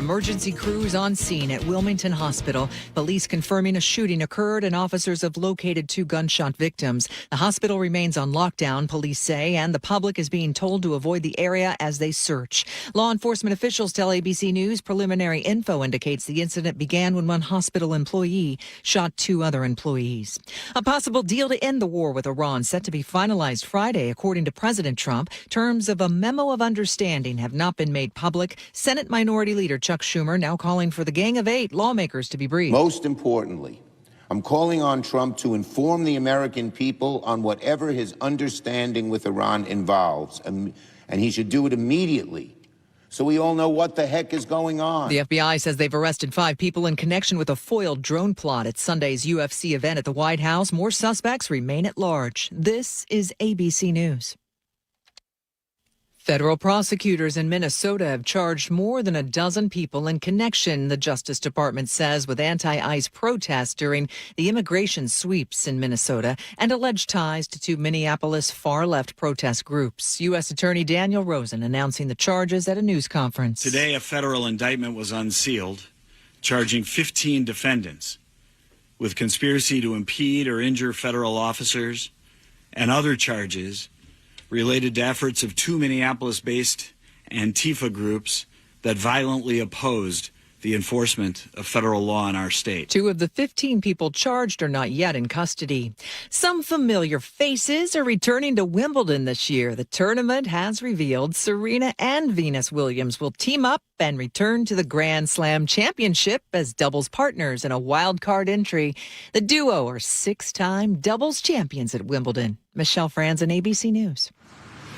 more. Emergency crews on scene at Wilmington Hospital. Police confirming a shooting occurred and officers have located 2 gunshot victims. The hospital remains on lockdown, police say, and the public is being told to avoid the area as they search. Law enforcement officials tell ABC News preliminary info indicates the incident began when one hospital employee shot 2 other employees. A possible deal to end the war with Iran set to be finalized Friday, according to President Trump. Terms of a memo of understanding have not been made public. Senate Minority Leader Chuck Schumer now calling for the Gang of 8 lawmakers to be briefed. Most importantly, I'm calling on Trump to inform the American people on whatever his understanding with Iran involves, and he should do it immediately, so we all know what the heck is going on. The FBI says they've arrested 5 people in connection with a foiled drone plot at Sunday's UFC event at the White House. More suspects remain at large. This is ABC News. Federal prosecutors in Minnesota have charged more than a dozen people in connection, the Justice Department says, with anti-ICE protests during the immigration sweeps in Minnesota and alleged ties to 2 Minneapolis far-left protest groups. U.S. Attorney Daniel Rosen announcing the charges at a news conference. Today, a federal indictment was unsealed, charging 15 defendants with conspiracy to impede or injure federal officers and other charges related to efforts of 2 Minneapolis-based Antifa groups that violently opposed the enforcement of federal law in our state. 2 of the 15 people charged are not yet in custody. Some familiar faces are returning to Wimbledon this year. The tournament has revealed Serena and Venus Williams will team up and return to the Grand Slam Championship as doubles partners in a wild card entry. The duo are 6-time doubles champions at Wimbledon. Michelle Franzen, ABC News.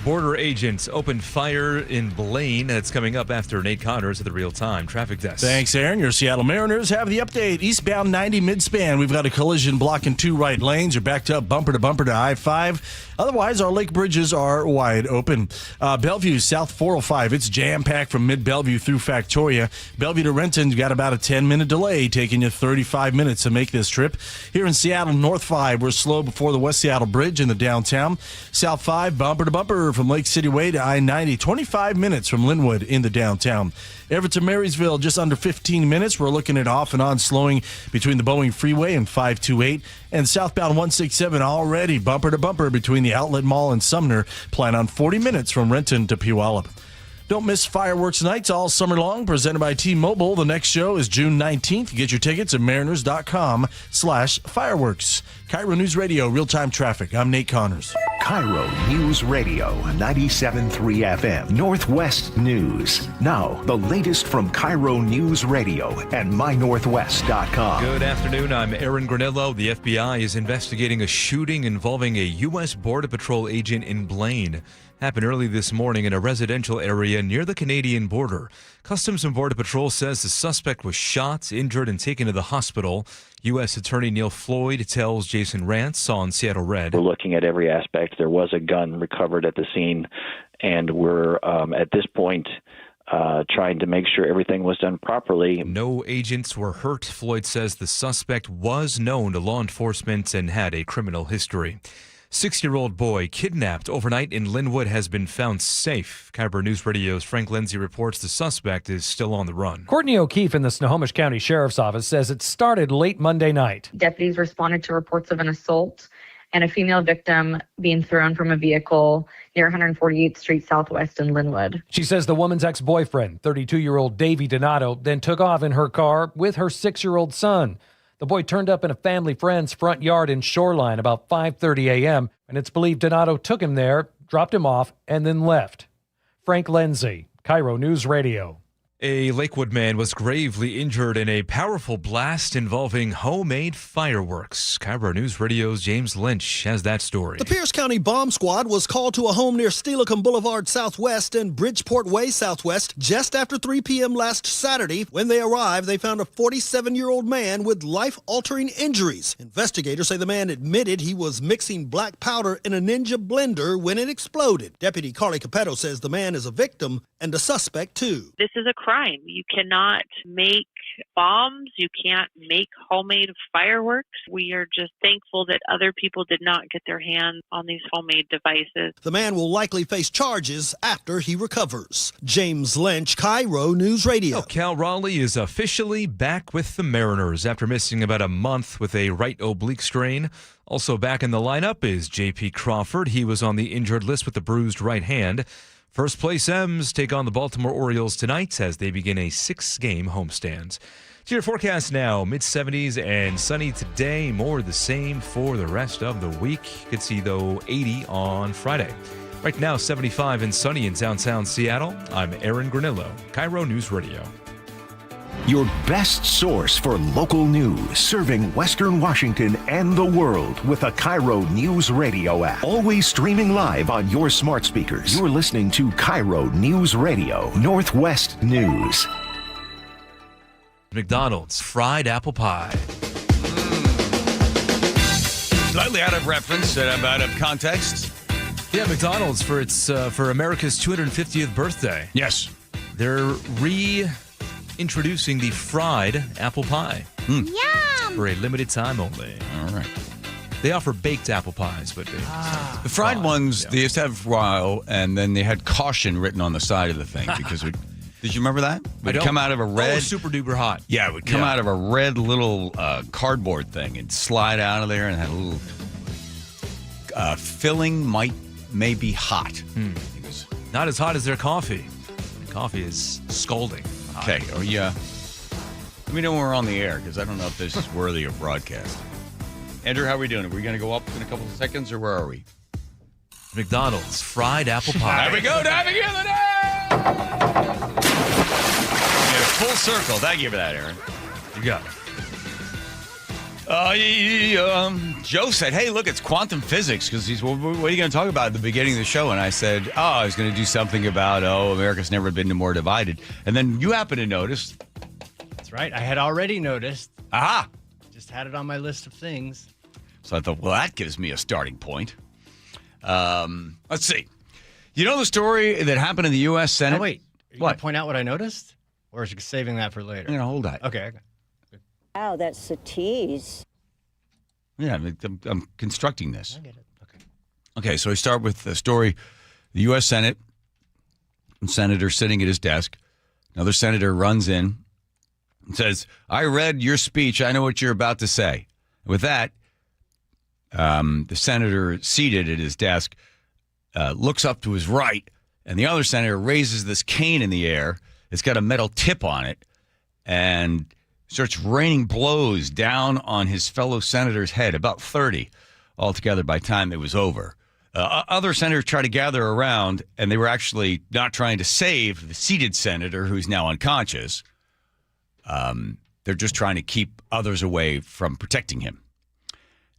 Border agents opened fire in Blaine. That's coming up after Nate Connors at the real-time traffic desk. Thanks, Aaron. Your Seattle Mariners have the update. Eastbound 90 mid-span. We've got a collision blocking 2 right lanes. You're backed up bumper to I-5. Otherwise, our lake bridges are wide open. Bellevue, South 405. It's jam-packed from mid-Bellevue through Factoria. Bellevue to Renton, you got about a 10-minute delay, taking you 35 minutes to make this trip. Here in Seattle, North 5, we're slow before the West Seattle Bridge in the downtown. South 5, bumper to bumper from Lake City Way to I-90, 25 minutes from Linwood in the downtown. Everett to Marysville, just under 15 minutes. We're looking at off and on slowing between the Boeing Freeway and 528. And southbound 167 already bumper to bumper between the Outlet Mall and Sumner. Plan on 40 minutes from Renton to Puyallup. Don't miss fireworks nights all summer long, presented by T-Mobile. The next show is June 19th. Get your tickets at mariners.com/fireworks. KIRO News Radio, real-time traffic. I'm Nate Connors. KIRO News Radio, 97.3 FM, Northwest News. Now, the latest from KIRO News Radio and mynorthwest.com. Good afternoon. I'm Aaron Granillo. The FBI is investigating a shooting involving a U.S. Border Patrol agent in Blaine. Happened early this morning in a residential area near the Canadian border. Customs and Border Patrol says the suspect was shot, injured, and taken to the hospital. U.S. Attorney Neil Floyd tells Jason Rantz on Seattle Red. We're looking at every aspect. There was a gun recovered at the scene, and we're at this point trying to make sure everything was done properly. No agents were hurt. Floyd says the suspect was known to law enforcement and had a criminal history. 6-year-old boy kidnapped overnight in Linwood has been found safe. KIRO News Radio's Frank Lindsay reports the suspect is still on the run. Courtney O'Keefe in the Snohomish County Sheriff's Office says it started late Monday night. Deputies responded to reports of an assault and a female victim being thrown from a vehicle near 148th Street Southwest in Linwood. She says the woman's ex-boyfriend, 32-year-old Davey Donato, then took off in her car with her 6-year-old son. The boy turned up in a family friend's front yard in Shoreline about 5:30 a.m., and it's believed Donato took him there, dropped him off, and then left. Frank Lindsay, KIRO News Radio. A Lakewood man was gravely injured in a powerful blast involving homemade fireworks. KIRO News Radio's James Lynch has that story. The Pierce County Bomb Squad was called to a home near Steilacoom Boulevard Southwest and Bridgeport Way Southwest just after 3 p.m. last Saturday. When they arrived, they found a 47-year-old man with life-altering injuries. Investigators say the man admitted he was mixing black powder in a Ninja blender when it exploded. Deputy Carly Capetto says the man is a victim and a suspect, too. This is a crime crime. You cannot make bombs. You can't make homemade fireworks. We are just thankful that other people did not get their hands on these homemade devices. The man will likely face charges after he recovers. James Lynch, KIRO News Radio. Cal Raleigh is officially back with the Mariners after missing about a month with a right oblique strain. Also back in the lineup is J.P. Crawford. He was on the injured list with a bruised right hand. First place M's take on the Baltimore Orioles tonight as they begin a 6-game homestand. To your forecast now, mid-70s and sunny today, more of the same for the rest of the week. Could see, though, 80 on Friday. Right now, 75 and sunny in downtown Seattle. I'm Aaron Granillo, KIRO News Radio. Your best source for local news, serving Western Washington and the world with a KIRO Newsradio app. Always streaming live on your smart speakers. You're listening to KIRO News Radio, Northwest News. McDonald's fried apple pie. Slightly out of reference and out of context. Yeah, McDonald's for America's 250th birthday. Yes. They're reintroducing the fried apple pie. Yum! For a limited time only. All right. They offer baked apple pies, but the fried ones, they used to have while, and then they had caution written on the side of the thing because did you remember that? It would come out of a red... super duper hot. Yeah, it would come out of a red little cardboard thing and slide out of there and had a little filling may be hot. It was not as hot as their coffee. The coffee is scalding hot. Okay. Oh, yeah. Let me know when we're on the air because I don't know if this is worthy of broadcast. Andrew, how are we doing? Are we going to go up in a couple of seconds or where are we? McDonald's fried apple pie. There we go. Diving in the day! Full circle. Thank you for that, Aaron. You got it. Joe said, hey, look, it's quantum physics because he's, what are you going to talk about at the beginning of the show? And I said, I was going to do something about, America's never been more divided. And then you happen to notice. That's right. I had already noticed. Aha! Just had it on my list of things. So I thought, well, that gives me a starting point. Let's see. You know the story that happened in the U.S. Senate? Oh, wait. Are you going to point out what I noticed? Or is you saving that for later? Hold that. Okay. Wow, that's a tease. Yeah, I'm constructing this. I get it. Okay, so I start with the story. The U.S. Senate, senator sitting at his desk. Another senator runs in and says, I read your speech. I know what you're about to say. With that, the senator seated at his desk looks up to his right, and the other senator raises this cane in the air. It's got a metal tip on it, and starts raining blows down on his fellow senator's head, about 30 altogether by the time it was over. Other senators try to gather around, and they were actually not trying to save the seated senator who's now unconscious. They're just trying to keep others away from protecting him.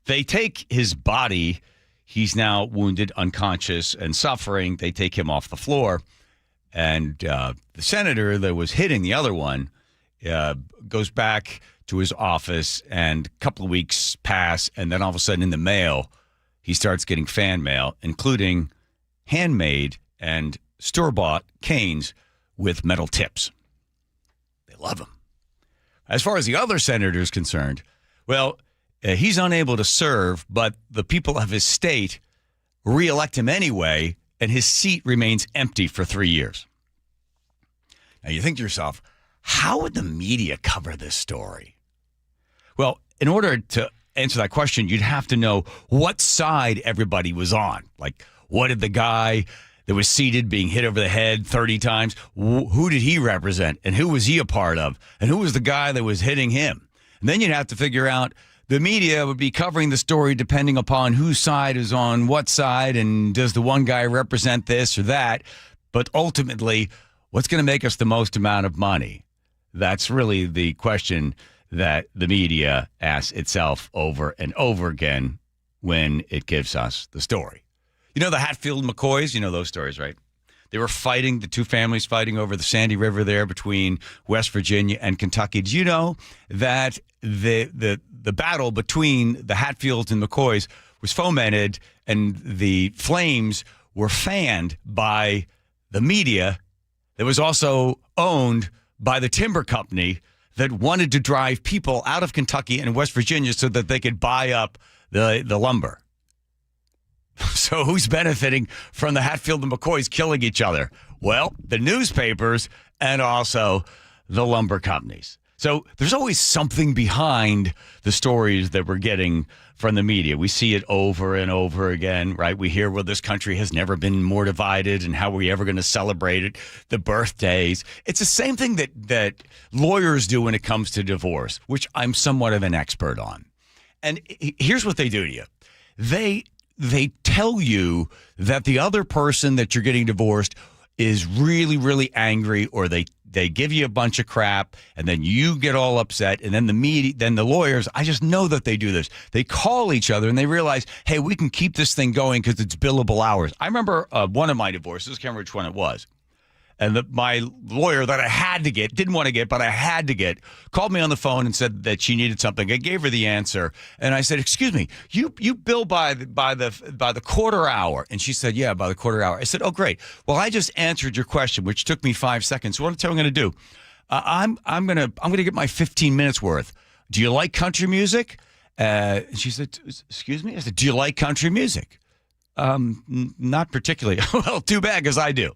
They take his body. He's now wounded, unconscious, and suffering. They take him off the floor. And the senator that was hitting the other one goes back to his office, and a couple of weeks pass, and then all of a sudden in the mail, he starts getting fan mail, including handmade and store-bought canes with metal tips. They love him. As far as the other senator is concerned, well, he's unable to serve, but the people of his state reelect him anyway, and his seat remains empty for 3 years. Now, you think to yourself, how would the media cover this story? Well, in order to answer that question, you'd have to know what side everybody was on. Like, what did the guy that was seated being hit over the head 30 times, who did he represent, and who was he a part of, and who was the guy that was hitting him? And then you'd have to figure out the media would be covering the story depending upon whose side is on what side, and does the one guy represent this or that. But ultimately, what's going to make us the most amount of money? That's really the question that the media asks itself over and over again when it gives us the story. You know the Hatfield McCoys? You know those stories, right? They were fighting, the two families fighting over the Sandy River there between West Virginia and Kentucky. Did you know that the battle between the Hatfields and McCoys was fomented, and the flames were fanned by the media that was also owned by the timber company that wanted to drive people out of Kentucky and West Virginia so that they could buy up the lumber. So who's benefiting from the Hatfield and McCoys killing each other? Well, the newspapers and also the lumber companies. So there's always something behind the stories that we're getting from the media. We see it over and over again, right? We hear, well, this country has never been more divided, and how are we ever going to celebrate it? The birthdays. It's the same thing that lawyers do when it comes to divorce, which I'm somewhat of an expert on. And here's what they do to you. They tell you that the other person that you're getting divorced is really, really angry, or they give you a bunch of crap, and then you get all upset, and then the lawyers, I just know that they do this. They call each other and they realize, hey, we can keep this thing going because it's billable hours. I remember one of my divorces, I can't remember which one it was. And my lawyer that I had to get, didn't want to get, but I had to get, called me on the phone and said that she needed something. I gave her the answer, and I said, "Excuse me, you bill by the quarter hour?" And she said, "Yeah, by the quarter hour." I said, "Oh, great. Well, I just answered your question, which took me 5 seconds. So what I'm going to do? I'm gonna get my 15 minutes worth. Do you like country music?" She said, "Excuse me?" I said, "Do you like country music?" Not particularly. Well, too bad, because I do.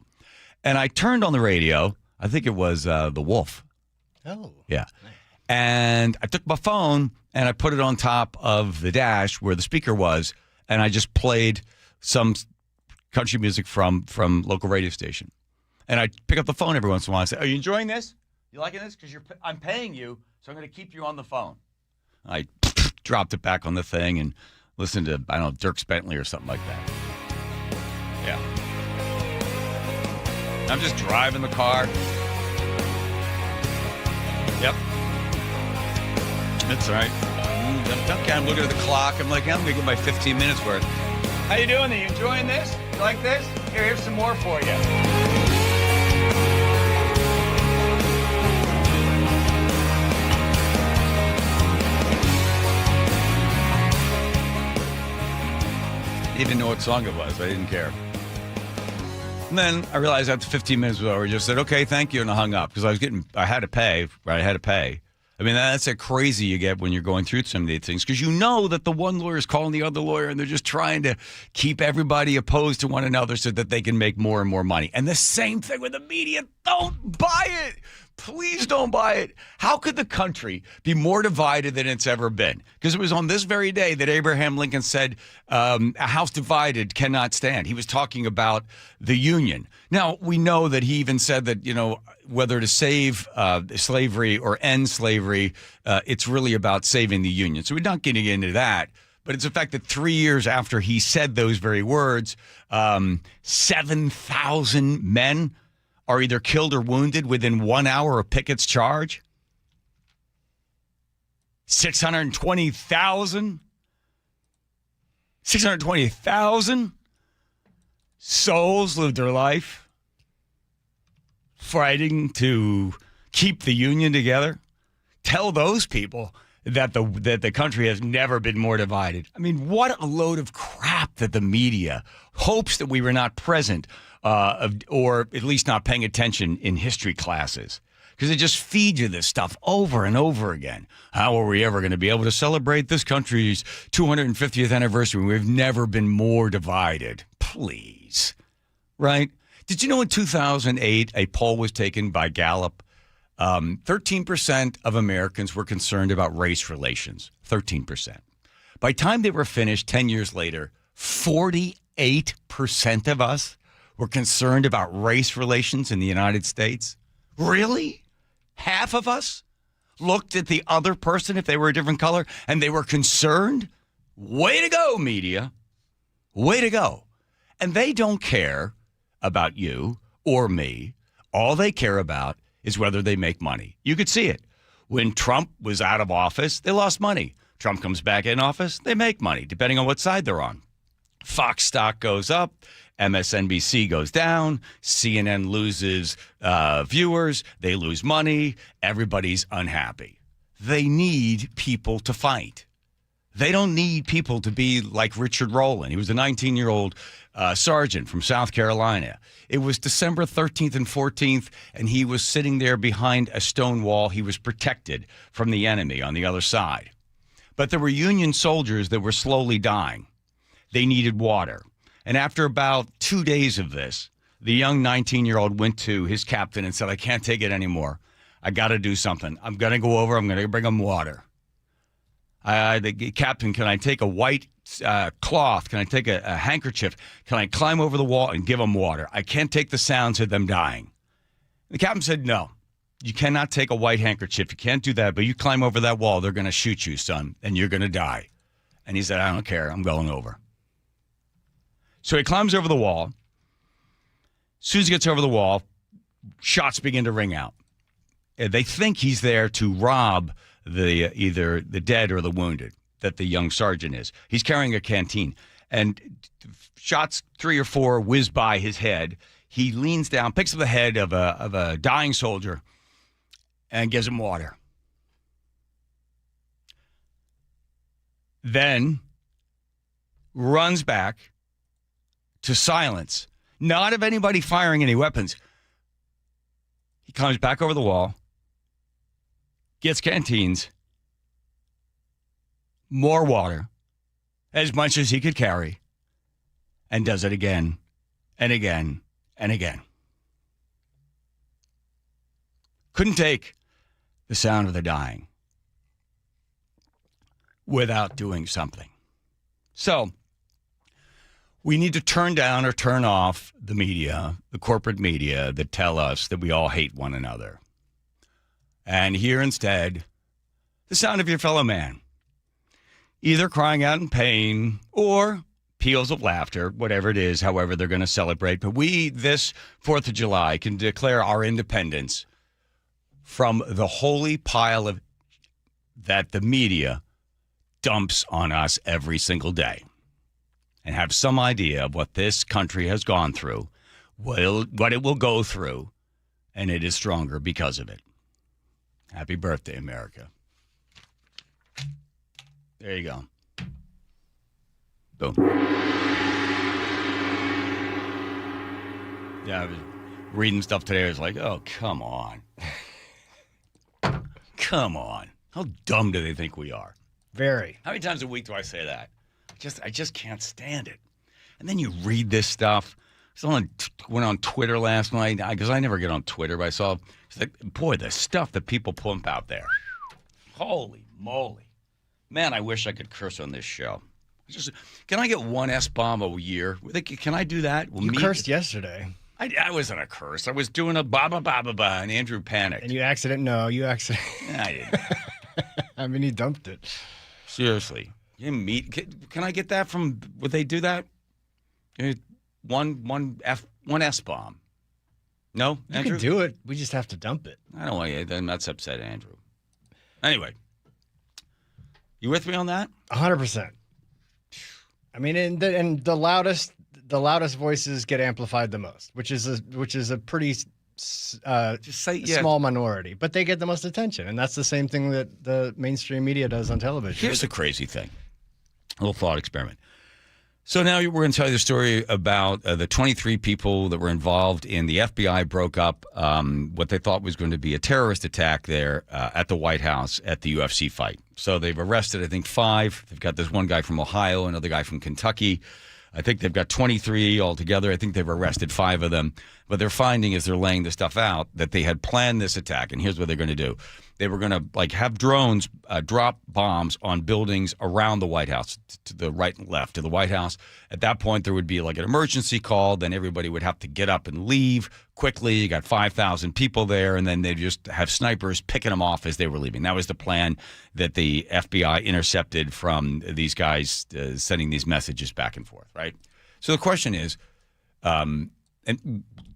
And I turned on the radio. I think it was The Wolf. Oh. Yeah. And I took my phone and I put it on top of the dash where the speaker was, and I just played some country music from local radio station. And I pick up the phone every once in a while and say, "Are you enjoying this? You liking this? Because I'm paying you, so I'm going to keep you on the phone." I dropped it back on the thing and listened to, I don't know, Dierks Bentley or something like that. Yeah. I'm just driving the car. Yep. That's right. Okay, I'm looking at the clock. I'm like, I'm going to get my 15 minutes worth. How you doing? Are you enjoying this? You like this? Here's some more for you. He didn't know what song it was. I didn't care. And then I realized after 15 minutes was over, I just said, "Okay, thank you," and I hung up because I had to pay, right? I had to pay. I mean, that's how crazy you get when you're going through some of these things, because you know that the one lawyer is calling the other lawyer, and they're just trying to keep everybody opposed to one another so that they can make more and more money. And the same thing with the media. Don't buy it. Please don't buy it. How could the country be more divided than it's ever been? Because it was on this very day that Abraham Lincoln said, "A house divided cannot stand." He was talking about the Union. Now, we know that he even said that, whether to save slavery or end slavery, it's really about saving the Union. So we're not getting into that. But it's the fact that 3 years after he said those very words, 7,000 men are either killed or wounded within 1 hour of Pickett's charge. 620,000 souls lived their life fighting to keep the Union together. Tell those people that the country has never been more divided. I mean, what a load of crap that the media hopes that we were not present or at least not paying attention in history classes, because they just feed you this stuff over and over again. How are we ever going to be able to celebrate this country's 250th anniversary? We've never been more divided. Please. Right? Did you know in 2008, a poll was taken by Gallup? 13% of Americans were concerned about race relations. 13%. By the time they were finished 10 years later, 48% of us were concerned about race relations in the United States. Really? Half of us looked at the other person if they were a different color and they were concerned? Way to go, media. Way to go. And they don't care about you or me. All they care about is whether they make money. You could see it. When Trump was out of office, they lost money. Trump comes back in office, they make money, depending on what side they're on. Fox stock goes up, MSNBC goes down, CNN loses viewers, they lose money, everybody's unhappy. They need people to fight. They don't need people to be like Richard Rowland. He was a 19-year-old sergeant from South Carolina. It was December 13th and 14th, and he was sitting there behind a stone wall. He was protected from the enemy on the other side. But there were Union soldiers that were slowly dying. They needed water. And after about 2 days of this, the young 19-year-old went to his captain and said, I can't take it anymore. I got to do something. I'm going to go over. I'm going to bring them water. The captain, can I take a white cloth? Can I take a handkerchief? Can I climb over the wall and give them water? I can't take the sounds of them dying. The captain said, no, you cannot take a white handkerchief. You can't do that, but you climb over that wall, they're going to shoot you, son, and you're going to die. And he said, I don't care. I'm going over. So he climbs over the wall. As soon as he gets over the wall, shots begin to ring out. They think he's there to rob either the dead or the wounded, that the young sergeant is. He's carrying a canteen, and shots 3 or 4 whiz by his head. He leans down, picks up the head of a dying soldier, and gives him water. Then runs back to silence, not of anybody firing any weapons. He climbs back over the wall, gets canteens, more water, as much as he could carry, and does it again and again and again. Couldn't take the sound of the dying without doing something. So we need to turn down or turn off the media, the corporate media that tell us that we all hate one another. And hear instead the sound of your fellow man, either crying out in pain or peals of laughter, whatever it is, however they're going to celebrate. But we, this 4th of July, can declare our independence from the holy pile of that the media dumps on us every single day, and have some idea of what this country has gone through, what it will go through, and it is stronger because of it. Happy birthday, America. There you go. Boom. Yeah, I was reading stuff today. I was like, oh, come on. Come on. How dumb do they think we are? Very. How many times a week do I say that? I just can't stand it. And then you read this stuff. Someone went on Twitter last night, because I never get on Twitter, but I saw, it's like, boy, the stuff that people pump out there. Holy moly. Man, I wish I could curse on this show. Can I get one S-bomb a year? Can I do that? You cursed yesterday. I wasn't a curse. I was doing a ba-ba-ba-ba-ba, and Andrew panicked. And you I didn't. I mean, he dumped it. Seriously. Can I get that from, would they do that? One S-bomb. No, You Andrew? can do it. We just have to dump it. I don't want you. Then that's upset, Andrew. Anyway, you with me on that? 100%. I mean, and the loudest voices get amplified the most, which is a pretty small minority, but they get the most attention, and that's the same thing that the mainstream media does on television. Here's the crazy thing. A little thought experiment. So now we're going to tell you the story about the 23 people that were involved in the FBI broke up what they thought was going to be a terrorist attack there at the White House at the UFC fight. So they've arrested, I think, 5. They've got this one guy from Ohio, another guy from Kentucky. I think they've got 23 altogether. I think they've arrested 5 of them. But they're finding, as they're laying this stuff out, that they had planned this attack. And here's what they're going to do. They were going to have drones drop bombs on buildings around the White House, to the right and left of the White House. At that point, there would be an emergency call. Then everybody would have to get up and leave quickly. You got 5,000 people there, and then they just have snipers picking them off as they were leaving. That was the plan that the FBI intercepted from these guys sending these messages back and forth, right? So the question is, and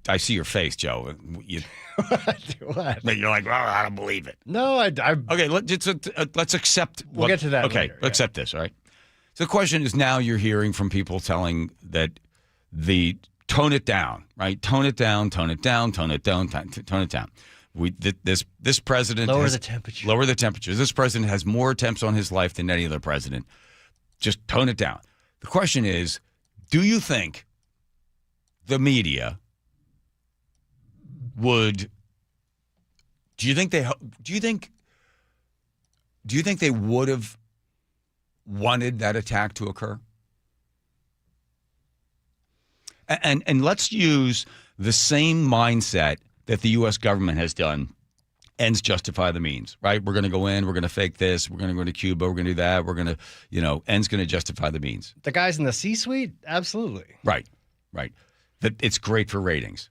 I see your face, Joe. What? But you're like, well, I don't believe it. No, I Okay, let's accept. We'll get to that Okay, later, let's accept this, all right? So the question is, now you're hearing from people telling that tone it down, right? Tone it down, tone it down, tone it down, tone it down. This president Lower the temperature. Lower the temperature. This president has more attempts on his life than any other president. Just tone it down. The question is, do you think the media would? Do you think they would have wanted that attack to occur? And let's use the same mindset that the U.S. government has done. Ends justify the means, right? We're going to go in, we're going to fake this, we're going to go to Cuba, we're going to do that, we're going to, ends going to justify the means. The guys in the C-suite? Absolutely. Right. That it's great for ratings.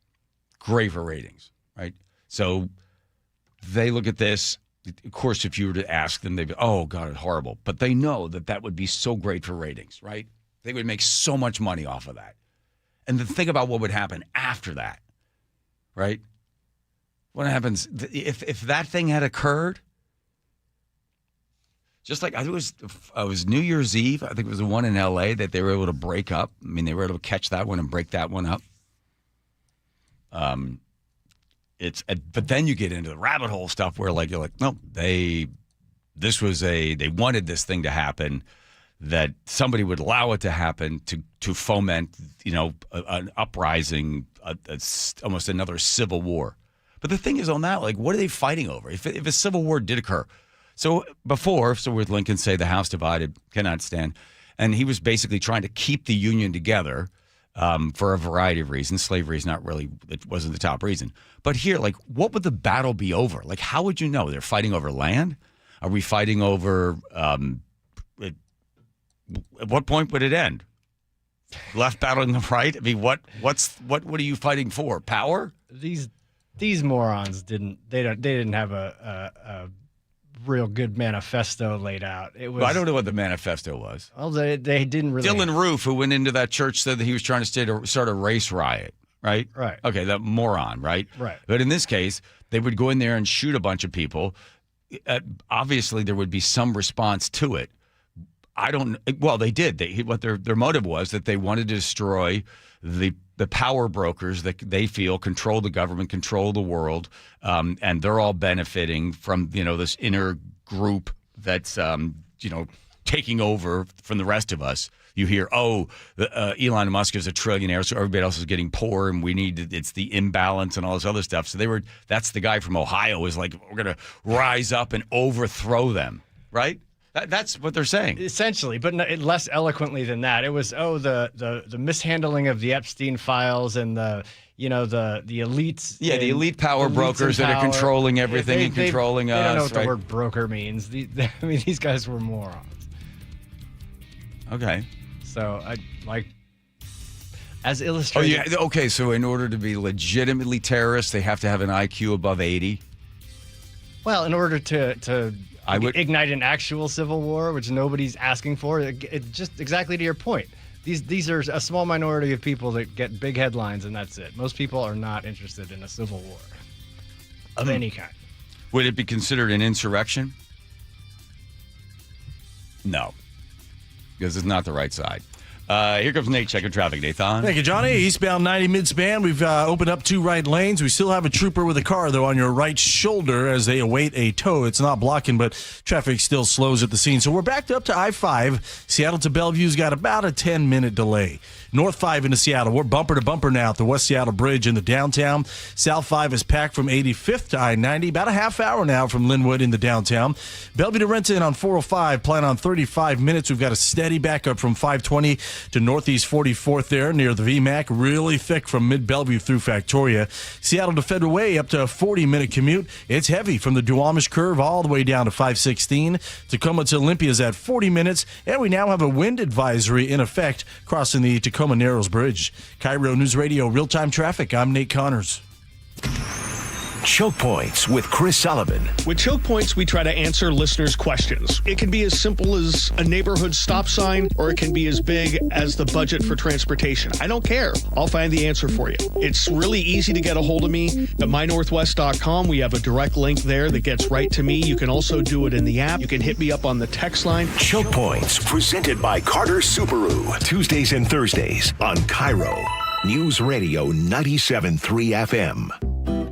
Great for ratings, right? So they look at this. Of course, if you were to ask them, they'd be, oh, God, it's horrible. But they know that would be so great for ratings, right? They would make so much money off of that. And then think about what would happen after that, right? What happens if that thing had occurred? Just like it was New Year's Eve. I think it was the one in L.A. that they were able to break up. I mean, they were able to catch that one and break that one up. But then you get into the rabbit hole stuff where you're like, no, they wanted this thing to happen, that somebody would allow it to happen to foment, an uprising, almost another civil war. But the thing is on that, what are they fighting over? If a civil war did occur. So with Lincoln say the House divided, cannot stand. And he was basically trying to keep the Union together for a variety of reasons. Slavery is not really, it wasn't the top reason. But here, what would the battle be over? How would you know? They're fighting over land? Are we fighting over, at what point would it end? Left battling the right? I mean, what are you fighting for? Power? These morons didn't have a real good manifesto laid out. It was. Well, I don't know what the manifesto was. Well, they didn't really. Dylan Roof, who went into that church, said that he was trying to start a race riot. Right. Right. Okay, that moron. Right. Right. But in this case, they would go in there and shoot a bunch of people. Obviously, there would be some response to it. Well, they did. What their motive was that they wanted to destroy the power brokers that they feel control the government, control the world, and they're all benefiting from this inner group that's taking over from the rest of us. You hear, Elon Musk is a trillionaire, so everybody else is getting poor, and it's the imbalance and all this other stuff. So that's the guy from Ohio is like, we're going to rise up and overthrow them, right? That's what they're saying. Essentially, but less eloquently than that. It was, the mishandling of the Epstein files and the elites. Yeah, the elite power brokers that are controlling everything and controlling us. They don't know what the word broker means. These guys were morons. Okay. So, as illustrated. Oh, yeah. Okay, so in order to be legitimately terrorists, they have to have an IQ above 80? Well, in order to ignite an actual civil war, which nobody's asking for. It just exactly to your point. These are a small minority of people that get big headlines, and that's it. Most people are not interested in a civil war of any kind. Would it be considered an insurrection? No, because it's not the right side. Here comes Nate checking traffic. Nathan. Thank you, Johnny. Eastbound 90 mid-span. We've opened up 2 right lanes. We still have a trooper with a car, though, on your right shoulder as they await a tow. It's not blocking, but traffic still slows at the scene. So we're backed up to I-5. Seattle to Bellevue's got about a 10-minute delay. North 5 into Seattle. We're bumper to bumper now at the West Seattle Bridge in the downtown. South 5 is packed from 85th to I-90. About a half hour now from Linwood in the downtown. Bellevue to Renton on 405. Plan on 35 minutes. We've got a steady backup from 520 to Northeast 44th there near the VMAC. Really thick from mid-Bellevue through Factoria. Seattle to Federal Way up to a 40-minute commute. It's heavy from the Duwamish Curve all the way down to 516. Tacoma to Olympia is at 40 minutes. And we now have a wind advisory in effect crossing the Tacoma Narrows Bridge. KIRO News Radio real-time traffic. I'm Nate Connors. Choke Points with Chris Sullivan. With Choke Points, we try to answer listeners' questions. It can be as simple as a neighborhood stop sign, or it can be as big as the budget for transportation. I don't care. I'll find the answer for you. It's really easy to get a hold of me at mynorthwest.com. We have a direct link there that gets right to me. You can also do it in the app. You can hit me up on the text line. Choke Points, presented by Carter Subaru. Tuesdays and Thursdays on KIRO News Radio 97.3 FM.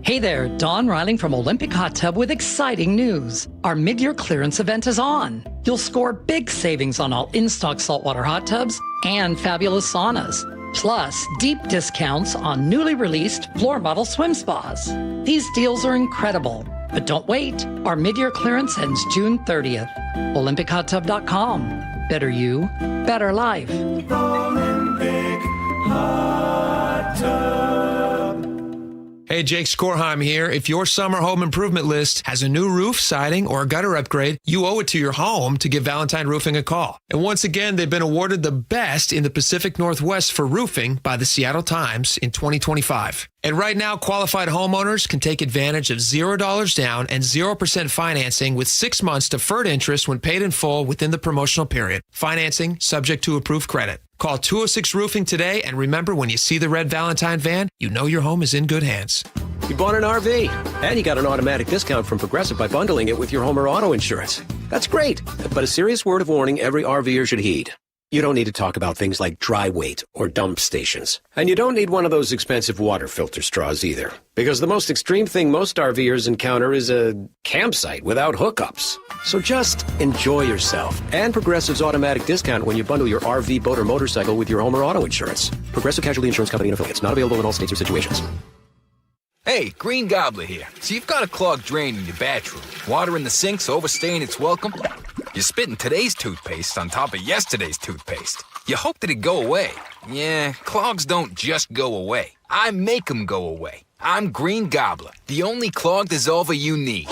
Hey, Hey there, Dawn Riling from Olympic Hot Tub with exciting news. Our mid-year clearance event is on. You'll score big savings on all in-stock saltwater hot tubs and fabulous saunas. Plus, deep discounts on newly released floor model swim spas. These deals are incredible. But don't wait. Our mid-year clearance ends June 30th. OlympicHotTub.com. Better you, better life. Olympic Hot Tub. Hey, Jake Skorheim here. If your summer home improvement list has a new roof, siding, or a gutter upgrade, you owe it to your home to give Valentine Roofing a call. And once again, they've been awarded the best in the Pacific Northwest for roofing by the Seattle Times in 2025. And right now, qualified homeowners can take advantage of $0 down and 0% financing with 6 months deferred interest when paid in full within the promotional period. Financing subject to approved credit. Call 206 Roofing today, and remember, when you see the red Valentine van, you know your home is in good hands. You bought an RV, and you got an automatic discount from Progressive by bundling it with your home or auto insurance. That's great, but a serious word of warning every RVer should heed. You don't need to talk about things like dry weight or dump stations. And you don't need one of those expensive water filter straws either. Because the most extreme thing most RVers encounter is a campsite without hookups. So just enjoy yourself. And Progressive's automatic discount when you bundle your RV, boat, or motorcycle with your home or auto insurance. Progressive Casualty Insurance Company and affiliates. Not available in all states or situations. Hey, Green Gobbler here. So you've got a clogged drain in your bathroom. Water in the sink's overstaying its welcome. You're spitting today's toothpaste on top of yesterday's toothpaste. You hope that it go away. Yeah, clogs don't just go away. I make them go away. I'm Green Gobbler, the only clog dissolver you need.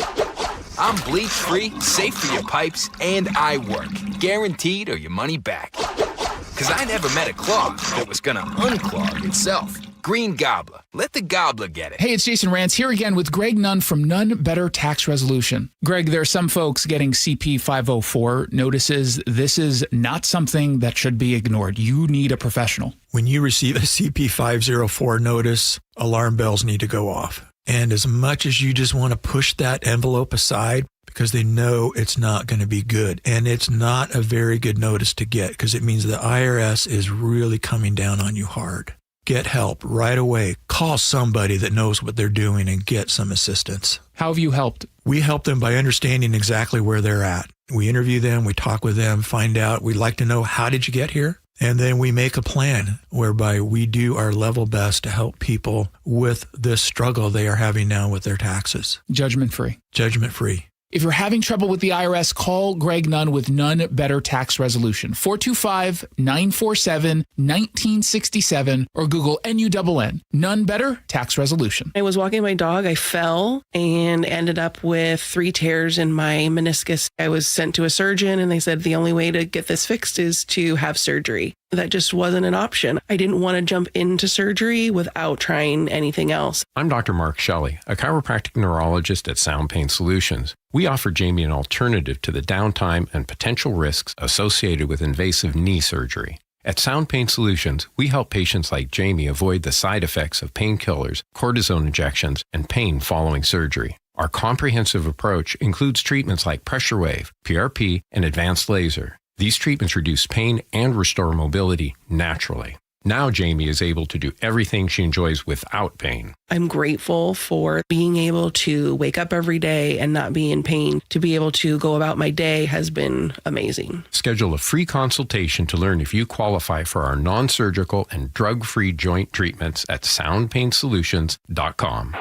I'm bleach-free, safe for your pipes, and I work. Guaranteed or your money back. Because I never met a clog that was gonna unclog itself. Green Gobbler. Let the gobbler get it. Hey, it's Jason Rantz here again with Greg Nunn from Nunn Better Tax Resolution. Greg, there are some folks getting CP 504 notices. This is not something that should be ignored. You need a professional. When you receive a CP 504 notice, alarm bells need to go off. And as much as you just want to push that envelope aside, because they know it's not going to be good. And it's not a very good notice to get, because it means the IRS is really coming down on you hard. Get help right away. Call somebody that knows what they're doing and get some assistance. How have you helped? We help them by understanding exactly where they're at. We interview them, we talk with them, find out. We'd like to know, how did you get here? And then we make a plan whereby we do our level best to help people with this struggle they are having now with their taxes. Judgment-free. Judgment-free. If you're having trouble with the IRS, call Greg Nunn with Nunn Better Tax Resolution, 425-947-1967, or Google NUNN, Nunn Better Tax Resolution. I was walking my dog, I fell and ended up with 3 tears in my meniscus. I was sent to a surgeon and they said the only way to get this fixed is to have surgery. That just wasn't an option. I didn't want to jump into surgery without trying anything else. I'm Dr. Mark Shelley, a chiropractic neurologist at Sound Pain Solutions. We offer Jamie an alternative to the downtime and potential risks associated with invasive knee surgery. At Sound Pain Solutions, we help patients like Jamie avoid the side effects of painkillers, cortisone injections, and pain following surgery. Our comprehensive approach includes treatments like pressure wave, PRP, and advanced laser. These treatments reduce pain and restore mobility naturally. Now Jamie is able to do everything she enjoys without pain. I'm grateful for being able to wake up every day and not be in pain. To be able to go about my day has been amazing. Schedule a free consultation to learn if you qualify for our non-surgical and drug-free joint treatments at soundpainsolutions.com.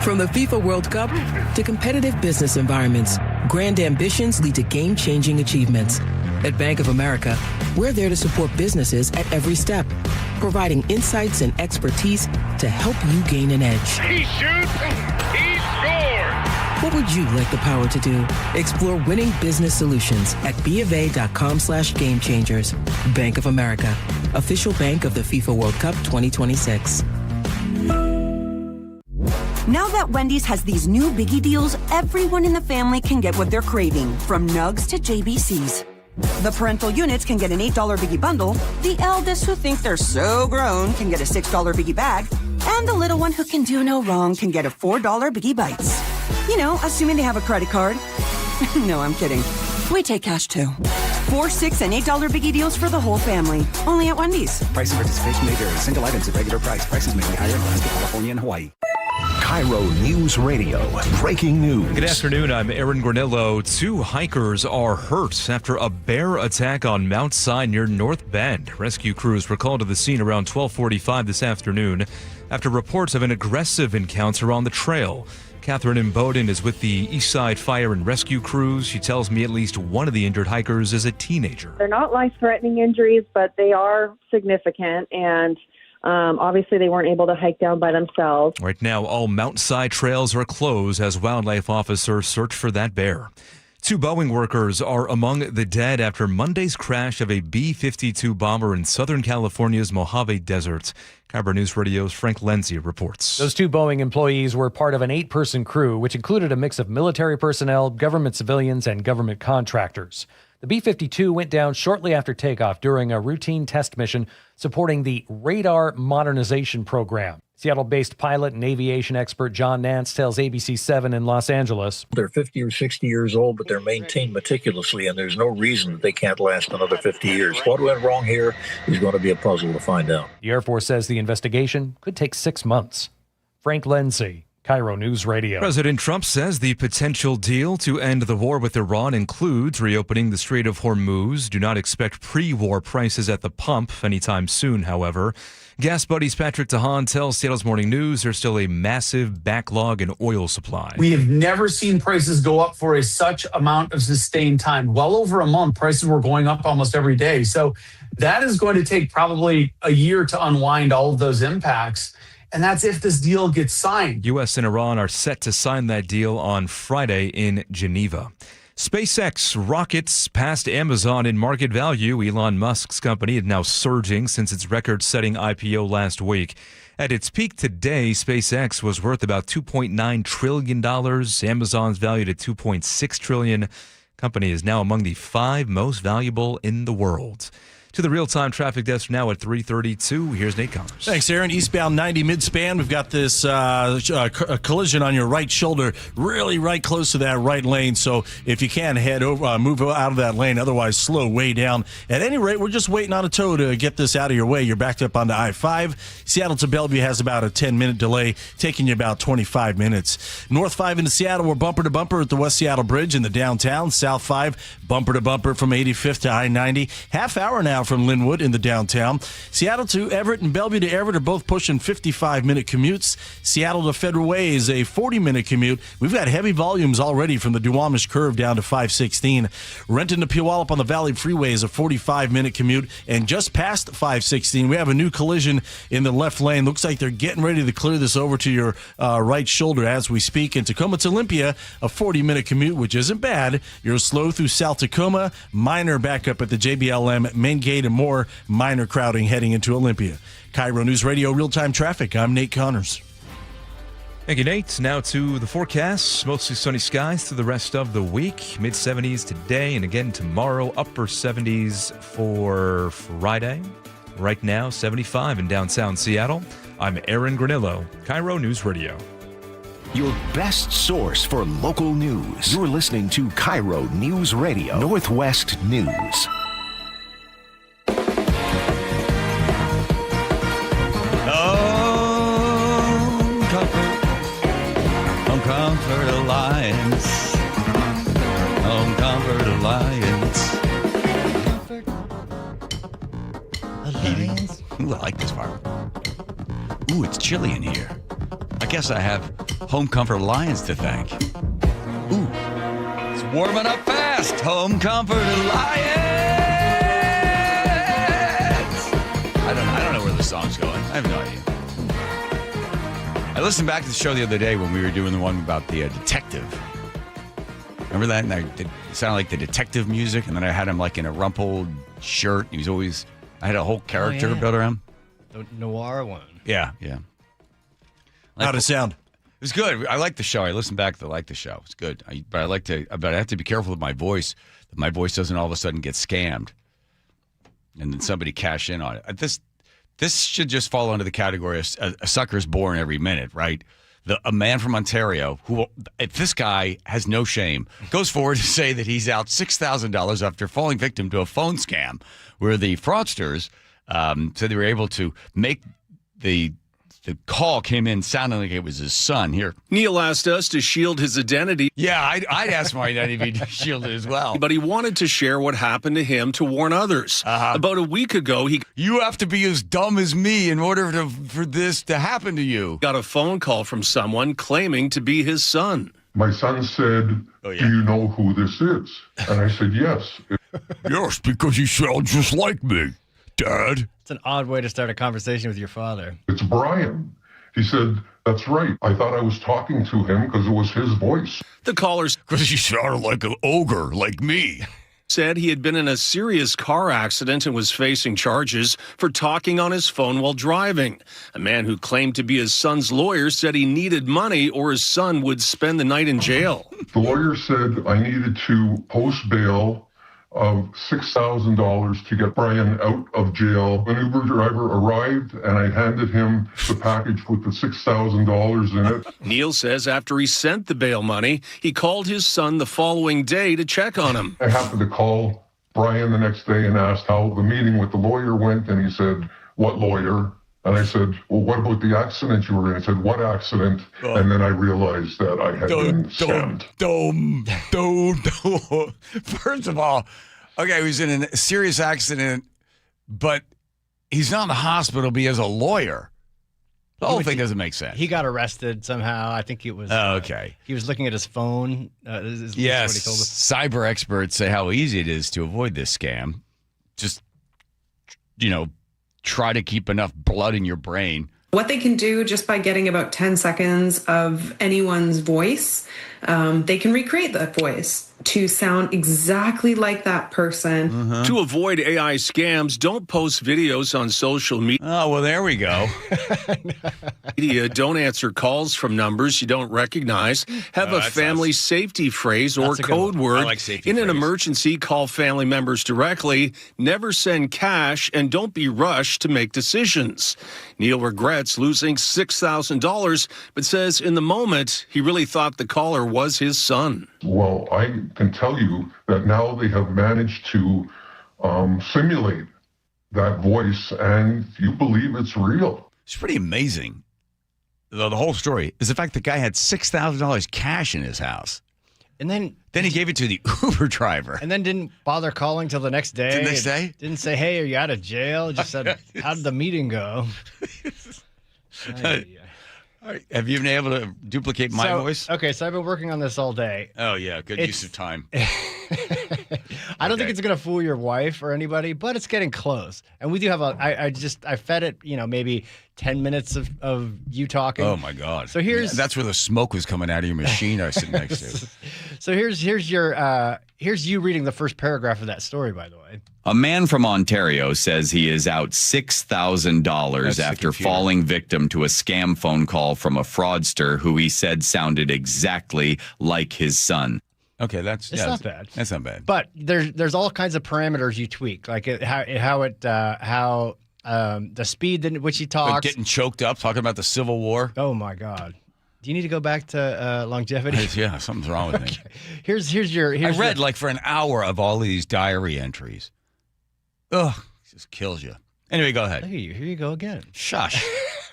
From the FIFA World Cup to competitive business environments, grand ambitions lead to game-changing achievements. At Bank of America, we're there to support businesses at every step, providing insights and expertise to help you gain an edge. He shoots, he scores! What would you like the power to do? Explore winning business solutions at BofA.com/gamechangers. Bank of America, official bank of the FIFA World Cup 2026. Now that Wendy's has these new biggie deals, everyone in the family can get what they're craving, from nugs to JBCs. The parental units can get an $8 biggie bundle, the eldest who think they're so grown can get a $6 biggie bag, and the little one who can do no wrong can get a $4 biggie bites. You know, assuming they have a credit card. No, I'm kidding. We take cash too. 4, 6, and $8 biggie deals for the whole family. Only at Wendy's. Price and participation may vary. Single items at regular price. Prices may be higher in Alaska, California, and Hawaii. KIRO News Radio. Breaking news. Good afternoon. I'm Aaron Granillo. 2 hikers are hurt after a bear attack on Mount Si near North Bend. Rescue crews were called to the scene around 12:45 this afternoon after reports of an aggressive encounter on the trail. Catherine Imboden is with the Eastside Fire and Rescue crews. She tells me at least one of the injured hikers is a teenager. They're not life-threatening injuries, but they are significant, and obviously they weren't able to hike down by themselves. Right now, all Mount Si trails are closed as wildlife officers search for that bear. 2 Boeing workers are among the dead after Monday's crash of a B-52 bomber in Southern California's Mojave Desert. KIRO News Radio's Frank Lenzi reports. Those 2 Boeing employees were part of an 8-person crew, which included a mix of military personnel, government civilians, and government contractors. The B-52 went down shortly after takeoff during a routine test mission supporting the radar modernization program. Seattle-based pilot and aviation expert John Nance tells ABC7 in Los Angeles. They're 50 or 60 years old, but they're maintained meticulously, and there's no reason that they can't last another 50 years. What went wrong here is going to be a puzzle to find out. The Air Force says the investigation could take 6 months. Frank Lenzi, KIRO News Radio. President Trump says the potential deal to end the war with Iran includes reopening the Strait of Hormuz. Do not expect pre-war prices at the pump anytime soon, however. Gas Buddies Patrick DeHaan tells Seattle's Morning News there's still a massive backlog in oil supply. We have never seen prices go up for such amount of sustained time. Well over a month, prices were going up almost every day. So that is going to take probably a year to unwind all of those impacts. And that's if this deal gets signed. U.S. and Iran are set to sign that deal on Friday in Geneva. SpaceX rockets past Amazon in market value. Elon Musk's company is now surging since its record-setting IPO last week. At its peak today, SpaceX was worth about $2.9 trillion. Amazon's valued at $2.6 trillion. Company is now among the 5 most valuable in the world. To the real-time traffic desk now at 3:32. Here's Nate Connors. Thanks, Aaron. Eastbound 90 midspan. We've got this collision on your right shoulder, really right close to that right lane. So if you can, head over, move out of that lane. Otherwise, slow way down. At any rate, we're just waiting on a tow to get this out of your way. You're backed up onto I-5. Seattle to Bellevue has about a 10-minute delay, taking you about 25 minutes. North 5 into Seattle, we're bumper to bumper at the West Seattle Bridge in the downtown. South 5, bumper to bumper from 85th to I-90. Half hour now from Linwood in the downtown. Seattle to Everett and Bellevue to Everett are both pushing 55-minute commutes. Seattle to Federal Way is a 40-minute commute. We've got heavy volumes already from the Duwamish Curve down to 516. Renton to Puyallup on the Valley Freeway is a 45-minute commute. And just past 516, we have a new collision in the left lane. Looks like they're getting ready to clear this over to your right shoulder as we speak. And Tacoma to Olympia, a 40-minute commute, which isn't bad. You're slow through South Tacoma. Minor backup at the JBLM main gate and more minor crowding heading into Olympia. KIRO News Radio real-time traffic. I'm Nate Connors. Thank you, Nate. Now to the forecast. Mostly sunny skies through the rest of the week. Mid-70s today and again tomorrow. Upper 70s for Friday. Right now, 75 in downtown Seattle. I'm Aaron Granillo, KIRO News Radio. Your best source for local news. You're listening to KIRO News Radio, Northwest News. Home Comfort Alliance. Home Comfort Alliance. Alliance. Ooh, I like this part. Ooh, it's chilly in here. I guess I have Home Comfort Alliance to thank. Ooh, it's warming up fast. Home Comfort Alliance. I don't know where the song's going. I have no idea. I listened back to the show the other day when we were doing the one about the detective. Remember that? And it sounded like the detective music, and then I had him like in a rumpled shirt. He was always, I had a whole character built around. The noir one. Yeah. How'd it sound? It was good. I like the show. I listened back to like the show. It's good. But I have to be careful with my voice. That my voice doesn't all of a sudden get scammed, and then somebody cash in on it. This should just fall under the category of a sucker's born every minute, right? A man from Ontario who, if this guy has no shame, goes forward to say that he's out $6,000 after falling victim to a phone scam where the fraudsters said they were able to make the the call came in sounding like it was his son. Here. Neil asked us to shield his identity. Yeah, I'd ask my identity to be shielded as well. But he wanted to share what happened to him to warn others. About a week ago, You have to be as dumb as me in order for this to happen to you. Got a phone call from someone claiming to be his son. My son said, do you know who this is? And I said, yes. Yes, because he sounds just like me, Dad. It's an odd way to start a conversation with your father. It's Brian. He said, that's right. I thought I was talking to him because it was his voice. The callers, because he sounded like an ogre, like me, said he had been in a serious car accident and was facing charges for talking on his phone while driving. A man who claimed to be his son's lawyer said he needed money or his son would spend the night in jail. The lawyer said I needed to post bail of $6,000 to get Brian out of jail. An Uber driver arrived and I handed him the package with the $6,000 in it. Neil says after he sent the bail money, he called his son the following day to check on him. I happened to call Brian the next day and asked how the meeting with the lawyer went, and he said, what lawyer? And I said, well, what about the accident you were in? He said, what accident? And then I realized that I had been scammed. First of all, okay, he was in a serious accident, but he's not in the hospital, but he has a lawyer. The whole thing doesn't make sense. He got arrested somehow. I think it was. Okay. He was looking at his phone. Yes. What he told us. Cyber experts say how easy it is to avoid this scam. Just, try to keep enough blood in your brain. What they can do just by getting about 10 seconds of anyone's voice, they can recreate that voice to sound exactly like that person. To avoid AI scams, don't post videos on social media. Oh, well, there we go. Don't answer calls from numbers you don't recognize. Have a family safety phrase or code word. I like safety in an phrase. emergency, call family members directly. Never send cash, and don't be rushed to make decisions. Neil regrets losing $6,000, but says in the moment, he really thought the caller was his son. Well, I can tell you that now they have managed to simulate that voice, and you believe it's real. It's pretty amazing. The whole story is the fact the guy had $6,000 cash in his house. And then he gave it to the Uber driver. And then didn't bother calling till the next day. The next day? Didn't say, hey, are you out of jail? Just said, how did the meeting go? Have you been able to duplicate my voice? Okay, so I've been working on this all day. Oh, yeah. Good use of time. I don't think it's going to fool your wife or anybody, but it's getting close. And we do have I fed it, maybe 10 minutes of you talking. Oh, my God. So that's where the smoke was coming out of your machine I was sitting next to. So here's you reading the first paragraph of that story, by the way. A man from Ontario says he is out $6,000 after falling victim to a scam phone call from a fraudster who he said sounded exactly like his son. Okay, It's not bad. That's not bad. But there's all kinds of parameters you tweak, like how the speed in which he talks. Like getting choked up, talking about the Civil War. Oh my God. Do you need to go back to longevity? Yeah, something's wrong with me. Here's I read for an hour of all of these diary entries. Ugh, it just kills you. Anyway, go ahead. Here you go again. Shush.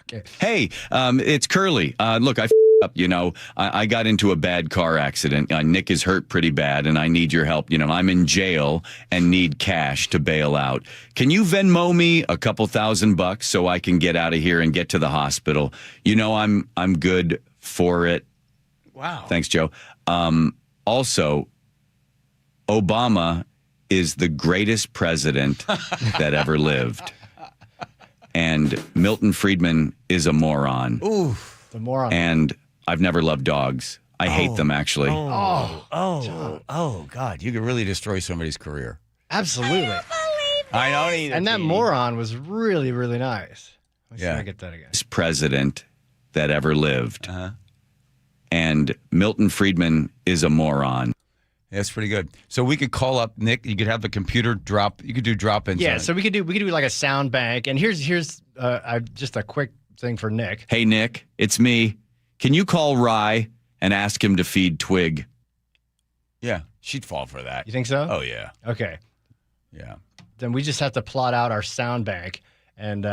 Okay. Hey, it's Curly. Look, I up. I got into a bad car accident. Nick is hurt pretty bad, and I need your help. I'm in jail and need cash to bail out. Can you Venmo me a couple $1,000 so I can get out of here and get to the hospital? I'm good for it. Wow. Thanks, Joe. Also, Obama is the greatest president that ever lived. And Milton Friedman is a moron. Ooh, the moron. And I've never loved dogs. I hate them, actually. Oh, God. You could really destroy somebody's career. Absolutely. I don't either. And that moron was really, really nice. Let's Yeah. try to get that again. Greatest president that ever lived. And Milton Friedman is a moron. That's pretty good. So we could call up Nick. You could have the computer drop. You could do drop-ins. Yeah, so we could do like a sound bank. And here's just a quick thing for Nick. Hey, Nick, it's me. Can you call Rye and ask him to feed Twig? Yeah, she'd fall for that. You think so? Oh, yeah. Okay. Yeah. Then we just have to plot out our sound bank and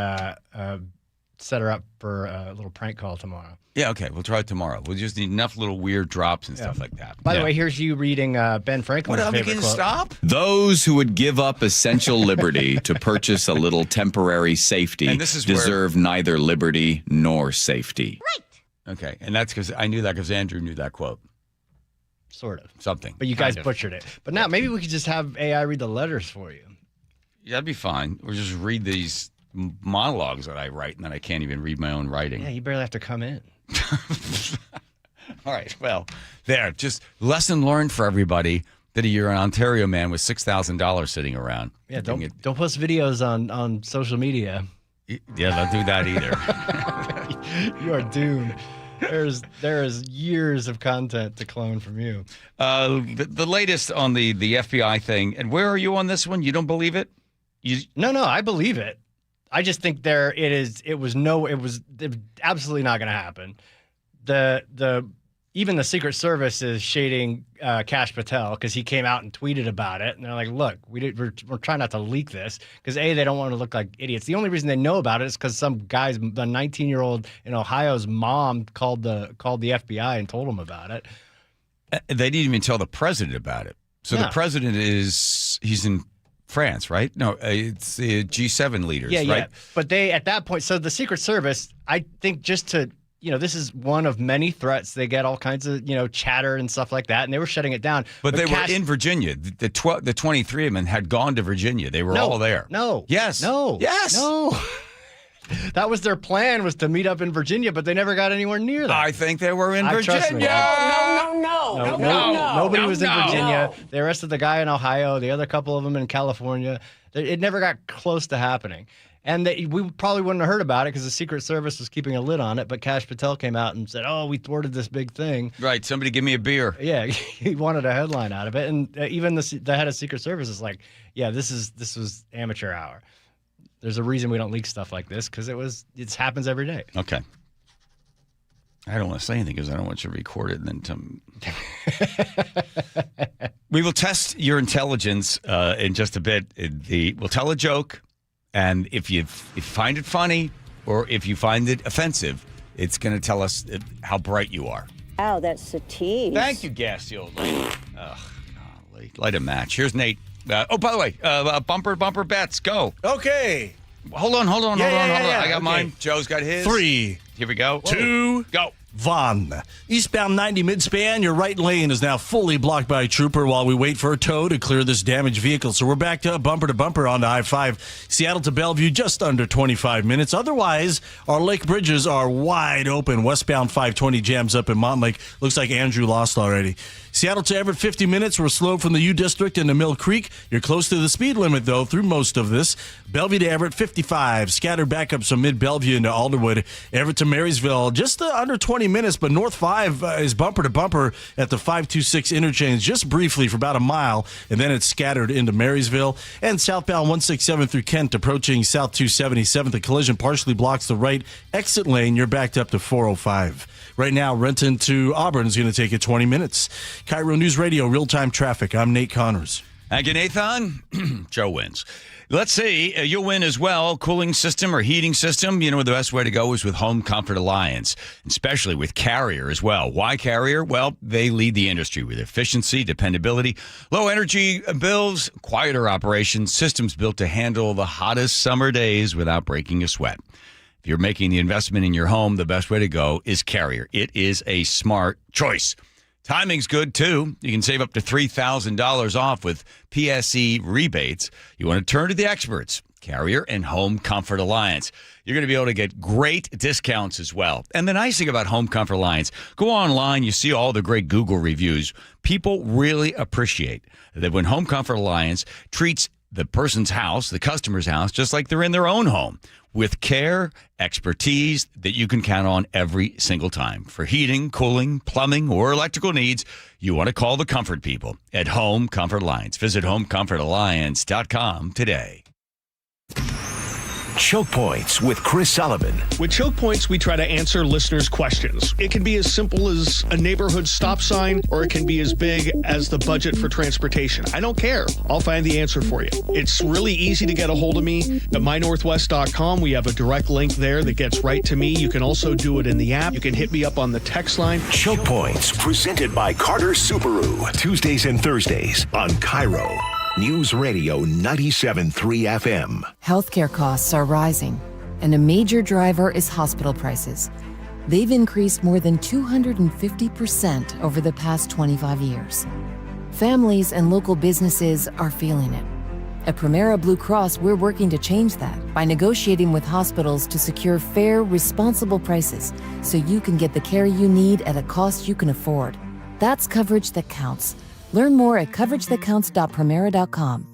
set her up for a little prank call tomorrow. Yeah, okay. We'll try it tomorrow. We'll just need enough little weird drops and stuff like that. By the way, here's you reading Ben Franklin's favorite quote. Stop? Those who would give up essential liberty to purchase a little temporary safety deserve neither liberty nor safety. Right. Okay, and that's because I knew that because Andrew knew that quote. Sort of. Something. But you guys butchered it. But now maybe we could just have AI read the letters for you. Yeah, that'd be fine. Or just read these monologues that I write and then I can't even read my own writing. Yeah, you barely have to come in. All right. Well, there. Just lesson learned for everybody that you're an Ontario man with $6,000 sitting around. Yeah, don't post videos on social media. Yeah, don't do that either. You are doomed. There is years of content to clone from you. The latest on the FBI thing, and where are you on this one? You don't believe it? No, I believe it. I just think it was absolutely not going to happen. Even the Secret Service is shading Kash Patel because he came out and tweeted about it, and they're like, "Look, we're trying not to leak this because they don't want to look like idiots. The only reason they know about it is because some guy's a 19-year-old in Ohio's mom called the FBI and told him about it. They didn't even tell the president about it. So the president he's in France, right? No, it's the G7 leaders, right? Yeah. But they, at that point, so the Secret Service, I think just to, this is one of many threats. They get all kinds of, chatter and stuff like that, and they were shutting it down. But they were in Virginia. The 23 of them had gone to Virginia. They were all there. No. Yes. No. Yes. No. That was their plan, was to meet up in Virginia, but they never got anywhere near that. I think they were in Virginia. Trust me. No. Nobody was in Virginia. They arrested the guy in Ohio, the other couple of them in California. It never got close to happening. And we probably wouldn't have heard about it because the Secret Service was keeping a lid on it, but Kash Patel came out and said, we thwarted this big thing. Right, somebody give me a beer. Yeah, he wanted a headline out of it. And even the head of Secret Service is like, yeah, this was amateur hour. There's a reason we don't leak stuff like this because it happens every day. Okay. I don't want to say anything because I don't want you to record it and then We will test your intelligence in just a bit. We'll tell a joke, and if you find it funny or if you find it offensive, it's going to tell us how bright you are. Wow, that's a tease. Thank you, gassy old lady. Ugh, golly. Light a match. Here's Nate. By the way, bumper bets, go. Okay. Hold on. Yeah, I got mine. Joe's got his. 3. Here we go. 2. Go. Vaughn. Eastbound 90 midspan, your right lane is now fully blocked by a trooper while we wait for a tow to clear this damaged vehicle. So we're back to bumper onto I-5. Seattle to Bellevue, just under 25 minutes. Otherwise, our lake bridges are wide open. Westbound 520 jams up in Montlake. Looks like Andrew lost already. Seattle to Everett, 50 minutes. We're slow from the U District into Mill Creek. You're close to the speed limit, though, through most of this. Bellevue to Everett, 55. Scattered backups from mid-Bellevue into Alderwood. Everett to Marysville, just under 20 minutes, but North 5 is bumper to bumper at the 526 interchange, just briefly for about a mile, and then it's scattered into Marysville. And southbound 167 through Kent, approaching South 277. The collision partially blocks the right exit lane. You're backed up to 405. Right now, Renton to Auburn is going to take it 20 minutes. KIRO News Radio, real-time traffic. I'm Nate Connors. Thank you, Nathan. Joe wins. Let's see. You'll win as well. Cooling system or heating system. The best way to go is with Home Comfort Alliance, especially with Carrier as well. Why Carrier? Well, they lead the industry with efficiency, dependability, low energy bills, quieter operations, systems built to handle the hottest summer days without breaking a sweat. If you're making the investment in your home, the best way to go is Carrier. It is a smart choice. Timing's good, too. You can save up to $3,000 off with PSE rebates. You want to turn to the experts, Carrier and Home Comfort Alliance. You're going to be able to get great discounts as well. And the nice thing about Home Comfort Alliance, go online, you see all the great Google reviews. People really appreciate that when Home Comfort Alliance treats the person's house, the customer's house, just like they're in their own home, with care, expertise that you can count on every single time. For heating, cooling, plumbing, or electrical needs, you want to call the comfort people at Home Comfort Alliance. Visit homecomfortalliance.com today. Choke Points with Chris Sullivan. With Choke Points, we try to answer listeners' questions. It can be as simple as a neighborhood stop sign, or it can be as big as the budget for transportation. I don't care. I'll find the answer for you. It's really easy to get a hold of me at mynorthwest.com. We have a direct link there that gets right to me. You can also do it in the app. You can hit me up on the text line. Choke Points, presented by Carter Subaru. Tuesdays and Thursdays on KIRO News Radio 97.3 FM. Healthcare costs are rising, and a major driver is hospital prices. They've increased more than 250% over the past 25 years. Families and local businesses are feeling it. At Primera Blue Cross, we're working to change that by negotiating with hospitals to secure fair, responsible prices so you can get the care you need at a cost you can afford. That's coverage that counts. Learn more at coveragethatcounts.primera.com.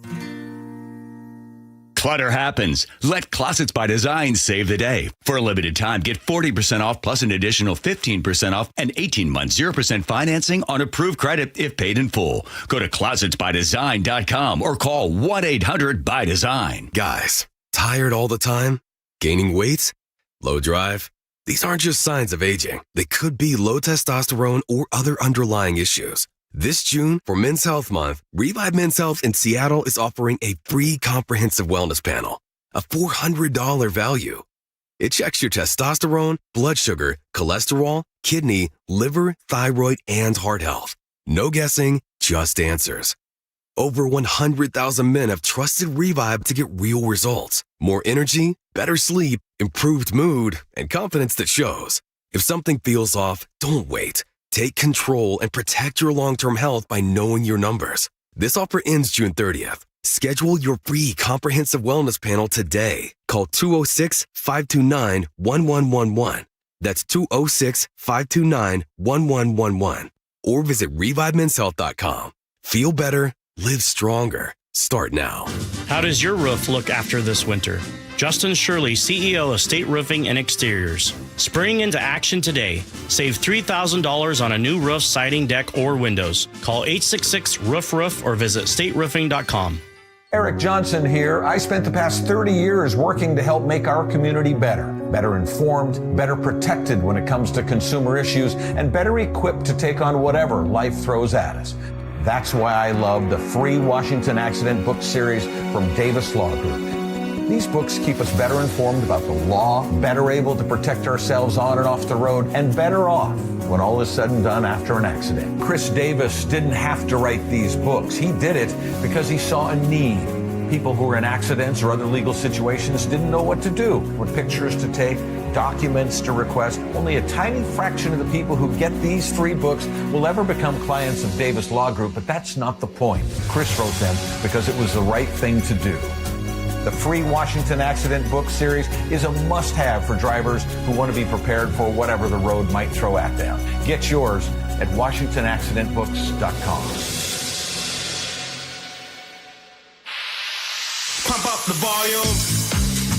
Clutter happens. Let Closets by Design save the day. For a limited time, get 40% off plus an additional 15% off and 18 months 0% financing on approved credit if paid in full. Go to closetsbydesign.com or call 1-800-BY-DESIGN. Guys, tired all the time? Gaining weight? Low drive? These aren't just signs of aging. They could be low testosterone or other underlying issues. This June, for Men's Health Month, Revive Men's Health in Seattle is offering a free comprehensive wellness panel, a $400 value. It checks your testosterone, blood sugar, cholesterol, kidney, liver, thyroid, and heart health. No guessing, just answers. Over 100,000 men have trusted Revive to get real results. More energy, better sleep, improved mood, and confidence that shows. If something feels off, don't wait. Take control and protect your long-term health by knowing your numbers. This offer ends June 30th. Schedule your free comprehensive wellness panel today. Call 206-529-1111. That's 206-529-1111. Or visit ReviveMen'sHealth.com. Feel better, live stronger. Start now. How does your roof look after this winter? Justin Shirley, CEO of State Roofing and Exteriors. Spring into action today. Save $3,000 on a new roof, siding, deck, or windows. Call 866-ROOF-ROOF or visit stateroofing.com. Eric Johnson here. I spent the past 30 years working to help make our community better informed, better protected when it comes to consumer issues, and better equipped to take on whatever life throws at us. That's why I love the free Washington Accident book series from Davis Law Group. These books keep us better informed about the law, better able to protect ourselves on and off the road, and better off when all is said and done after an accident. Chris Davis didn't have to write these books. He did it because he saw a need. People who were in accidents or other legal situations didn't know what to do, what pictures to take, documents to request. Only a tiny fraction of the people who get these free books will ever become clients of Davis Law Group, but that's not the point. Chris wrote them because it was the right thing to do. The free Washington Accident book series is a must-have for drivers who want to be prepared for whatever the road might throw at them. Get yours at WashingtonAccidentBooks.com. Pump up the volume.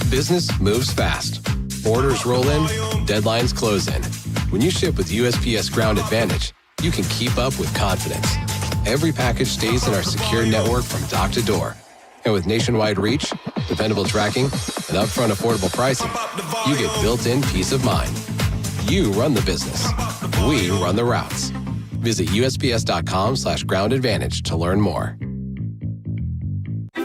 Business moves fast. Orders roll in, deadlines close in. When you ship with USPS Ground Advantage, you can keep up with confidence. Every package stays in our secure network from dock to door. And with nationwide reach, dependable tracking, and upfront affordable pricing, you get built-in peace of mind. You run the business. We run the routes. Visit USPS.com/Ground Advantage to learn more.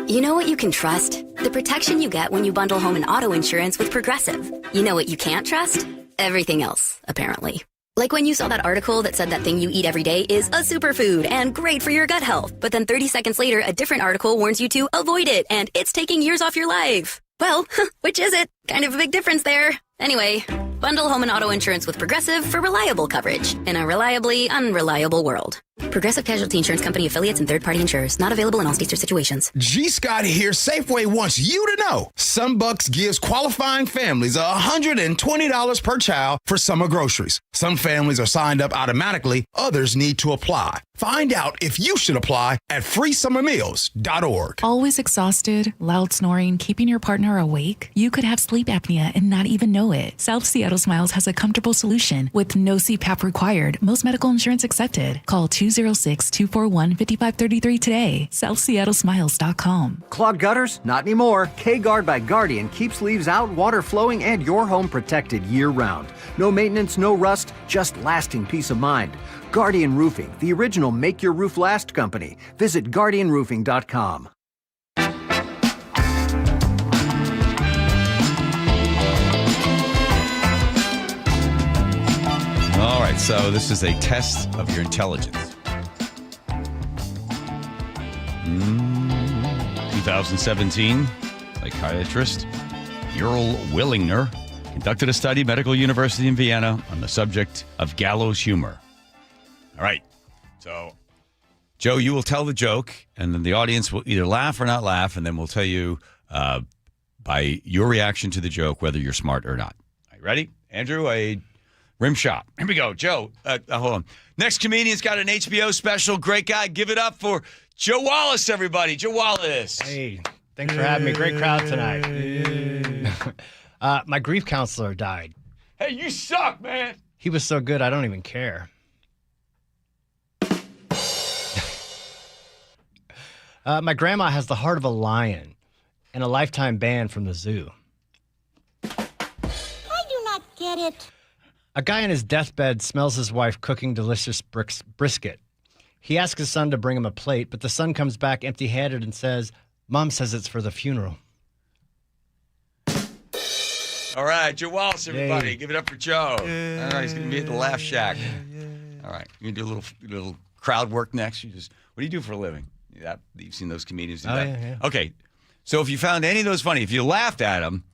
You know what you can trust? The protection you get when you bundle home and auto insurance with Progressive. You know what you can't trust? Everything else, apparently. Like when you saw that article that said that thing you eat every day is a superfood and great for your gut health. But then 30 seconds later, a different article warns you to avoid it and it's taking years off your life. Well, which is it? Kind of a big difference there. Anyway, bundle home and auto insurance with Progressive for reliable coverage in a reliably unreliable world. Progressive Casualty Insurance Company affiliates and third-party insurers. Not available in all states or situations. G. Scott here. Safeway wants you to know SunBucks gives qualifying families $120 per child for summer groceries. Some families are signed up automatically. Others need to apply. Find out if you should apply at freesummermeals.org. Always exhausted, loud snoring, keeping your partner awake? You could have sleep apnea and not even know it. South Seattle Smiles has a comfortable solution with no CPAP required. Most medical insurance accepted. Call 2 206-241-5533 today. SouthSeattleSmiles.com. Clogged gutters? Not anymore. K-Guard by Guardian keeps leaves out, water flowing, and your home protected year-round. No maintenance, no rust, just lasting peace of mind. Guardian Roofing, the original Make Your Roof Last company. Visit GuardianRoofing.com. All right, so this is a test of your intelligence. 2017, psychiatrist Ural Willingner conducted a study at Medical University in Vienna on the subject of gallows humor. All right, so Joe, you will tell the joke, and then the audience will either laugh or not laugh, and then we'll tell you by your reaction to the joke whether you're smart or not. Are you ready? Andrew, a rim shot. Here we go. Joe, hold on. Next comedian's got an HBO special. Great guy. Give it up for Joe Wallace, everybody. Joe Wallace. Hey, thanks for having me. Great crowd tonight. My grief counselor died. Hey, you suck, man. He was so good, I don't even care. My grandma has the heart of a lion and a lifetime ban from the zoo. I do not get it. A guy on his deathbed smells his wife cooking delicious brisket. He asks his son to bring him a plate, but the son comes back empty-handed and says, Mom says it's for the funeral. All right, Joe Wallace, everybody. Yay. Give it up for Joe. All right, he's going to be at the Laugh Shack. All right, you're going to do a little crowd work next. What do you do for a living? You've seen those comedians do that? Yeah. Okay, so if you found any of those funny, if you laughed at them,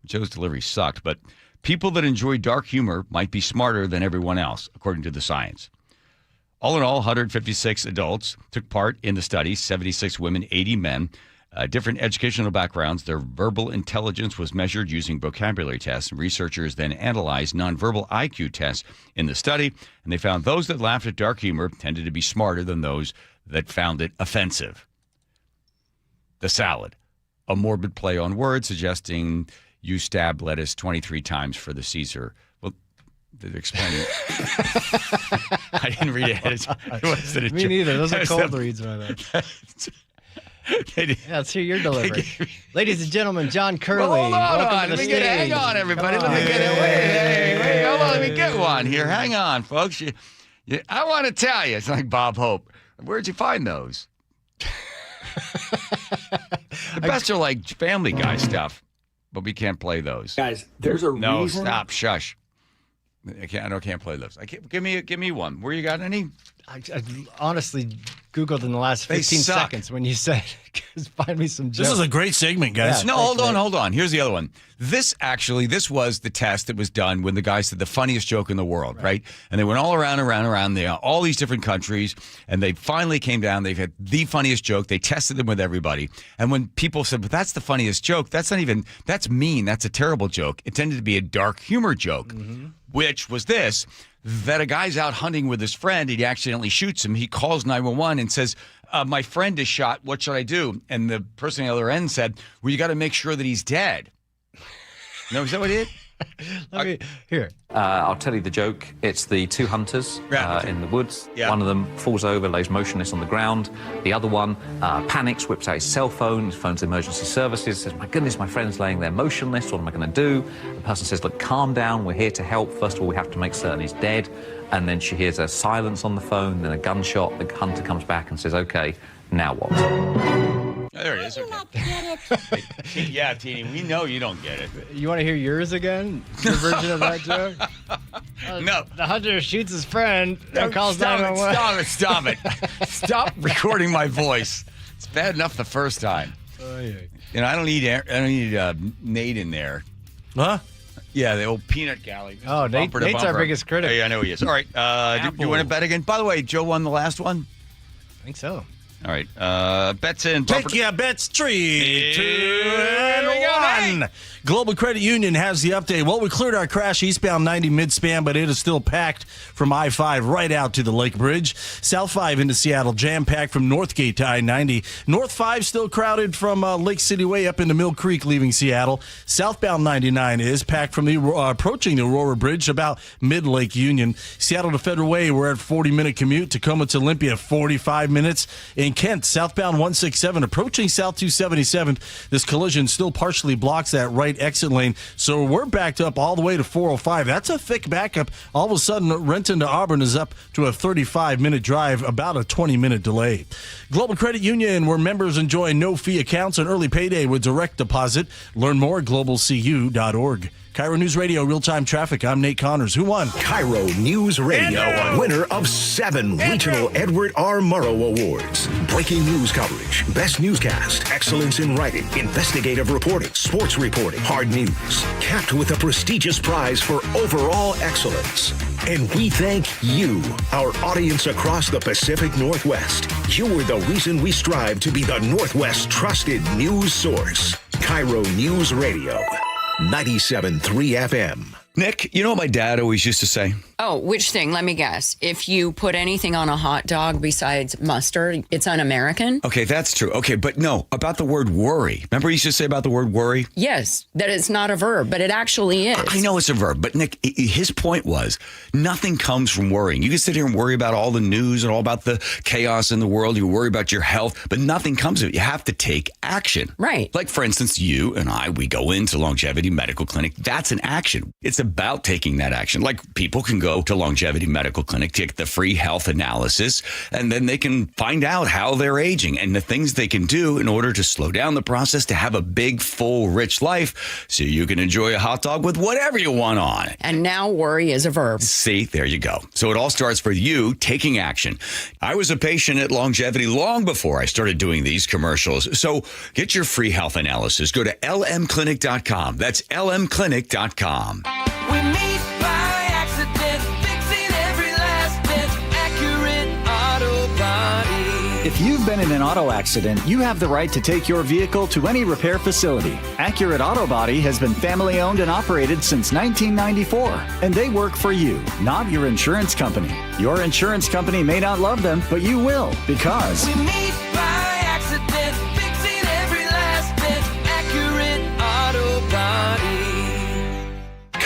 Joe's delivery sucked, but people that enjoy dark humor might be smarter than everyone else, according to the science. All in all, 156 adults took part in the study, 76 women, 80 men, different educational backgrounds. Their verbal intelligence was measured using vocabulary tests. Researchers then analyzed nonverbal IQ tests in the study, and they found those that laughed at dark humor tended to be smarter than those that found it offensive. The salad, a morbid play on words suggesting you stabbed lettuce 23 times for the Caesar. Well, they're explaining. I didn't read it. Me neither. Those are cold reads, by the way. Let's hear your delivery. Ladies and gentlemen, John Curley. Well, hold on. Hang on, everybody. Let me get it. Wait, hold on. Let me get one here. Hang on, folks. I want to tell you. It's like Bob Hope. Where'd you find those? The best are like Family Guy stuff, but we can't play those. Guys, there's a reason. No, stop. Shush. I can't play those. Give me one. Where you got any? I honestly Googled in the last 15 seconds when you said, find me some jokes. This is a great segment, guys. Yeah, no, hold on. Here's the other one. This was the test that was done when the guy said the funniest joke in the world, right? And they went all around, all these different countries, and they finally came down. They've had the funniest joke. They tested them with everybody. And when people said, but that's the funniest joke, that's mean. That's a terrible joke. It tended to be a dark humor joke, which was this. That a guy's out hunting with his friend, he accidentally shoots him. He calls 911 and says, my friend is shot. What should I do? And the person on the other end said, well, you got to make sure that he's dead. No, is that what he did? Here. I'll tell you the joke. It's the two hunters in the woods. Yeah. One of them falls over, lays motionless on the ground. The other one panics, whips out his cell phone, phones emergency services, says, my goodness, my friend's laying there motionless. What am I going to do? The person says, look, calm down. We're here to help. First of all, we have to make certain he's dead. And then she hears a silence on the phone, then a gunshot. The hunter comes back and says, okay, now what? There it is. Okay. Yeah, Teeny, we know you don't get it. You want to hear yours again? Your version of that joke? No. The hunter shoots his friend and calls 911. Stop it. Stop recording my voice. It's bad enough the first time. Oh, yeah. You know, I don't need Nate in there. Huh? Yeah, the old peanut galley. Oh, Nate's our biggest critic. Yeah, I know he is. All right. Do you want to bet again? By the way, Joe won the last one? I think so. All right. Bets in. Take your bets, 3, 2, Here we go, 1. Global Credit Union has the update. Well, we cleared our crash eastbound 90 mid-span, but it is still packed from I-5 right out to the Lake Bridge. South 5 into Seattle, jam-packed from Northgate to I-90. North 5 still crowded from Lake City Way up into Mill Creek, leaving Seattle. Southbound 99 is packed from the approaching the Aurora Bridge about mid-Lake Union. Seattle to Federal Way, we're at 40-minute commute. Tacoma to Olympia, 45 minutes. In Kent, southbound 167 approaching South 277th. This collision still partially blocks that right exit lane, so we're backed up all the way to 405. That's a thick backup. All of a sudden, Renton to Auburn is up to a 35-minute drive, about a 20-minute delay. Global Credit Union, where members enjoy no-fee accounts and early payday with direct deposit. Learn more at globalcu.org. KIRO News Radio, real-time traffic. I'm Nate Connors. Who won? KIRO News Radio, winner of 7 regional Edward R. Murrow Awards. Breaking news coverage, best newscast, excellence in writing, investigative reporting, sports reporting, hard news. Capped with a prestigious prize for overall excellence. And we thank you, our audience across the Pacific Northwest. You were the reason we strive to be the Northwest's trusted news source. KIRO News Radio. 97.3 FM. Nick, you know what my dad always used to say? Oh, which thing? Let me guess. If you put anything on a hot dog besides mustard, it's un-American? Okay, that's true. Okay, but no, about the word worry. Remember he used to say about the word worry? Yes, that it's not a verb, but it actually is. I know it's a verb, but Nick, his point was nothing comes from worrying. You can sit here and worry about all the news and all about the chaos in the world. You worry about your health, but nothing comes of it. You have to take action. Right. Like, for instance, you and I, we go into Longevity Medical Clinic. That's an action. It's about taking that action. Like, people can go to Longevity Medical Clinic, take the free health analysis, and then they can find out how they're aging and the things they can do in order to slow down the process to have a big, full, rich life so you can enjoy a hot dog with whatever you want on it. And now worry is a verb. See, there you go. So it all starts for you taking action. I was a patient at Longevity long before I started doing these commercials. So get your free health analysis. Go to lmclinic.com. That's lmclinic.com. We meet by accident, fixing every last bit, Accurate Auto Body. If you've been in an auto accident, you have the right to take your vehicle to any repair facility. Accurate Auto Body has been family owned and operated since 1994, and they work for you, not your insurance company. Your insurance company may not love them, but you will, because We meet by accident, fixing every last bit, Accurate Auto Body.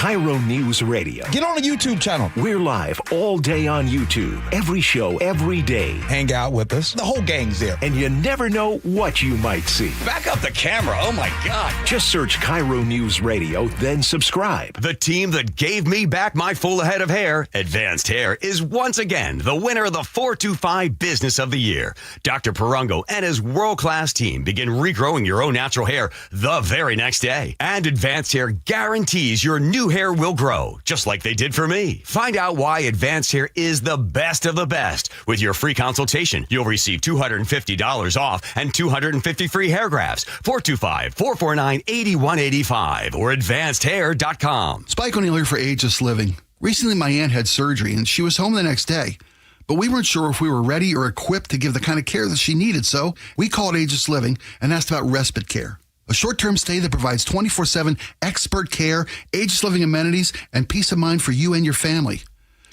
KIRO News Radio. Get on the YouTube channel. We're live all day on YouTube. Every show, every day. Hang out with us. The whole gang's there. And you never know what you might see. Back up the camera. Oh, my God. Just search KIRO News Radio, then subscribe. The team that gave me back my full head of hair, Advanced Hair, is once again the winner of the 425 Business of the Year. Dr. Perungo and his world-class team begin regrowing your own natural hair the very next day. And Advanced Hair guarantees your new hair will grow, just like they did for me. Find out why Advanced Hair is the best of the best. With your free consultation, you'll receive $250 off and 250 free hair grafts. 425-449-8185 or advancedhair.com. Spike O'Neill here for Ageless Living. Recently, my aunt had surgery and she was home the next day. But we weren't sure if we were ready or equipped to give the kind of care that she needed, so we called Ageless Living and asked about respite care. A short-term stay that provides 24/7 expert care, Ageless Living amenities, and peace of mind for you and your family.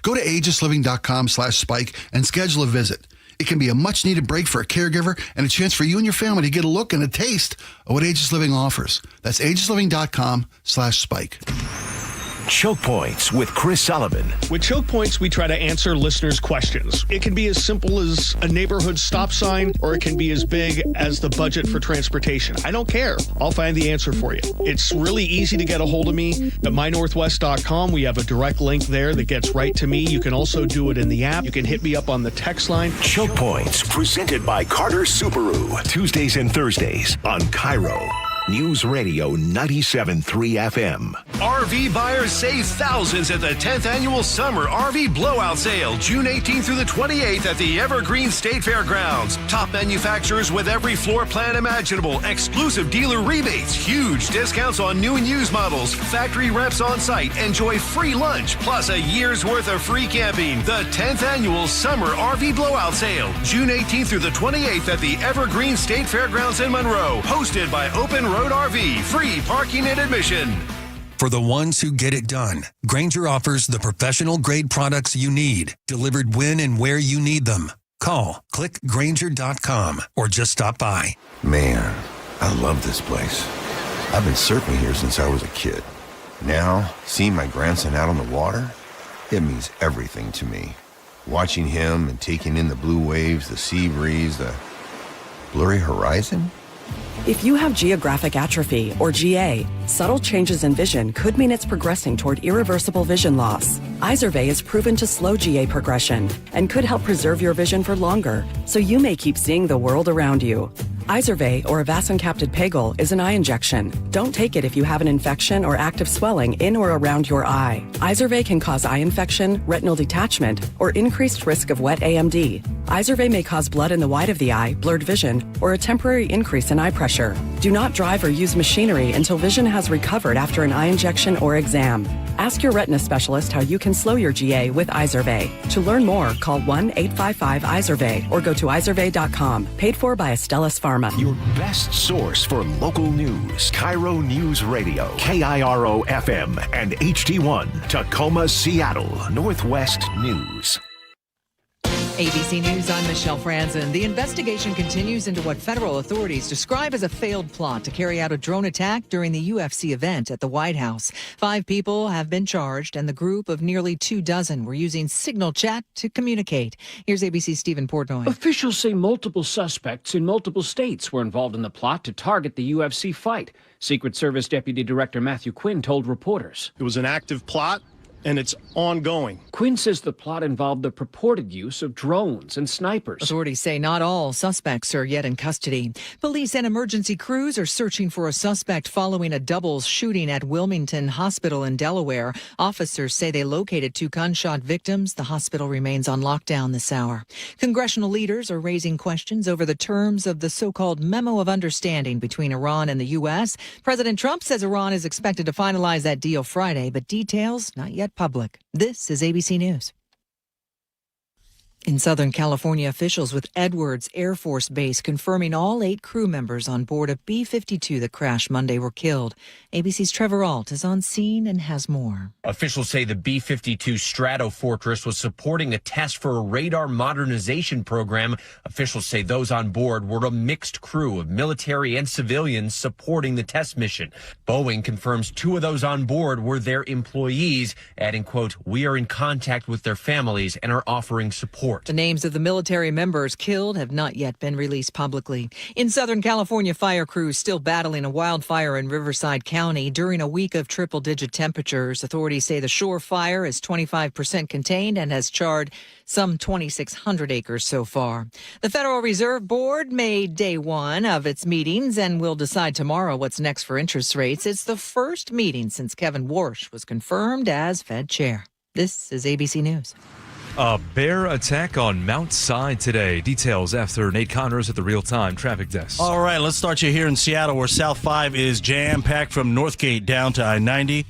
Go to agelessliving.com/spike and schedule a visit. It can be a much-needed break for a caregiver and a chance for you and your family to get a look and a taste of what Ageless Living offers. That's agelessliving.com/spike. Choke Points with Chris Sullivan. With Choke Points, we try to answer listeners' questions. It can be as simple as a neighborhood stop sign, or it can be as big as the budget for transportation. I don't care. I'll find the answer for you. It's really easy to get a hold of me at mynorthwest.com. We have a direct link there that gets right to me. You can also do it in the app. You can hit me up on the text line. Choke Points, presented by Carter Subaru. Tuesdays and Thursdays on KIRO News Radio 97.3 FM. RV buyers save thousands at the 10th Annual Summer RV Blowout Sale, June 18th through the 28th at the Evergreen State Fairgrounds. Top manufacturers with every floor plan imaginable, exclusive dealer rebates, huge discounts on new and used models, factory reps on site, enjoy free lunch, plus a year's worth of free camping. The 10th Annual Summer RV Blowout Sale, June 18th through the 28th at the Evergreen State Fairgrounds in Monroe, hosted by Open Road RV, free parking and admission. For the ones who get it done, Grainger offers the professional-grade products you need, delivered when and where you need them. Call, click Grainger.com, or just stop by. Man, I love this place. I've been surfing here since I was a kid. Now, seeing my grandson out on the water, it means everything to me. Watching him and taking in the blue waves, the sea breeze, the blurry horizon. If you have geographic atrophy, or GA, subtle changes in vision could mean it's progressing toward irreversible vision loss. Izervay is proven to slow GA progression and could help preserve your vision for longer, so you may keep seeing the world around you. Izervay, or avacincaptad pegol, is an eye injection. Don't take it if you have an infection or active swelling in or around your eye. Izervay can cause eye infection, retinal detachment, or increased risk of wet AMD. Izervay may cause blood in the white of the eye, blurred vision, or a temporary increase in eye pressure. Do not drive or use machinery until vision has recovered after an eye injection or exam. Ask your retina specialist how you can slow your GA with Izervay. To learn more, call 1-855-IZERVAY or go to izervay.com. Paid for by Astellas Pharma. Your best source for local news. KIRO News Radio. KIRO FM and HD1. Tacoma, Seattle. Northwest News. ABC News, I'm Michelle Franzen. The investigation continues into what federal authorities describe as a failed plot to carry out a drone attack during the UFC event at the White House. 5 people have been charged, and the group of nearly 24 were using signal chat to communicate. Here's ABC's Stephen Portnoy. Officials say multiple suspects in multiple states were involved in the plot to target the UFC fight. Secret Service Deputy Director Matthew Quinn told reporters. It was an active plot, and it's ongoing. Quinn says the plot involved the purported use of drones and snipers. Authorities say not all suspects are yet in custody. Police and emergency crews are searching for a suspect following a double shooting at Wilmington Hospital in Delaware. Officers say they located 2 gunshot victims. The hospital remains on lockdown this hour. Congressional leaders are raising questions over the terms of the so-called Memo of Understanding between Iran and the U.S. President Trump says Iran is expected to finalize that deal Friday, but details not yet public. This is ABC News. In Southern California, officials with Edwards Air Force Base confirming all 8 crew members on board a B-52 that crashed Monday were killed. ABC's Trevor Ault is on scene and has more. Officials say the B-52 Stratofortress was supporting a test for a radar modernization program. Officials say those on board were a mixed crew of military and civilians supporting the test mission. Boeing confirms 2 of those on board were their employees, adding, quote, "We are in contact with their families and are offering support." The names of the military members killed have not yet been released publicly. In Southern California, fire crews still battling a wildfire in Riverside County during a week of triple-digit temperatures. Authorities say the shore fire is 25% contained and has charred some 2,600 acres so far. The Federal Reserve Board made day 1 of its meetings and will decide tomorrow what's next for interest rates. It's the first meeting since Kevin Warsh was confirmed as Fed chair. This is ABC News. A bear attack on Mount Si today. Details after Nate Connors at the real-time traffic desk. All right, let's start you here in Seattle, where South 5 is jam-packed from Northgate down to I-90.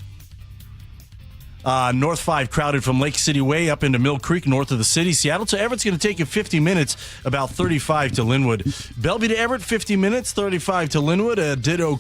North 5 crowded from Lake City Way up into Mill Creek, north of the city. Seattle to Everett's going to take you 50 minutes, about 35 to Linwood. Bellevue to Everett, 50 minutes, 35 to Linwood. A ditto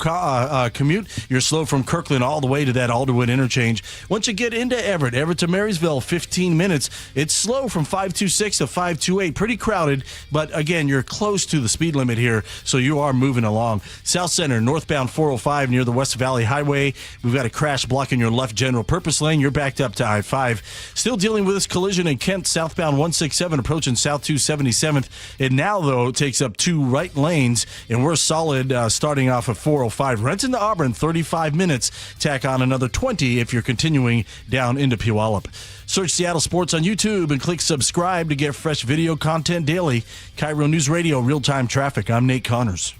commute. You're slow from Kirkland all the way to that Alderwood interchange. Once you get into Everett, Everett to Marysville, 15 minutes. It's slow from 526 to 528. Pretty crowded, but again, you're close to the speed limit here, so you are moving along. South Center, northbound 405 near the West Valley Highway. We've got a crash blocking your left general purpose lane. You're backed up to I-5. Still dealing with this collision in Kent, southbound 167 approaching South 277th. It now, though, takes up 2 right lanes, and we're solid starting off at 405. Renton to Auburn, 35 minutes. Tack on another 20 if you're continuing down into Puyallup. Search Seattle Sports on YouTube and click subscribe to get fresh video content daily. KIRO News Radio, real-time traffic. I'm Nate Connors.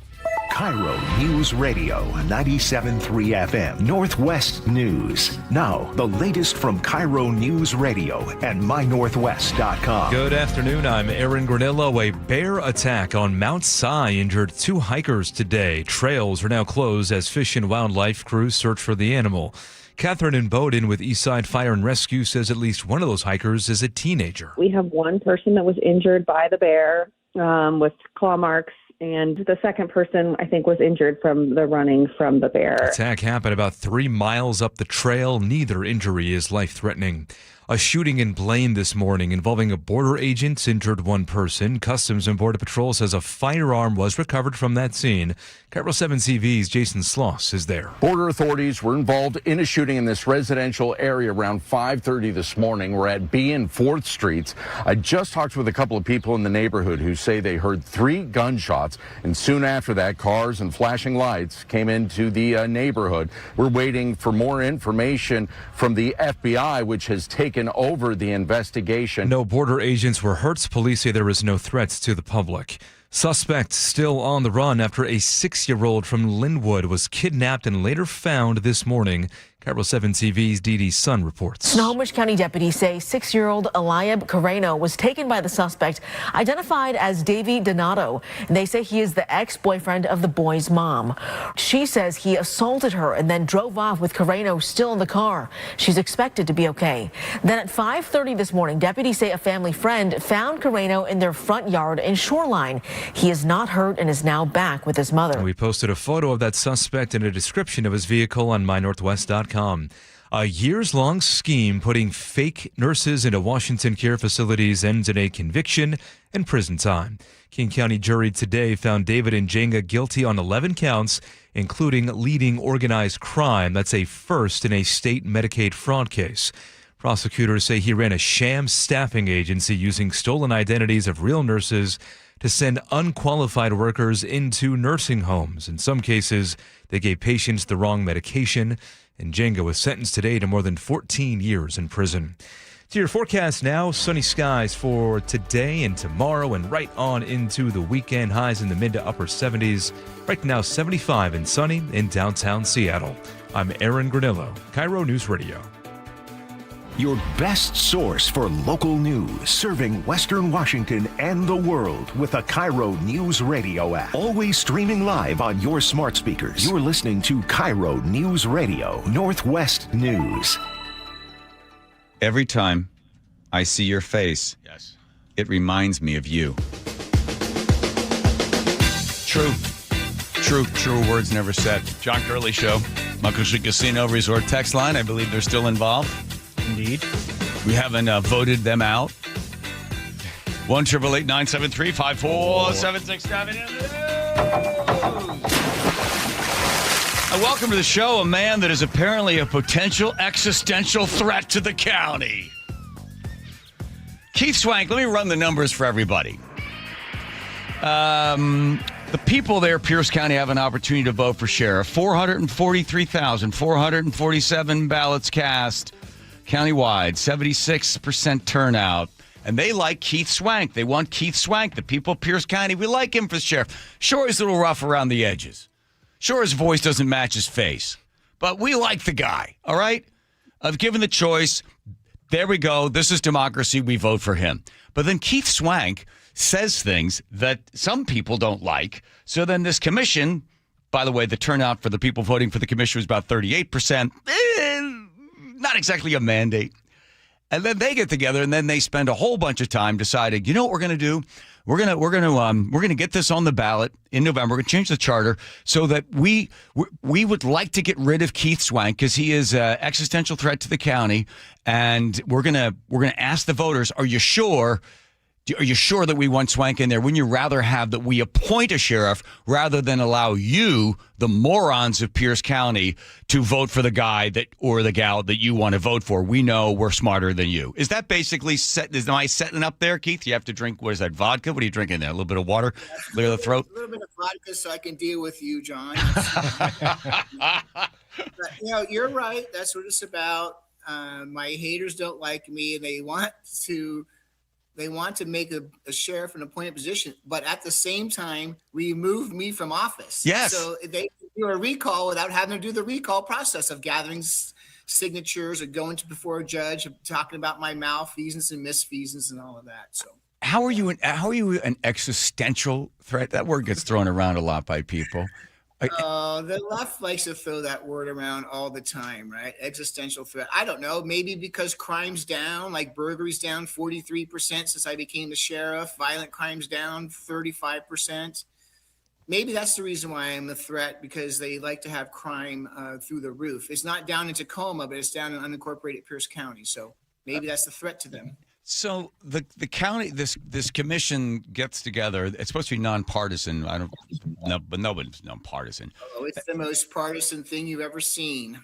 KIRO News Radio 97.3 FM Northwest News. Now, the latest from KIRO News Radio and mynorthwest.com. Good afternoon. I'm Aaron Granillo. A bear attack on Mount Si injured 2 hikers today. Trails are now closed as Fish and Wildlife crews search for the animal. Catherine in Bowdoin with Eastside Fire and Rescue says at least one of those hikers is a teenager. We have one person that was injured by the bear with claw marks, and the second person, I think, was injured from the running from the bear. The attack happened about 3 miles up the trail. Neither injury is life-threatening. A shooting in Blaine this morning involving a border agent injured one person. Customs and Border Patrol says a firearm was recovered from that scene. KIRO 7 CV's Jason Sloss is there. Border authorities were involved in a shooting in this residential area around 5:30 this morning. We're at B and 4th Streets. I just talked with a couple of people in the neighborhood who say they heard 3 gunshots, and soon after that, cars and flashing lights came into the neighborhood. We're waiting for more information from the FBI, which has taken over the investigation. No border agents were hurt. Police say there is no threats to the public. Suspect still on the run after a 6-year-old from Linwood was kidnapped and later found this morning. KIRO 7 TV's Dee Dee Sun reports. Snohomish County deputies say 6-year-old Eliab Carreno was taken by the suspect, identified as Davy Donato. They say he is the ex-boyfriend of the boy's mom. She says he assaulted her and then drove off with Carreno still in the car. She's expected to be okay. Then at 5:30 this morning, deputies say a family friend found Carreno in their front yard in Shoreline. He is not hurt and is now back with his mother. We posted a photo of that suspect and a description of his vehicle on mynorthwest.com. A years-long scheme putting fake nurses into Washington care facilities ends in a conviction and prison time. King County jury today found David Njenga guilty on 11 counts, including leading organized crime. That's a first in a state Medicaid fraud case. Prosecutors say he ran a sham staffing agency using stolen identities of real nurses to send unqualified workers into nursing homes. In some cases, they gave patients the wrong medication. And Njenga was sentenced today to more than 14 years in prison. To your forecast now, sunny skies for today and tomorrow and right on into the weekend. Highs in the mid to upper 70s. Right now, 75 and sunny in downtown Seattle. I'm Aaron Granillo, KIRO News Radio. Your best source for local news, serving Western Washington and the world with a KIRO News Radio app. Always streaming live on your smart speakers. You're listening to KIRO News Radio, Northwest News. Every time I see your face, yes, it reminds me of you. True words never said. John Curley Show, Muckleshoot Casino Resort text line. I believe they're still involved. Indeed. We haven't voted them out. 1-888-973-5476. And welcome to the show, a man that is apparently a potential existential threat to the county. Keith Swank, let me run the numbers for everybody. The people there, Pierce County, have an opportunity to vote for sheriff. 443,447 ballots cast. Countywide, 76% turnout. And they like Keith Swank. They want Keith Swank. The people of Pierce County, we like him for sheriff. Sure, he's a little rough around the edges. Sure, his voice doesn't match his face. But we like the guy, all right? I've given the choice. There we go. This is democracy. We vote for him. But then Keith Swank says things that some people don't like. So then this commission, by the way, the turnout for the people voting for the commission was about 38%. Not exactly a mandate. And then they get together and then they spend a whole bunch of time deciding, you know what we're going to do? We're going to get this on the ballot in November. We're going to change the charter so that we would like to get rid of Keith Swank because he is an existential threat to the county. And we're going to ask the voters, are you sure that we want Swank in there? Wouldn't you rather have that we appoint a sheriff rather than allow you, the morons of Pierce County, to vote for the guy or the gal that you want to vote for? We know we're smarter than you. Is that basically am I setting up there, Keith? You have to drink, what is that, vodka? What are you drinking there? A little bit of water? Clear the throat? A little bit of vodka so I can deal with you, John. But, you're right. That's what it's about. My haters don't like me, and they want to They want to make a sheriff an appointed position, but at the same time, remove me from office. Yes. So they do a recall without having to do the recall process of gathering signatures or going to before a judge, talking about my malfeasance and misfeasance and all of that. So how are you an existential threat? That word gets thrown around a lot by people. The left likes to throw that word around all the time, right? Existential threat. I don't know. Maybe because crime's down, like burglary's down 43% since I became the sheriff. Violent crime's down 35%. Maybe that's the reason why I'm a threat, because they like to have crime through the roof. It's not down in Tacoma, but it's down in unincorporated Pierce County. So maybe that's the threat to them. So the county, this commission gets together. It's supposed to be nonpartisan. I don't know, but nobody's nonpartisan. Oh, it's the most partisan thing you've ever seen.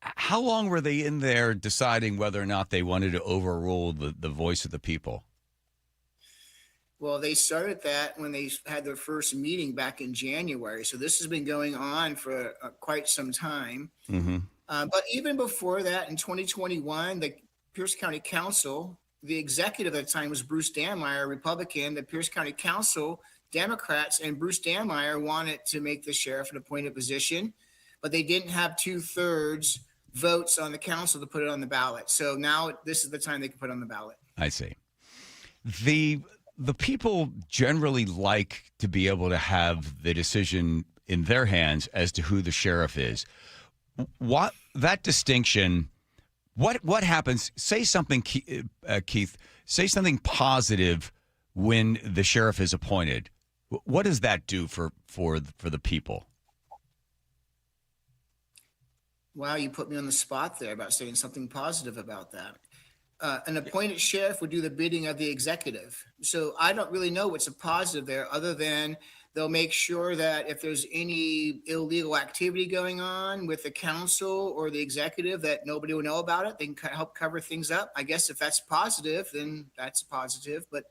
How long were they in there deciding whether or not they wanted to overrule the voice of the people? Well, they started that when they had their first meeting back in January. So this has been going on for quite some time. Mm-hmm. But even before that, in 2021, the Pierce County Council, the executive at the time was Bruce Danmeyer, Republican. The Pierce County Council, Democrats, and Bruce Danmeyer wanted to make the sheriff an appointed position, but they didn't have 2/3 votes on the council to put it on the ballot. So now this is the time they can put it on the ballot. I see. The people generally like to be able to have the decision in their hands as to who the sheriff is. What that distinction? What happens? Say something, Keith. Say something positive when the sheriff is appointed. What does that do for the people? Wow, you put me on the spot there about saying something positive about that. An appointed sheriff would do the bidding of the executive. So I don't really know what's a positive there, other than they'll make sure that if there's any illegal activity going on with the council or the executive, that nobody will know about it. They can help cover things up. I guess if that's positive, then that's positive. But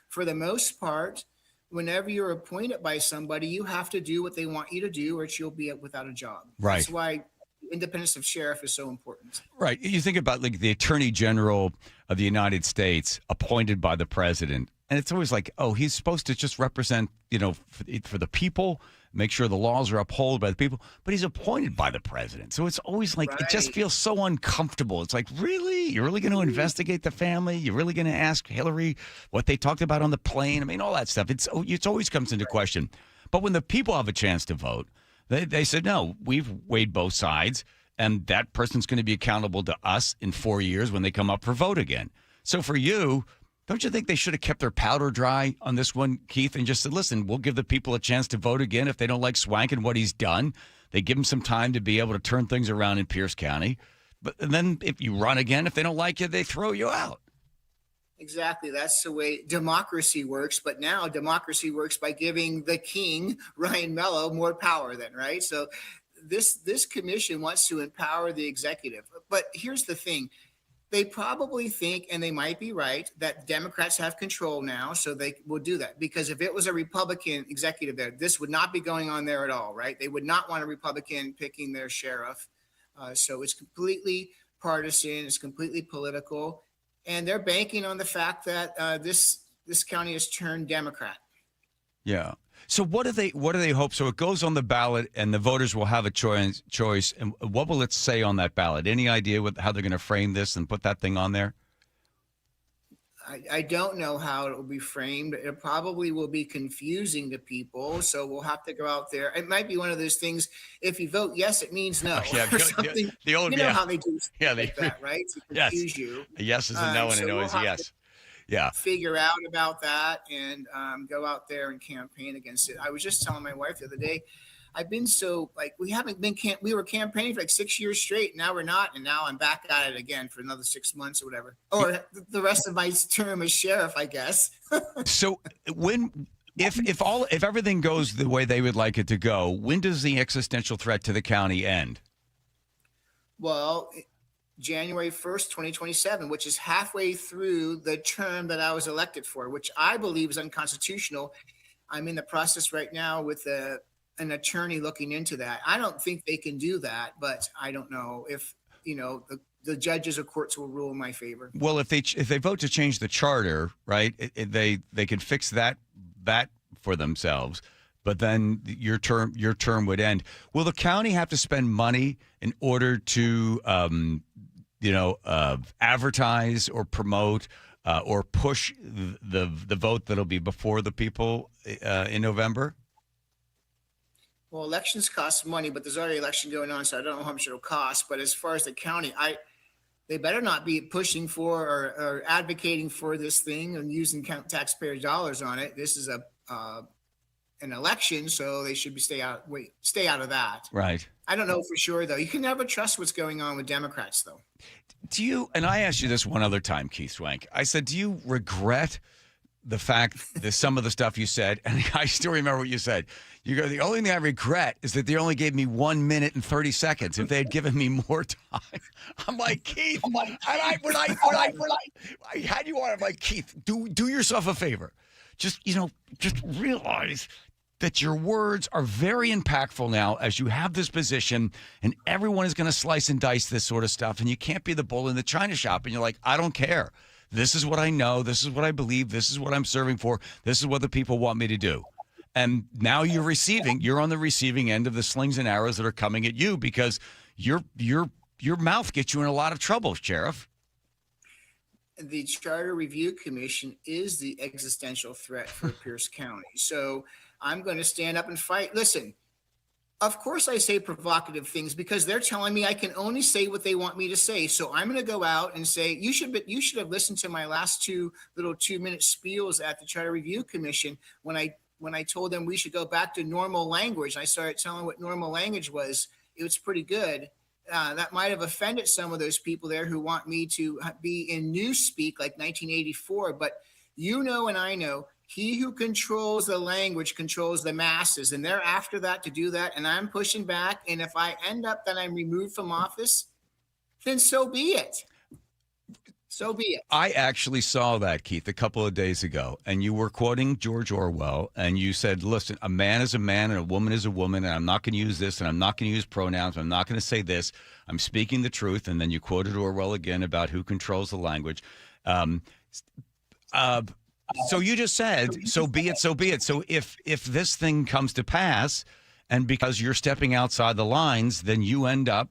for the most part, whenever you're appointed by somebody, you have to do what they want you to do, or you'll be without a job. Right. That's why independence of sheriff is so important. Right. You think about like the Attorney General of the United States appointed by the president. And it's always like, oh, he's supposed to just represent, for the people, make sure the laws are upheld by the people. But he's appointed by the president. So it's always like, It just feels so uncomfortable. It's like, really? You're really going to investigate the family? You're really going to ask Hillary what they talked about on the plane? I mean, all that stuff. It always comes into question. But when the people have a chance to vote, they said, no, we've weighed both sides. And that person's going to be accountable to us in 4 years when they come up for vote again. So for you, don't you think they should have kept their powder dry on this one, Keith, and just said, listen, we'll give the people a chance to vote again if they don't like Swank and what he's done. They give him some time to be able to turn things around in Pierce County. But then if you run again, if they don't like you, they throw you out. Exactly. That's the way democracy works. But now democracy works by giving the king, Ryan Mello, more power then, right? So this commission wants to empower the executive. But here's the thing. They probably think, and they might be right, that Democrats have control now, so they will do that. Because if it was a Republican executive there, this would not be going on there at all, right? They would not want a Republican picking their sheriff. So it's completely partisan. It's completely political. And they're banking on the fact that this county has turned Democrat. Yeah. So what do they hope? So it goes on the ballot, and the voters will have a choice. And what will it say on that ballot? Any idea how they're going to frame this and put that thing on there? I don't know how it will be framed. It probably will be confusing to people. So we'll have to go out there. It might be one of those things. If you vote yes, it means no. Yeah, the old, you know how they do like that, right? To confuse you. A yes is a no, and a no is a yes. Yeah. Figure out about that and go out there and campaign against it. I was just telling my wife the other day, I've been so we were campaigning for 6 years straight. Now we're not. And now I'm back at it again for another 6 months or whatever. Or the rest of my term as sheriff, I guess. So if everything goes the way they would like it to go, when does the existential threat to the county end? Well, January 1st, 2027, which is halfway through the term that I was elected for, which I believe is unconstitutional. I'm in the process right now with an attorney looking into that. I don't think they can do that, but I don't know if, the the judges or courts will rule in my favor. Well, if they vote to change the charter, right, they can fix that for themselves. But then your term would end. Will the county have to spend money in order to advertise or promote or push the vote that'll be before the people in November? Well, elections cost money, but there's already an election going on, so I don't know how much it'll cost. But as far as the county, they better not be pushing for or advocating for this thing and using taxpayer dollars on it. This is an election, so they should stay out of that. Right. I don't know for sure, though. You can never trust what's going on with Democrats, though. Do you, and I asked you this one other time, Keith Swank, I said, do you regret the fact that some of the stuff you said, and I still remember what you said, you go, the only thing I regret is that they only gave me 1 minute and 30 seconds. If they had given me more time, I'm like, Keith, I had you on, I'm like, Keith, do yourself a favor. Just realize that your words are very impactful now as you have this position, and everyone is going to slice and dice this sort of stuff, and you can't be the bull in the china shop, and you're like, I don't care. This is what I know. This is what I believe. This is what I'm serving for. This is what the people want me to do. And now you're on the receiving end of the slings and arrows that are coming at you because your mouth gets you in a lot of trouble, Sheriff. The Charter Review Commission is the existential threat for Pierce County. So I'm going to stand up and fight. Listen, of course I say provocative things because they're telling me I can only say what they want me to say. So I'm going to go out and say, you should have listened to my last 2-minute spiels at the Charter Review Commission when I told them we should go back to normal language. I started telling what normal language was. It was pretty good. That might have offended some of those people there who want me to be in newspeak like 1984. But and I know, he who controls the language controls the masses. And they're after that to do that. And I'm pushing back. And if I end up that I'm removed from office, then so be it. So be it. I actually saw that, Keith, a couple of days ago, and you were quoting George Orwell, and you said, listen, a man is a man and a woman is a woman, and I'm not going to use this, and I'm not going to use pronouns, I'm not going to say this. I'm speaking the truth, and then you quoted Orwell again about who controls the language. So you just said, so be it, so be it. So if this thing comes to pass, and because you're stepping outside the lines, then you end up,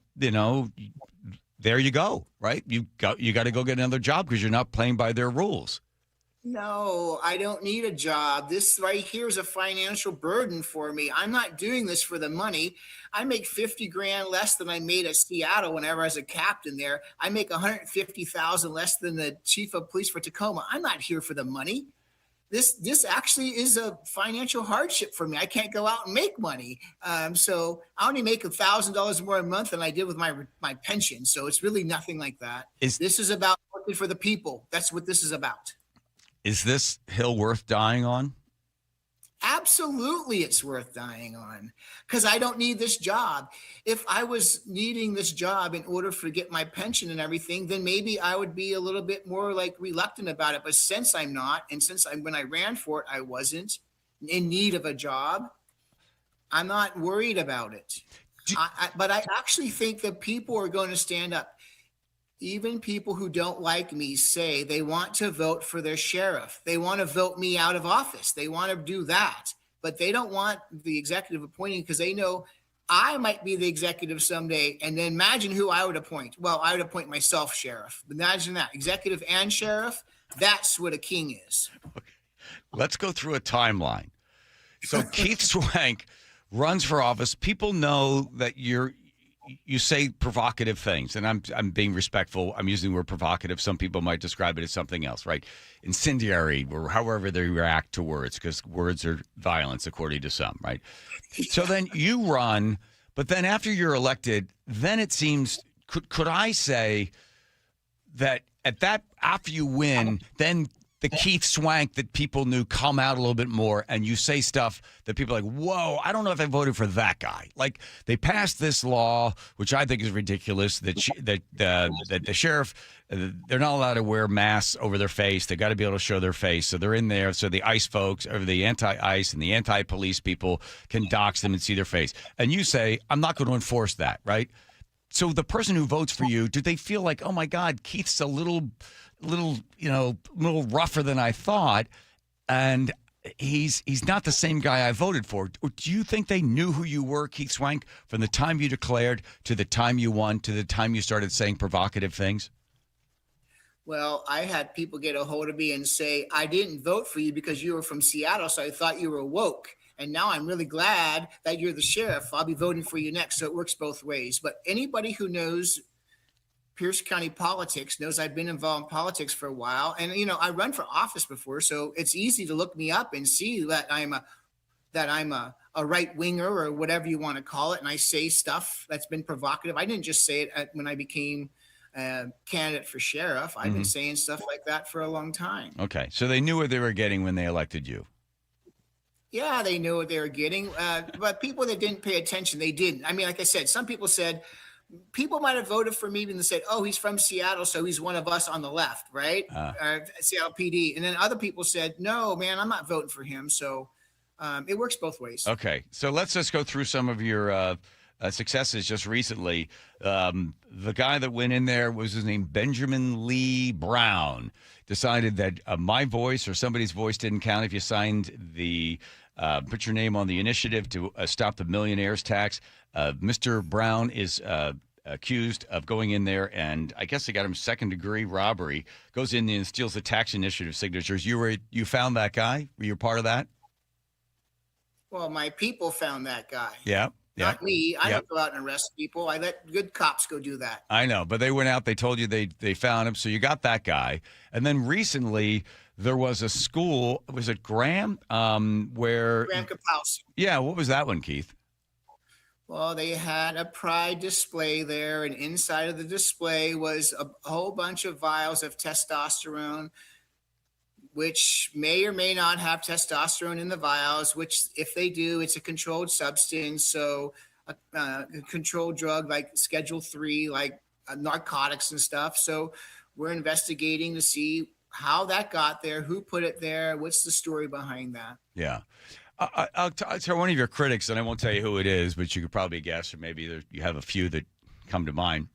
there you go, right? You got to go get another job because you're not playing by their rules. No, I don't need a job. This right here is a financial burden for me. I'm not doing this for the money. I make $50,000 less than I made at Seattle whenever I was a captain there. I make $150,000 less than the chief of police for Tacoma. I'm not here for the money. This actually is a financial hardship for me. I can't go out and make money. So I only make $1,000 more a month than I did with my pension. So it's really nothing like that. This is about working for the people. That's what this is about. Is this hill worth dying on? Absolutely, it's worth dying on because I don't need this job. If I was needing this job in order to get my pension and everything, then maybe I would be a little bit more reluctant about it. But since I'm not, and when I ran for it, I wasn't in need of a job, I'm not worried about it. But I actually think that people are going to stand up. Even people who don't like me say they want to vote for their sheriff. They want to vote me out of office. They want to do that. But they don't want the executive appointing because they know I might be the executive someday. And then imagine who I would appoint. Well, I would appoint myself sheriff. Imagine that. Executive and sheriff. That's what a king is. Okay. Let's go through a timeline. So Keith Swank runs for office. People know that you say provocative things, and I'm being respectful. I'm using the word provocative. Some people might describe it as something else, right? Incendiary, or however they react to words, because words are violence, according to some, right? So then you run, but then after you're elected, then it seems, could I say that after you win, then the Keith Swank that people knew come out a little bit more, and you say stuff that people are like, whoa, I don't know if I voted for that guy. Like, they passed this law, which I think is ridiculous, that the sheriff, they're not allowed to wear masks over their face. They got to be able to show their face. So they're in there. So the ICE folks, or the anti-ICE and the anti-police people can dox them and see their face. And you say, I'm not going to enforce that, right? So the person who votes for you, do they feel like, oh my God, Keith's a little rougher than I thought, and he's not the same guy I voted for? Or do you think they knew who you were, Keith Swank, from the time you declared to the time you won to the time you started saying provocative things? Well, I had people get a hold of me and say, I didn't vote for you because you were from Seattle, so I thought you were woke. And now I'm really glad that you're the sheriff. I'll be voting for you next. So it works both ways. But anybody who knows Pierce County politics knows I've been involved in politics for a while. And, I run for office before, so it's easy to look me up and see that I'm a right winger or whatever you want to call it. And I say stuff that's been provocative. I didn't just say it when I became candidate for sheriff. I've been saying stuff like that for a long time. Okay. So they knew what they were getting when they elected you. Yeah, they knew what they were getting. But people that didn't pay attention, they didn't. I mean, like I said, some people said, people might have voted for me and said, oh, he's from Seattle, so he's one of us on the left, right? Seattle PD. And then other people said, no, man, I'm not voting for him. So it works both ways. Okay. So let's just go through some of your successes just recently. The guy that went in there was his name, Benjamin Lee Brown. Decided that my voice or somebody's voice didn't count if you signed the put your name on the initiative to stop the millionaires tax. Mr. Brown is accused of going in there, and I guess they got him second-degree robbery. Goes in and steals the tax initiative signatures. You found that guy? Were you part of that? Well, my people found that guy. Yeah. Not me. I don't go out and arrest people. I let good cops go do that. I know, but they went out. They told you they found him, so you got that guy. And then recently there was a school. Was it Graham? Where Graham Kapowski. Yeah. What was that one, Keith? Well, they had a pride display there, and inside of the display was a whole bunch of vials of testosterone, which may or may not have testosterone in the vials, which if they do, it's a controlled substance. So a controlled drug like Schedule 3, like narcotics and stuff. So we're investigating to see how that got there, who put it there, what's the story behind that. Yeah. I'll tell one of your critics, and I won't tell you who it is, but you could probably guess, or maybe you have a few that come to mind.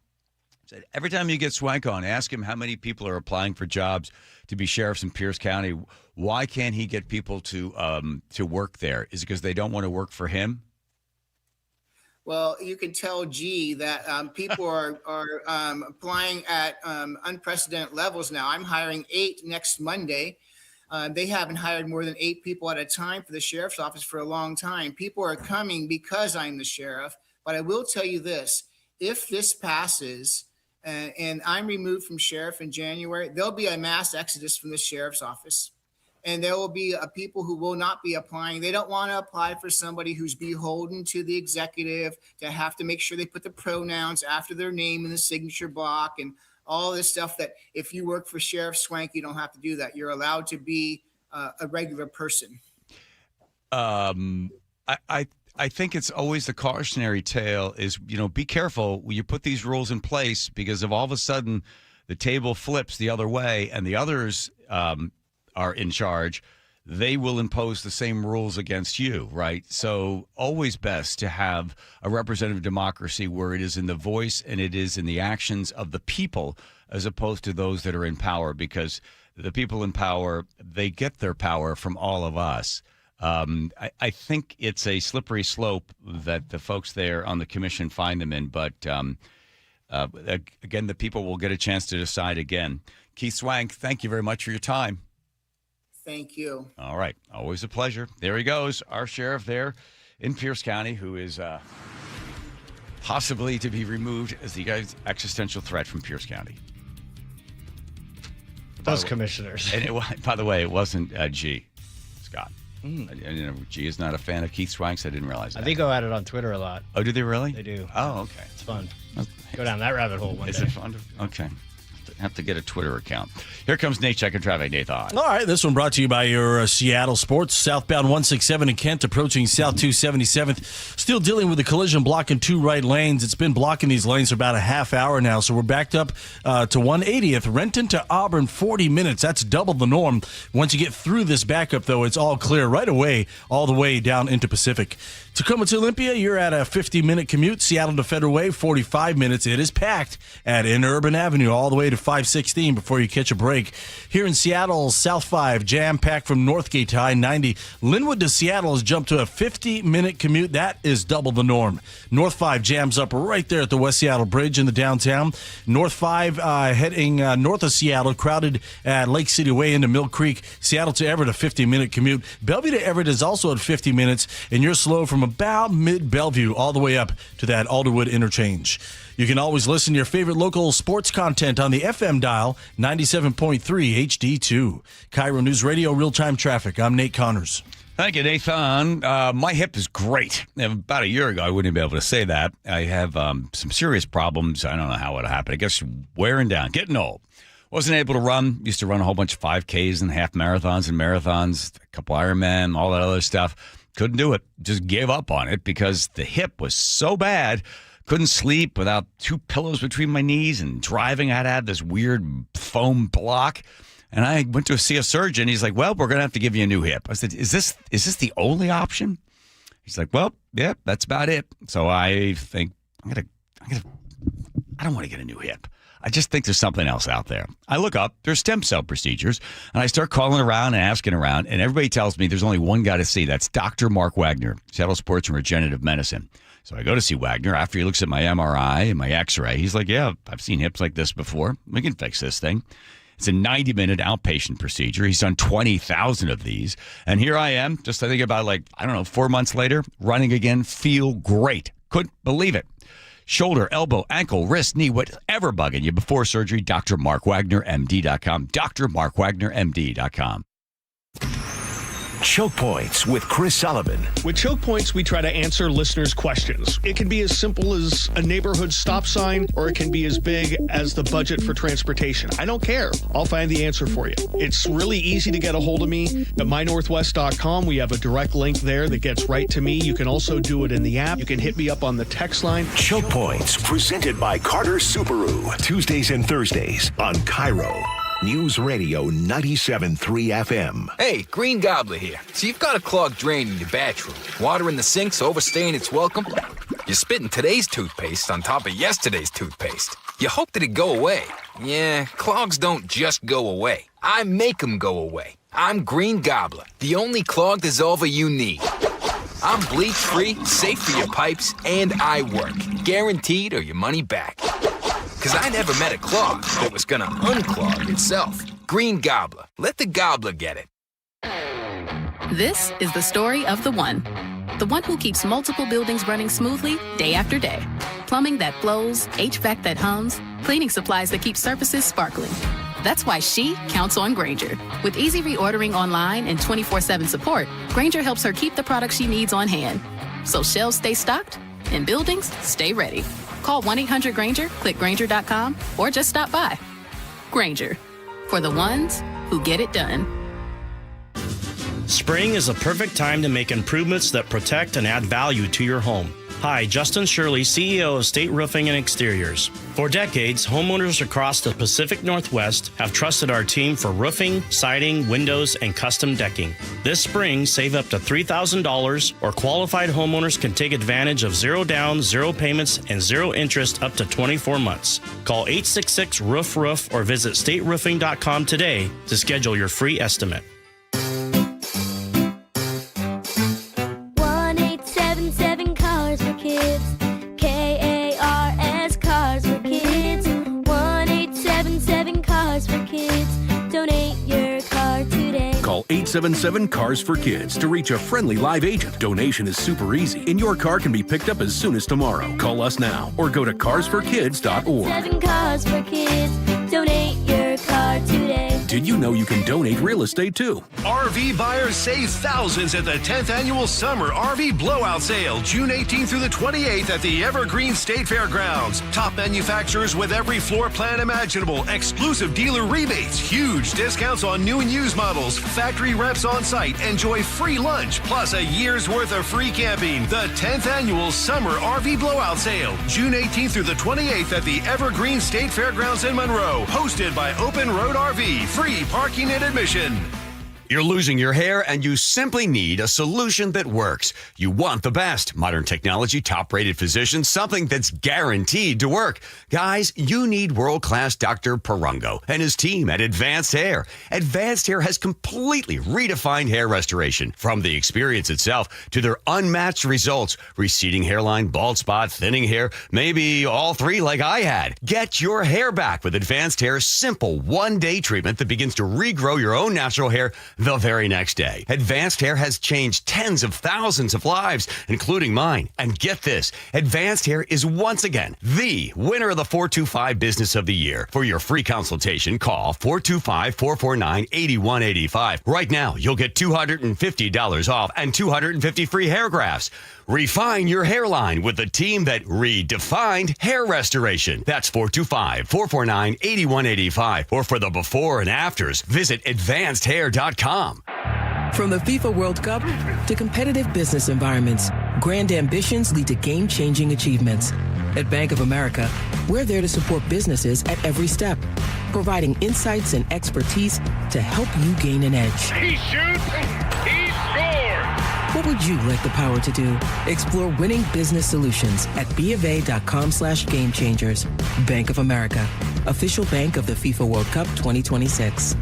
Said, every time you get Swank on, ask him how many people are applying for jobs to be sheriffs in Pierce County. Why can't he get people to work there? Is it because they don't want to work for him? Well, you can tell G that people are applying at unprecedented levels now. I'm hiring 8 next Monday. They haven't hired more than 8 people at a time for the sheriff's office for a long time. People are coming because I'm the sheriff. But I will tell you this, if this passes and I'm removed from sheriff in January, there'll be a mass exodus from the sheriff's office. And there will be people who will not be applying. They don't want to apply for somebody who's beholden to the executive, to have to make sure they put the pronouns after their name in the signature block and all this stuff that if you work for Sheriff Swank, you don't have to do that. You're allowed to be a regular person. I think it's always the cautionary tale is, be careful when you put these rules in place, because if all of a sudden the table flips the other way and the others are in charge, they will impose the same rules against you, right? So always best to have a representative democracy where it is in the voice and it is in the actions of the people as opposed to those that are in power, because the people in power, they get their power from all of us. I think it's a slippery slope that the folks there on the commission find them in, but again, the people will get a chance to decide again. Keith Swank, thank you very much for your time. Thank you. All right. Always a pleasure. There he goes, our sheriff there in Pierce County, who is possibly to be removed as the guy's existential threat from Pierce County. Those commissioners. And by the way, it wasn't G. Scott. G is not a fan of Keith Swank, so I didn't realize that. They go at it on Twitter a lot. Oh, do they really? They do. Oh, okay. It's fun. Go down that rabbit hole one day. Is it fun? Okay. Have to get a Twitter account. Here comes Nate checking traffic. Nate on. All right, this one brought to you by your Seattle Sports. Southbound 167 in Kent approaching South 277th. Still dealing with the collision blocking 2 right lanes. It's been blocking these lanes for about a half hour now, so we're backed up to 180th. Renton to Auburn, 40 minutes. That's double the norm. Once you get through this backup, though, it's all clear right away, all the way down into Pacific. Tacoma to Olympia, you're at a 50-minute commute. Seattle to Federal Way, 45 minutes. It is packed at Interurban Avenue all the way to 516 before you catch a break. Here in Seattle, South 5, jam-packed from Northgate to I-90. Linwood to Seattle has jumped to a 50-minute commute. That is double the norm. North 5 jams up right there at the West Seattle Bridge in the downtown. North 5 heading north of Seattle, crowded at Lake City Way into Mill Creek. Seattle to Everett, a 50-minute commute. Bellevue to Everett is also at 50 minutes, and you're slow from about mid-Bellevue all the way up to that Alderwood interchange. You can always listen to your favorite local sports content on the FM dial, 97.3 HD2. KIRO News Radio, real-time traffic. I'm Nate Connors. Thank you, Nathan. My hip is great. About a year ago, I wouldn't be able to say that. I have some serious problems. I don't know how it happened. I guess wearing down, getting old. Wasn't able to run. Used to run a whole bunch of 5Ks and half marathons, a couple Ironman, all that other stuff. Couldn't do it. Just gave up on it because the hip was so bad. Couldn't sleep without 2 pillows between my knees, and driving, I had to have this weird foam block. And I went to see a surgeon. He's like, well, we're going to have to give you a new hip. I said, is this the only option? He's like, well, yeah, that's about it. So I think I don't want to get a new hip. I just think there's something else out there. I look up, there's stem cell procedures, and I start calling around and asking around, and everybody tells me there's only one guy to see. That's Dr. Mark Wagner, Seattle Sports and Regenerative Medicine. So I go to see Wagner. After he looks at my MRI and my X-ray, he's like, yeah, I've seen hips like this before. We can fix this thing. It's a 90-minute outpatient procedure. He's done 20,000 of these. And here I am, just I think about 4 months later, running again, feel great. Couldn't believe it. Shoulder, elbow, ankle, wrist, knee, whatever bugging you before surgery, drmarkwagnermd.com, drmarkwagnermd.com. Choke Points with Chris Sullivan. With Choke Points, we try to answer listeners' questions. It can be as simple as a neighborhood stop sign, or it can be as big as the budget for transportation. I don't care. I'll find the answer for you. It's really easy to get a hold of me at mynorthwest.com. We have a direct link there that gets right to me. You can also do it in the app. You can hit me up on the text line. Choke Points, presented by Carter Subaru. Tuesdays and Thursdays on KIRO News Radio 97.3 FM. Hey, Green Gobbler here. So you've got a clogged drain in your bathroom. Water in the sink's overstaying its welcome. You're spitting today's toothpaste on top of yesterday's toothpaste. You hope that it go away. Yeah, clogs don't just go away. I make them go away. I'm Green Gobbler, the only clog dissolver you need. I'm bleach-free, safe for your pipes, and I work. Guaranteed or your money back. Because I never met a clog that was going to unclog itself. Green Gobbler. Let the gobbler get it. This is the story of the one who keeps multiple buildings running smoothly day after day. Plumbing that flows, HVAC that hums, cleaning supplies that keep surfaces sparkling. That's why she counts on Grainger. With easy reordering online and 24/7 support, Grainger helps her keep the products she needs on hand. So shelves stay stocked and buildings stay ready. Call 1-800-GRAINGER, click Grainger.com, or just stop by. Grainger, for the ones who get it done. Spring is a perfect time to make improvements that protect and add value to your home. Hi, Justin Shirley, CEO of State Roofing and Exteriors. For decades, homeowners across the Pacific Northwest have trusted our team for roofing, siding, windows, and custom decking. This spring, save up to $3,000, or qualified homeowners can take advantage of 0 down, 0 payments, and 0 interest up to 24 months. Call 866-ROOF-ROOF or visit stateroofing.com today to schedule your free estimate. 1-877 Cars for Kids. KARS Cars for Kids. 1-877 Cars for Kids. Donate your car today. Call 877 Cars for Kids to reach a friendly live agent. Donation is super easy, and your car can be picked up as soon as tomorrow. Call us now or go to carsforkids.org. 7 Cars for Kids. Donate your car today. Did you know you can donate real estate too? RV buyers save thousands at the 10th Annual Summer RV Blowout Sale, June 18th through the 28th at the Evergreen State Fairgrounds. Top manufacturers with every floor plan imaginable, exclusive dealer rebates, huge discounts on new and used models, factory reps on site, enjoy free lunch, plus a year's worth of free camping. The 10th Annual Summer RV Blowout Sale, June 18th through the 28th at the Evergreen State Fairgrounds in Monroe, hosted by Open Road RV. Free parking and admission. You're losing your hair and you simply need a solution that works. You want the best. Modern technology, top-rated physicians, something that's guaranteed to work. Guys, you need world-class Dr. Perungo and his team at Advanced Hair. Advanced Hair has completely redefined hair restoration. From the experience itself to their unmatched results. Receding hairline, bald spot, thinning hair, maybe all three like I had. Get your hair back with Advanced Hair's simple one-day treatment that begins to regrow your own natural hair the very next day. Advanced Hair has changed tens of thousands of lives, including mine. And get this, Advanced Hair is once again the winner of the 425 Business of the Year. For your free consultation, call 425-449-8185. Right now, you'll get $250 off and 250 free hair grafts. Refine your hairline with the team that redefined hair restoration. That's 425-449-8185. Or for the before and afters, visit advancedhair.com. From the FIFA World Cup to competitive business environments, grand ambitions lead to game-changing achievements. At Bank of America, we're there to support businesses at every step, providing insights and expertise to help you gain an edge. He shoots, he scores! What would you like the power to do? Explore winning business solutions at BofA.com/gamechangers. Bank of America, official bank of the FIFA World Cup 2026.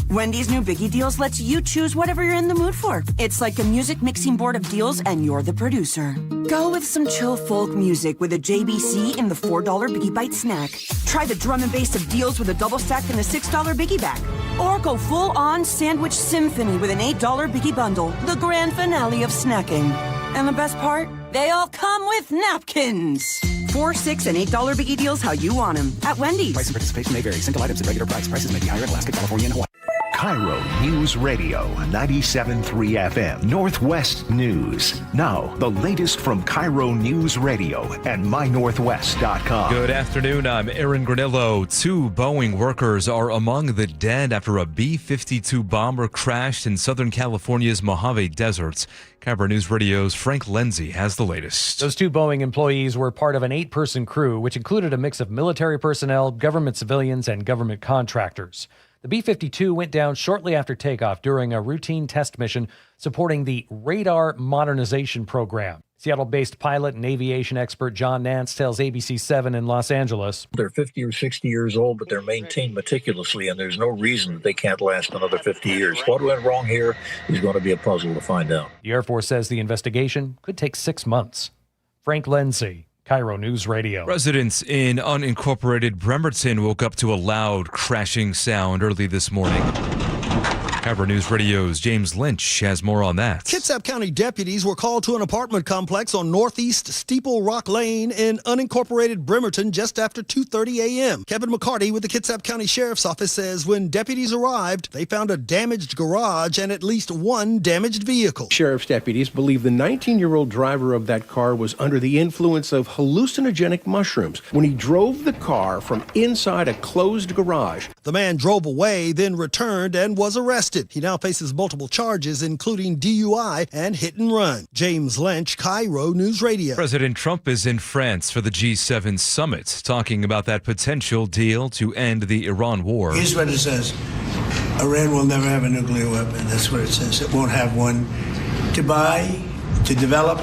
Wendy's new Biggie Deals lets you choose whatever you're in the mood for. It's like a music mixing board of deals and you're the producer. Go with some chill folk music with a JBC in the $4 Biggie Bite snack. Try the drum and bass of deals with a double stack and a $6 Biggie Bag. Or go full-on sandwich symphony with an $8 Biggie Bundle, the grand finale of snacking. And the best part? They all come with napkins. $4, $6, and $8 Biggie Deals how you want them at Wendy's. Price and participation may vary. Single items at regular price. Prices may be higher in Alaska, California, and Hawaii. KIRO News Radio, 97.3 FM, Northwest News. Now, the latest from KIRO News Radio and mynorthwest.com. Good afternoon, I'm Aaron Granillo. 2 Boeing workers are among the dead after a B-52 bomber crashed in Southern California's Mojave Deserts. KIRO News Radio's Frank Lenzi has the latest. Those 2 Boeing employees were part of an 8-person crew, which included a mix of military personnel, government civilians, and government contractors. The B-52 went down shortly after takeoff during a routine test mission supporting the radar modernization program. Seattle-based pilot and aviation expert John Nance tells ABC7 in Los Angeles. They're 50 or 60 years old, but they're maintained meticulously, and there's no reason that they can't last another 50 years. What went wrong here is going to be a puzzle to find out. The Air Force says the investigation could take 6 months. Frank Lenzi, KIRO News Radio. Residents in unincorporated Bremerton woke up to a loud crashing sound early this morning. KIRO News Radio's James Lynch has more on that. Kitsap County deputies were called to an apartment complex on Northeast Steeple Rock Lane in unincorporated Bremerton just after 2:30 a.m. Kevin McCarty with the Kitsap County Sheriff's Office says when deputies arrived, they found a damaged garage and at least 1 damaged vehicle. Sheriff's deputies believe the 19-year-old driver of that car was under the influence of hallucinogenic mushrooms when he drove the car from inside a closed garage. The man drove away, then returned and was arrested. He now faces multiple charges, including DUI and hit and run. James Lynch, KIRO News Radio. President Trump is in France for the G7 summit, talking about that potential deal to end the Iran war. Here's what it says. Iran will never have a nuclear weapon. That's what it says. It won't have one to buy, to develop.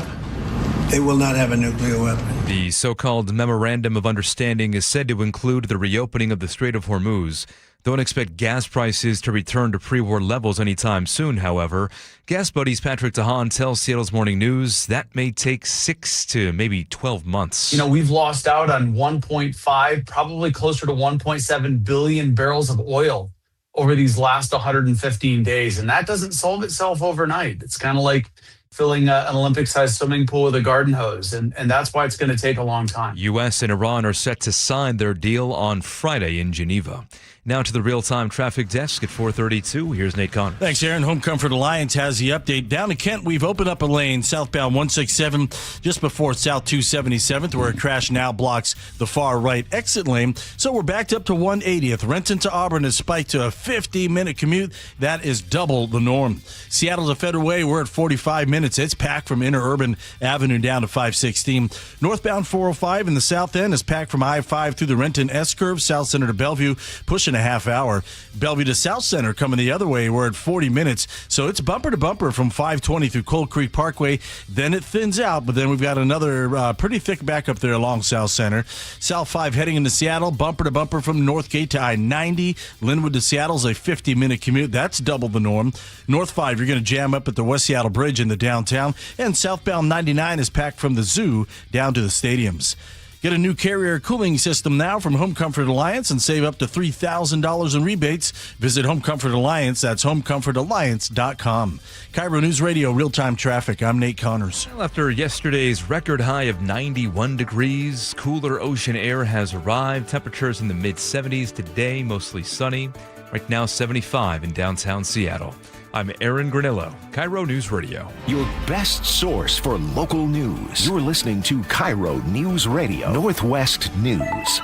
They will not have a nuclear weapon. The so-called Memorandum of Understanding is said to include the reopening of the Strait of Hormuz. Don't expect gas prices to return to pre-war levels anytime soon, however. Gas Buddies Patrick DeHaan tells Seattle's Morning News that may take 6 to maybe 12 months. You know, we've lost out on 1.5, probably closer to 1.7 billion barrels of oil over these last 115 days. And that doesn't solve itself overnight. It's kind of like filling an Olympic-sized swimming pool with a garden hose. And that's why it's going to take a long time. U.S. and Iran are set to sign their deal on Friday in Geneva. Now to the real-time traffic desk at 4:32. Here's Nate Connor. Thanks, Aaron. Home Comfort Alliance has the update. Down in Kent, we've opened up a lane southbound 167 just before South 277th, where a crash now blocks the far right exit lane. So we're backed up to 180th. Renton to Auburn has spiked to a 50-minute commute. That is double the norm. Seattle to Federal Way, we're at 45 minutes. It's packed from Interurban Avenue down to 516. Northbound 405 in the south end is packed from I-5 through the Renton S-curve, South Center to Bellevue, pushing in a half hour. Bellevue to South Center coming the other way. We're at 40 minutes. So it's bumper to bumper from 520 through Cold Creek Parkway. Then it thins out, but then we've got another pretty thick backup there along South Center. South 5 heading into Seattle, bumper to bumper from Northgate to I-90. Linwood to Seattle's a 50-minute commute. That's double the norm. North 5, you're going to jam up at the West Seattle Bridge in the downtown. And southbound 99 is packed from the zoo down to the stadiums. Get a new Carrier cooling system now from Home Comfort Alliance and save up to $3,000 in rebates. Visit Home Comfort Alliance. That's homecomfortalliance.com. KIRO News Radio, real-time traffic. I'm Nate Connors. Well, after yesterday's record high of 91 degrees, cooler ocean air has arrived. Temperatures in the mid-70s today, mostly sunny. Right now, 75 in downtown Seattle. I'm Aaron Granillo, KIRO News Radio. Your best source for local news. You're listening to KIRO News Radio, Northwest News.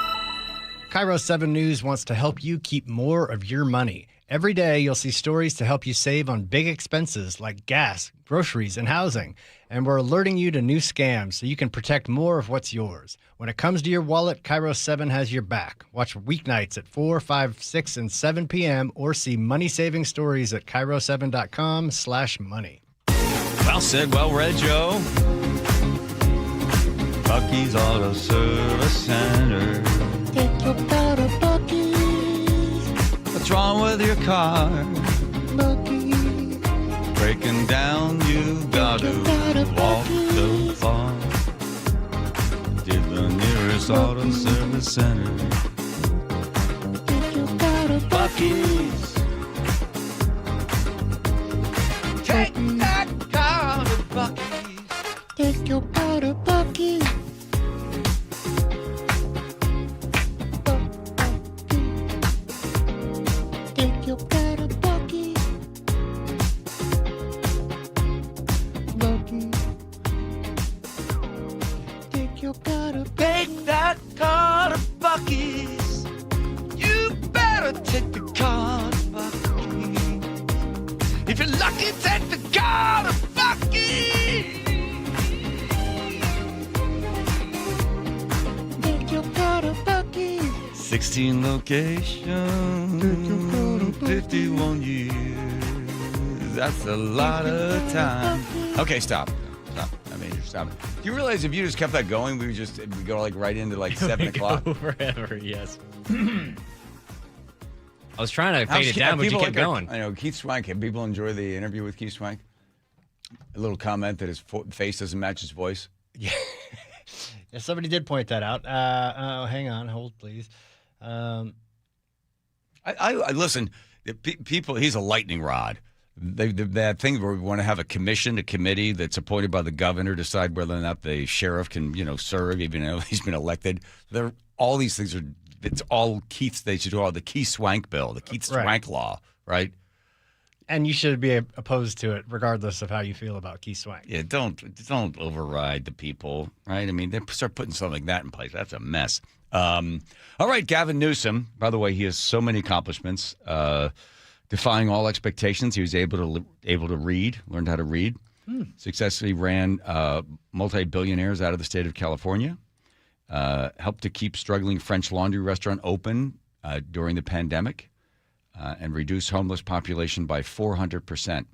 KIRO 7 News wants to help you keep more of your money. Every day, you'll see stories to help you save on big expenses like gas, groceries, and housing. And we're alerting you to new scams so you can protect more of what's yours. When it comes to your wallet, KIRO 7 has your back. Watch weeknights at 4, 5, 6, and 7 p.m. or see money-saving stories at KIRO7.com/money. Well said, well read, Joe. Bucky's Auto Service Center. Take your car to Bucky's. What's wrong with your car? Bucky's. Breaking down, you've got to walk so far to the nearest auto service center. Take your car to Bucky's. Take that car to Bucky's. Take your car to Bucky's. Take your car to Bucky's. Take your car to Take that car to Bucky's. You better take the car to Bucky's. If you're lucky, take the car to Bucky's. Take your car to Bucky's. 16 locations, 51 years. That's a lot of time. Okay, stop. I mean, stop. Do you realize if you just kept that going, we go like right into like 7 o'clock? Forever, yes. I was trying to fade it down, but you kept going. I know Keith Swank. Have people enjoy the interview with Keith Swank? A little comment that his face doesn't match his voice. Yeah. Yeah, somebody did point that out. Hang on, hold please. I listen. People, he's a lightning rod. That thing where we want to have a committee that's appointed by the governor, decide whether or not the sheriff can, serve, even though he's been elected. All these things are. It's all Keith's. They should do the Keith Swank bill, the Keith Swank law, right? And you should be opposed to it, regardless of how you feel about Keith Swank. Yeah, don't override the people, right? I mean, they start putting something like that in place. That's a mess. All right, Gavin Newsom. By the way, he has so many accomplishments, defying all expectations. He was able to read, learned how to read. Successfully ran multi-billionaires out of the state of California. Helped to keep struggling French Laundry restaurant open during the pandemic. And reduce homeless population by 400%.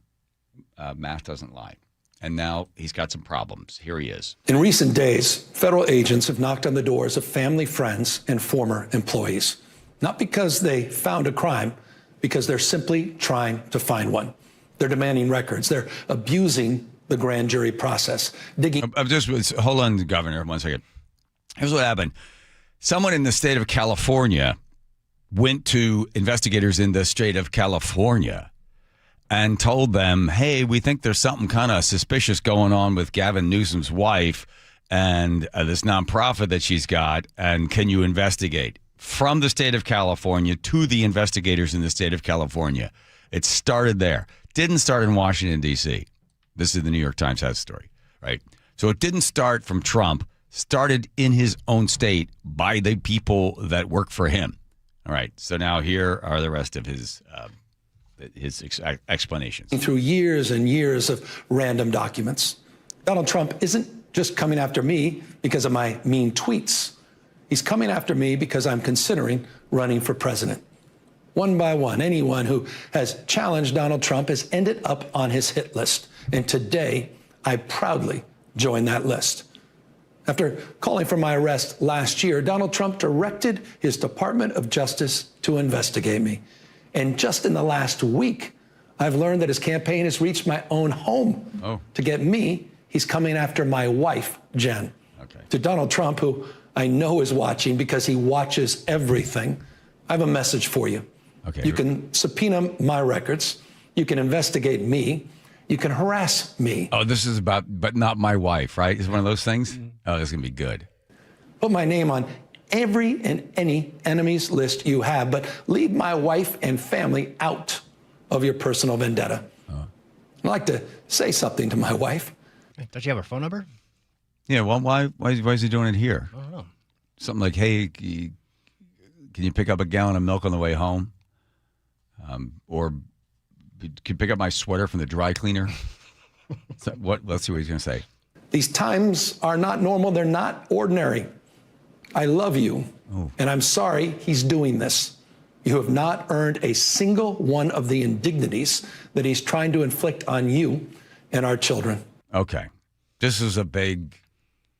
Math doesn't lie. And now he's got some problems. Here he is. In recent days, federal agents have knocked on the doors of family, friends, and former employees. Not because they found a crime, because they're simply trying to find one. They're demanding records. They're abusing the grand jury process. Hold on, Governor, 1 second. Here's what happened. Someone in the state of California went to investigators in the state of California and told them, hey, we think there's something kind of suspicious going on with Gavin Newsom's wife and this nonprofit that she's got, and can you investigate? From the state of California to the investigators in the state of California. It started there. Didn't start in Washington, D.C. This is the New York Times has a story, right? So it didn't start from Trump, started in his own state by the people that work for him. All right, so now here are the rest of his explanations. Through years and years of random documents, Donald Trump isn't just coming after me because of my mean tweets. He's coming after me because I'm considering running for president. One by one, anyone who has challenged Donald Trump has ended up on his hit list. And today, I proudly join that list. After calling for my arrest last year, Donald Trump directed his Department of Justice to investigate me. And just in the last week, I've learned that his campaign has reached my own home. Oh. To get me, he's coming after my wife, Jen. Okay. To Donald Trump, who I know is watching because he watches everything, I have a message for you. Okay. You can subpoena my records. You can investigate me. You can harass me. Oh, this is about, but not my wife, right? Is it one of those things? Oh, this is going to be good. Put my name on every and any enemies list you have, but leave my wife and family out of your personal vendetta. I'd like to say something to my wife. Don't you have her phone number? Yeah, well, why is he doing it here? I don't know. Something like, hey, can you pick up a gallon of milk on the way home? Or can you pick up my sweater from the dry cleaner? Let's see what he's going to say. These times are not normal. They're not ordinary. I love you, and I'm sorry he's doing this. You have not earned a single one of the indignities that he's trying to inflict on you and our children. Okay. This is a big,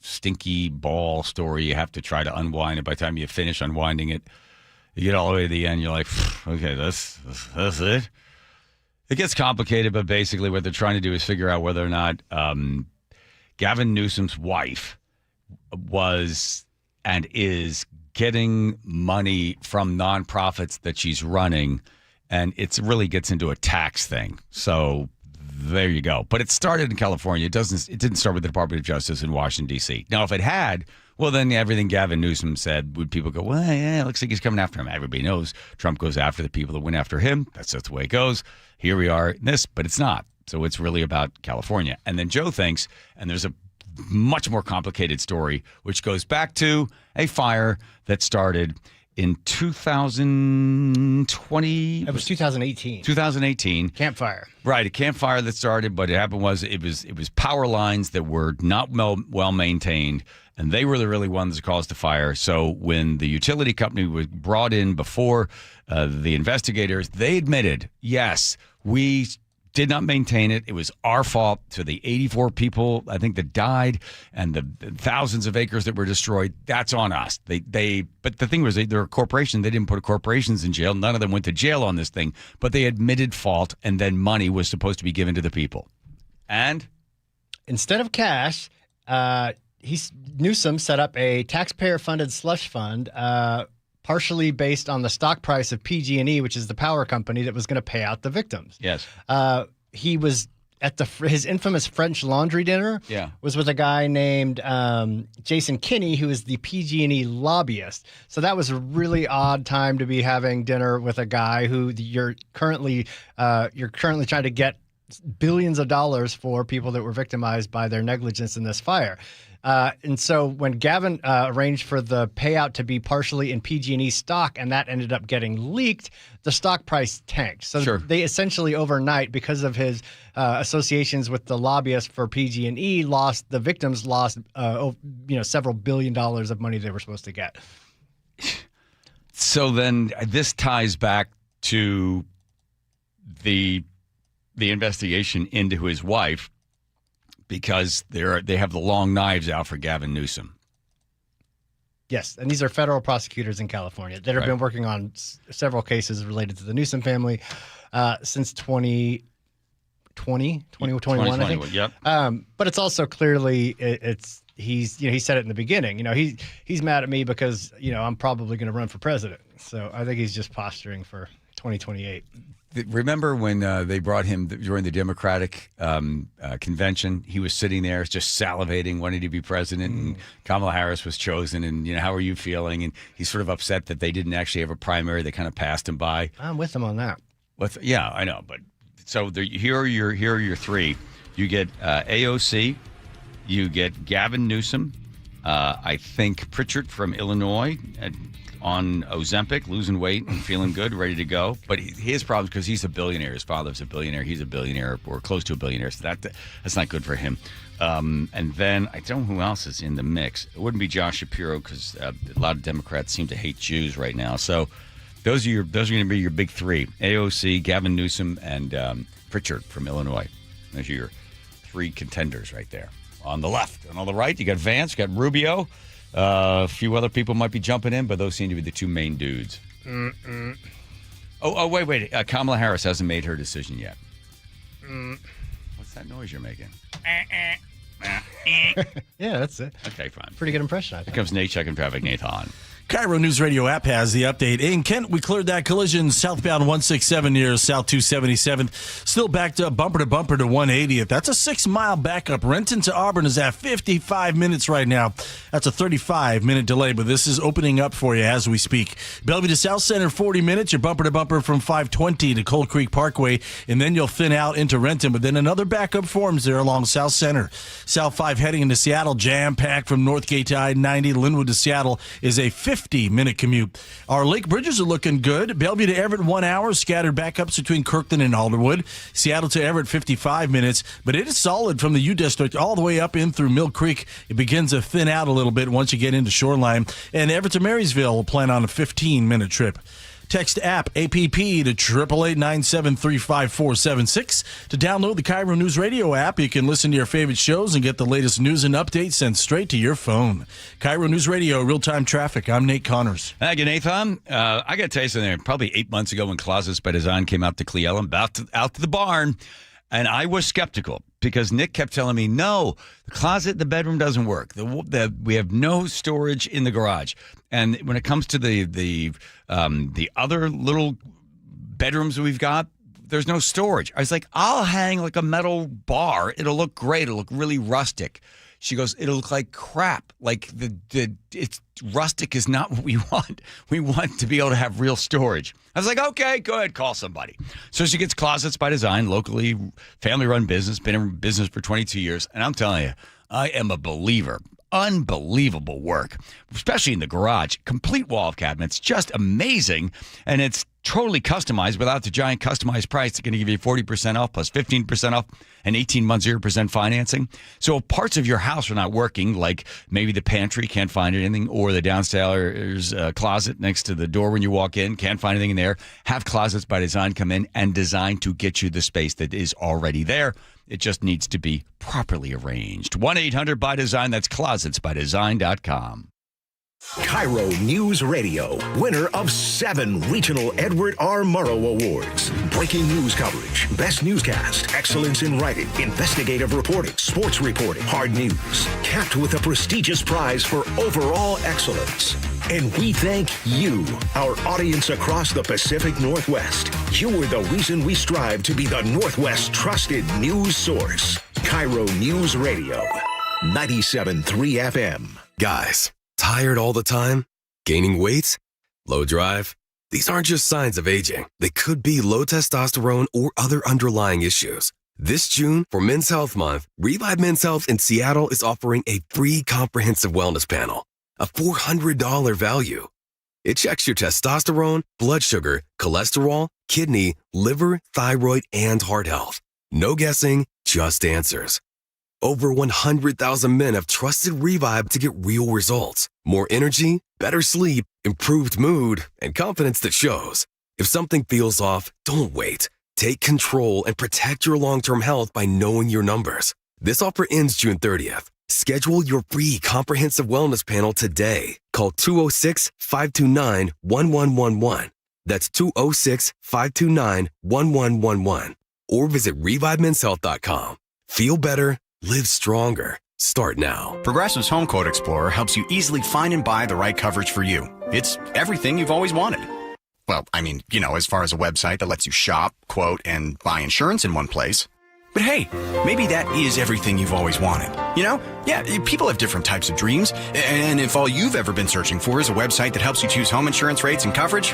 stinky ball story. You have to try to unwind it. By the time you finish unwinding it, you get all the way to the end. You're like, okay, that's it. It gets complicated, but basically what they're trying to do is figure out whether or not Gavin Newsom's wife was and is getting money from nonprofits that she's running, and it really gets into a tax thing. So there you go. But it started in California. It didn't start with the Department of Justice in Washington, D.C. Now, if it had, well, then everything Gavin Newsom said, would people go, well, yeah, it looks like he's coming after him. Everybody knows Trump goes after the people that went after him. That's just the way it goes. Here we are in this, but it's not. So it's really about California. And then Joe thinks, and there's a much more complicated story, which goes back to a fire that started in 2020. It was 2018. 2018. Campfire. Right, a campfire that started, but it happened was it was power lines that were not well maintained, and they were the really ones that caused the fire. So when the utility company was brought in before the investigators, they admitted, yes, we did not maintain it. It was our fault. So the 84 people, I think, that died and the thousands of acres that were destroyed, that's on us. But the thing was, they're a corporation. They didn't put corporations in jail. None of them went to jail on this thing. But they admitted fault, and then money was supposed to be given to the people. And? Instead of cash, Newsom set up a taxpayer-funded slush fund partially based on the stock price of PG&E, which is the power company that was going to pay out the victims. Yes. He was at his infamous French Laundry dinner. Yeah. Was with a guy named Jason Kinney, who is the PG&E lobbyist. So that was a really odd time to be having dinner with a guy who you're currently trying to get billions of dollars for people that were victimized by their negligence in this fire. And so when Gavin arranged for the payout to be partially in PG&E stock, and that ended up getting leaked, the stock price tanked. So they essentially overnight, because of his associations with the lobbyist for PG&E, the victims lost several $1 billion of money they were supposed to get. So then this ties back to the investigation into his wife, because they have the long knives out for Gavin Newsom. Yes, and these are federal prosecutors in California that have been working on several cases related to the Newsom family since 2021, I think. Yep. But it's also clearly he said it in the beginning. He's mad at me because I'm probably going to run for president. So I think he's just posturing for 2028. Remember when they brought him during the Democratic convention? He was sitting there just salivating, wanting to be president, and Kamala Harris was chosen. And how are you feeling? And he's sort of upset that they didn't actually have a primary; they kind of passed him by. I'm with him on that. Yeah, I know. But so here are your three. You get AOC, you get Gavin Newsom, I think Pritchard from Illinois. On Ozempic, losing weight and feeling good, ready to go. But his problem is because he's a billionaire. His father's a billionaire. He's a billionaire or close to a billionaire. So that's not good for him. And then I don't know who else is in the mix. It wouldn't be Josh Shapiro because a lot of Democrats seem to hate Jews right now. So Those are going to be your big three: AOC, Gavin Newsom, and Pritchard from Illinois. Those are your three contenders right there. On the left and on the right, you got Vance, you got Rubio. A few other people might be jumping in, but those seem to be the two main dudes. Oh, wait. Kamala Harris hasn't made her decision yet. What's that noise you're making? Yeah, that's it. Okay, fine. Pretty good impression, I think. Here comes Nate checking traffic. Nathan. KIRO Newsradio App has the update. In Kent, we cleared that collision southbound 167 near South 277th. Still backed up bumper to 180th. That's a 6-mile backup. Renton to Auburn is at 55 minutes right now. That's a 35-minute delay, but this is opening up for you as we speak. Bellevue to South Center, 40 minutes. You're bumper to bumper from 520 to Cold Creek Parkway, and then you'll thin out into Renton, but then another backup forms there along South Center. South 5 heading into Seattle, jam-packed from Northgate to I-90. Linwood to Seattle is a 50-minute commute. Our lake bridges are looking good. Bellevue to Everett, 1 hour. Scattered backups between Kirkland and Alderwood. Seattle to Everett, 55 minutes. But it is solid from the U District all the way up in through Mill Creek. It begins to thin out a little bit once you get into Shoreline. And Everett to Marysville will plan on a 15-minute trip. Text app APP to 888-973-5476 to download the KIRO News Radio app. You can listen to your favorite shows and get the latest news and updates sent straight to your phone. KIRO News Radio, real-time traffic. I'm Nate Connors. Thank you, Nathan. I got to tell you something. Probably 8 months ago when Closets by Design came out to Cleveland, out to the barn, and I was skeptical because Nick kept telling me, no, the closet, the bedroom doesn't work. We have no storage in the garage. And when it comes to the other little bedrooms we've got, there's no storage. I was like, I'll hang like a metal bar. It'll look great. It'll look really rustic. She goes, it'll look like crap. Like it's rustic is not what we want. We want to be able to have real storage. I was like, okay, good. Call somebody. So she gets Closets by Design, locally family-run business, been in business for 22 years. And I'm telling you, I am a believer. Unbelievable work, especially in the garage. Complete wall of cabinets, just amazing. And it's totally customized without the giant customized price. They're going to give you 40% off plus 15% off and 18 months 0% financing. So if parts of your house are not working, like maybe the pantry can't find anything, or the downstairs closet next to the door when you walk in, can't find anything in there, have Closets by Design come in and design to get you the space that is already there. It just needs to be properly arranged. 1-800-BY-DESIGN. That's closetsbydesign.com. KIRO News Radio, winner of 7 regional Edward R. Murrow Awards. Breaking news coverage, best newscast, excellence in writing, investigative reporting, sports reporting, hard news. Capped with a prestigious prize for overall excellence. And we thank you, our audience across the Pacific Northwest. You are the reason we strive to be the Northwest's trusted news source. KIRO News Radio, 97.3 FM. Guys, tired all the time? Gaining weight? Low drive? These aren't just signs of aging. They could be low testosterone or other underlying issues. This June, for Men's Health Month, Revive Men's Health in Seattle is offering a free comprehensive wellness panel, a $400 value. It checks your testosterone, blood sugar, cholesterol, kidney, liver, thyroid, and heart health. No guessing, just answers. Over 100,000 men have trusted Revive to get real results. More energy, better sleep, improved mood, and confidence that shows. If something feels off, don't wait. Take control and protect your long-term health by knowing your numbers. This offer ends June 30th. Schedule your free comprehensive wellness panel today. Call 206-529-1111. That's 206-529-1111. Or visit ReviveMen'sHealth.com. Feel better. Live stronger. Start now. Progressive's Home Quote Explorer helps you easily find and buy the right coverage for you. It's everything you've always wanted. Well, I mean, as far as a website that lets you shop, quote, and buy insurance in one place. But hey, maybe that is everything you've always wanted. Yeah, people have different types of dreams. And if all you've ever been searching for is a website that helps you choose home insurance rates and coverage,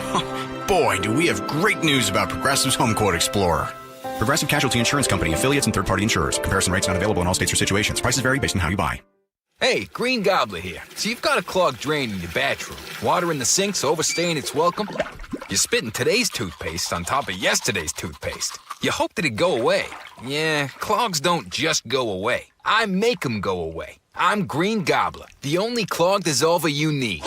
boy, do we have great news about Progressive's Home Quote Explorer. Progressive Casualty Insurance Company, affiliates, and third-party insurers. Comparison rates not available in all states or situations. Prices vary based on how you buy. Hey, Green Gobbler here. So you've got a clogged drain in your bathroom. Water in the sink's overstaying its welcome. You're spitting today's toothpaste on top of yesterday's toothpaste. You hope that it go away. Yeah, clogs don't just go away. I make them go away. I'm Green Gobbler, the only clog dissolver you need.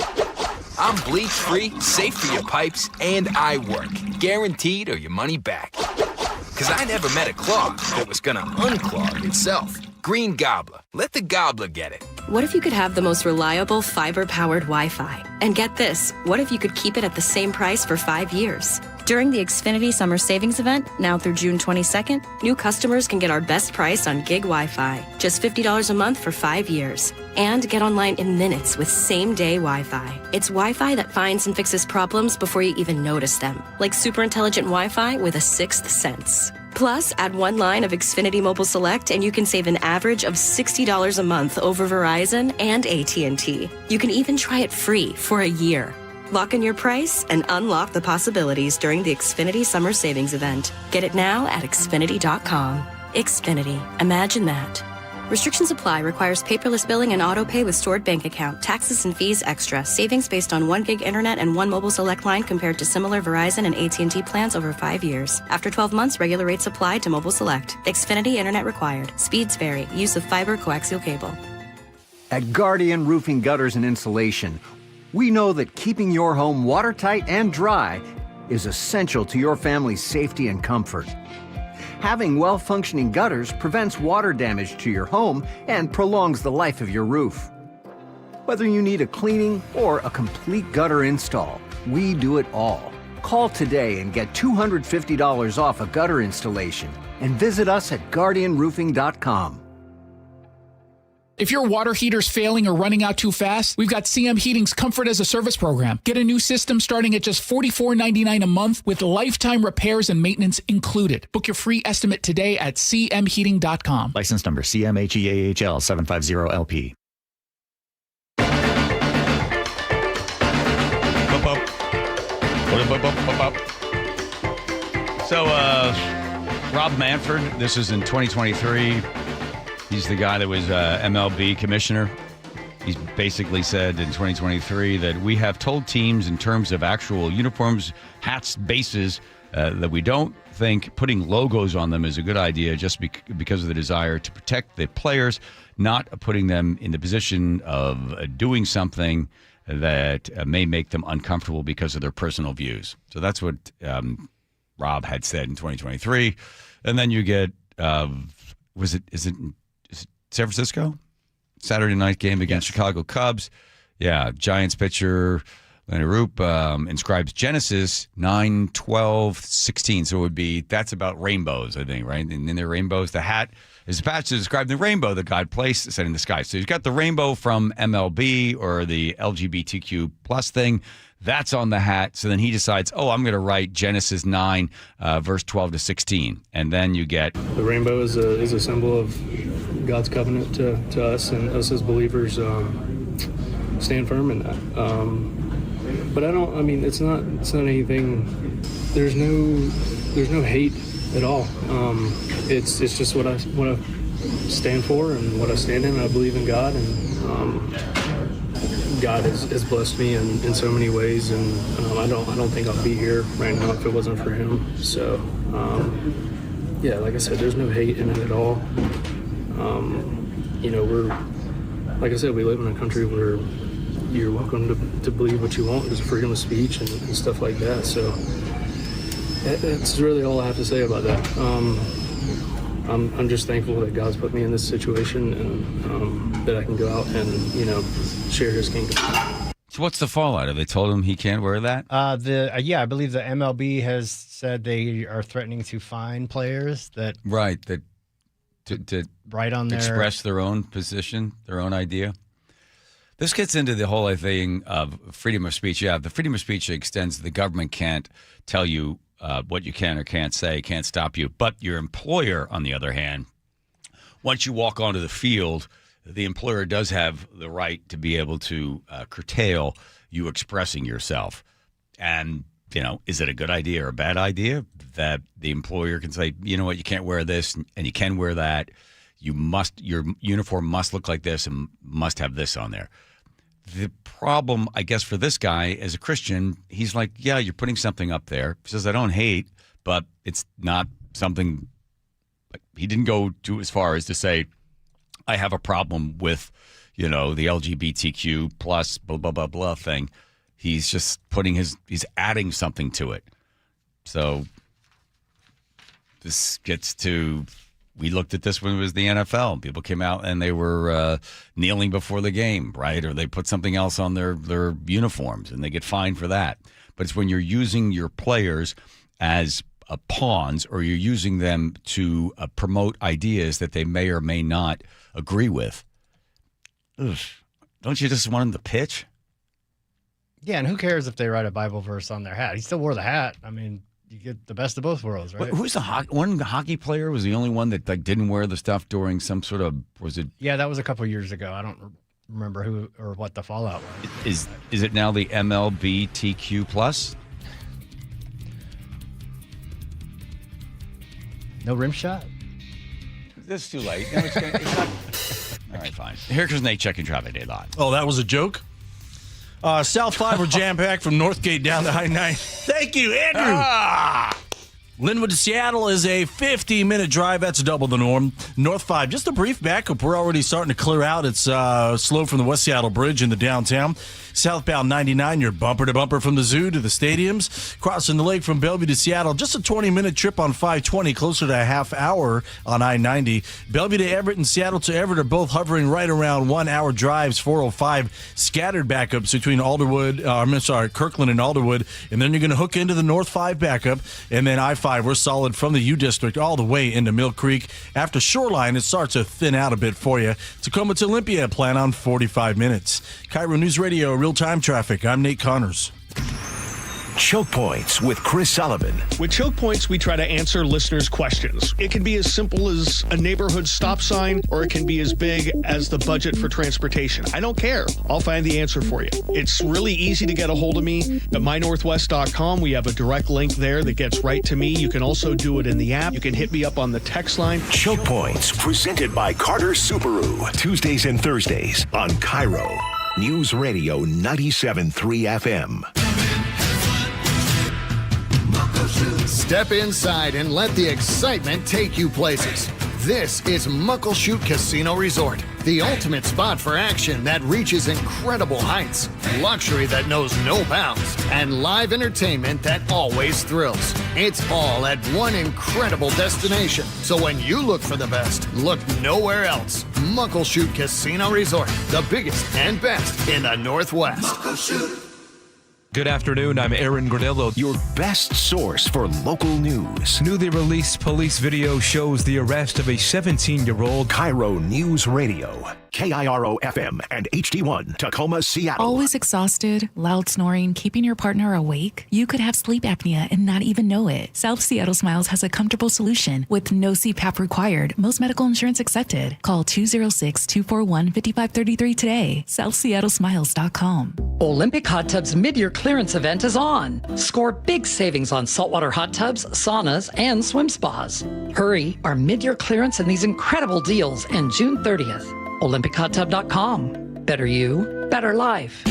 I'm bleach-free, safe for your pipes, and I work. Guaranteed or your money back. Because I never met a clog that was going to unclog itself. Green Gobbler. Let the gobbler get it. What if you could have the most reliable fiber-powered Wi-Fi? And get this, what if you could keep it at the same price for 5 years? During the Xfinity Summer Savings Event, now through June 22nd, new customers can get our best price on gig Wi-Fi, just $50 a month for 5 years. And get online in minutes with same-day Wi-Fi. It's Wi-Fi that finds and fixes problems before you even notice them, like super intelligent Wi-Fi with a sixth sense. Plus, add one line of Xfinity Mobile Select and you can save an average of $60 a month over Verizon and AT&T. You can even try it free for a year. Lock in your price and unlock the possibilities during the Xfinity Summer Savings Event. Get it now at Xfinity.com. Xfinity. Imagine that. Restrictions apply. Requires paperless billing and auto pay with stored bank account. Taxes and fees extra. Savings based on 1 gig internet and 1 mobile select line compared to similar Verizon and AT&T plans over 5 years. After 12 months, regular rates apply to mobile select. Xfinity internet required. Speeds vary. Use of fiber coaxial cable. At Guardian Roofing Gutters and Insulation, we know that keeping your home watertight and dry is essential to your family's safety and comfort. Having well-functioning gutters prevents water damage to your home and prolongs the life of your roof. Whether you need a cleaning or a complete gutter install, we do it all. Call today and get $250 off a gutter installation and visit us at guardianroofing.com. If your water heater's failing or running out too fast, we've got CM Heating's Comfort as a Service program. Get a new system starting at just $44.99 a month with lifetime repairs and maintenance included. Book your free estimate today at cmheating.com. License number CMHEAHL 750LP. So, Rob Manfred, this is in 2023. He's the guy that was MLB commissioner. He's basically said in 2023 that we have told teams in terms of actual uniforms, hats, bases, that we don't think putting logos on them is a good idea just because of the desire to protect the players, not putting them in the position of doing something that may make them uncomfortable because of their personal views. So that's what Rob had said in 2023. And then you get, is it San Francisco? Saturday night game against Chicago Cubs. Yeah, Giants pitcher Lenny Roop inscribes Genesis 9/12/16. So it would be, that's about rainbows, I think, right? And in their rainbows, the hat is attached to describe the rainbow that God placed set in the sky. So you've got the rainbow from MLB or the LGBTQ plus thing. That's on the hat. So then he decides, I'm going to write Genesis 9, verse 12-16. And then you get... The rainbow is a symbol of God's covenant to us, and us as believers stand firm in that. But it's not anything, there's no hate at all. It's just what I stand for and what I stand in. I believe in God, and God has blessed me in so many ways, and I don't think I'll be here right now if it wasn't for Him. So, like I said, there's no hate in it at all. We're, like I said, we live in a country where you're welcome to believe what you want. There's freedom of speech and stuff like that. So that's really all I have to say about that. I'm just thankful that God's put me in this situation, and that I can go out and share His kingdom. So what's the fallout? Have they told him he can't wear that? I believe the MLB has said they are threatening to fine players that to write on their express their own position, their own idea. This gets into the whole thing of freedom of speech. Yeah, the freedom of speech extends. The government can't tell you what you can or can't say, can't stop you. But your employer, on the other hand, once you walk onto the field, the employer does have the right to be able to curtail you expressing yourself. And, is it a good idea or a bad idea that the employer can say, you know what, you can't wear this and you can wear that. Your uniform must look like this and must have this on there. The problem, I guess, for this guy as a Christian, he's like, yeah, you're putting something up there. He says, I don't hate, but it's not something. He didn't go to as far as to say, I have a problem with, the LGBTQ plus blah, blah, blah, blah thing. He's just he's adding something to it. So this gets to, we looked at this when it was the NFL. People came out and they were kneeling before the game, right? Or they put something else on their uniforms and they get fined for that. But it's when you're using your players as pawns, or you're using them to promote ideas that they may or may not agree with. Ugh. Don't you just want them to pitch? Yeah, and who cares if they write a Bible verse on their hat? He still wore the hat. I mean, you get the best of both worlds, right? Who's the one hockey player was the only one that didn't wear the stuff during some sort of, was it? Yeah, that was a couple years ago. I don't remember who or what the fallout was. Is it now the MLBTQ plus? No rim shot? That's too late. No, it's not. All right, fine. Here comes Nate checking traffic day live. Oh, that was a joke? South 5 were jam-packed from Northgate down to I-9. Thank you, Andrew. Linwood to Seattle is a 50-minute drive. That's double the norm. North 5, just a brief backup. We're already starting to clear out. It's slow from the West Seattle Bridge into downtown. Southbound 99, you're bumper to bumper from the zoo to the stadiums. Crossing the lake from Bellevue to Seattle, just a 20-minute trip on 520, closer to a half hour on I-90. Bellevue to Everett and Seattle to Everett are both hovering right around 1 hour drives. 405, scattered backups between Kirkland and Alderwood. And then you're going to hook into the North 5 backup. And then I-5, we're solid from the U District all the way into Mill Creek. After Shoreline, it starts to thin out a bit for you. Tacoma to Olympia, plan on 45 minutes. KIRO Newsradio, real-time traffic. I'm Nate Connors. Choke Points with Chris Sullivan. With Choke Points, we try to answer listeners' questions. It can be as simple as a neighborhood stop sign, or it can be as big as the budget for transportation. I don't care. I'll find the answer for you. It's really easy to get a hold of me at mynorthwest.com. We have a direct link there that gets right to me. You can also do it in the app. You can hit me up on the text line. Choke Points, presented by Carter Subaru. Tuesdays and Thursdays on KIRO News Radio 97.3 FM. Step inside and let the excitement take you places. This is Muckleshoot Casino Resort, the ultimate spot for action that reaches incredible heights, luxury that knows no bounds, and live entertainment that always thrills. It's all at one incredible destination. So when you look for the best, look nowhere else. Muckleshoot Casino Resort, the biggest and best in the Northwest. Muckleshoot. Good afternoon, I'm Aaron Granillo. Your best source for local news. Newly released police video shows the arrest of a 17-year-old. KIRO News Radio, KIRO FM and HD1, Tacoma, Seattle. Always exhausted, loud snoring, keeping your partner awake? You could have sleep apnea and not even know it. South Seattle Smiles has a comfortable solution with no CPAP required. Most medical insurance accepted. Call 206-241-5533 today. SouthSeattleSmiles.com. Olympic Hot Tubs mid-year clearance event is on. Score big savings on saltwater hot tubs, saunas, and swim spas. Hurry, our mid-year clearance and these incredible deals end June 30th. OlympicHotTub.com. Better you, better life.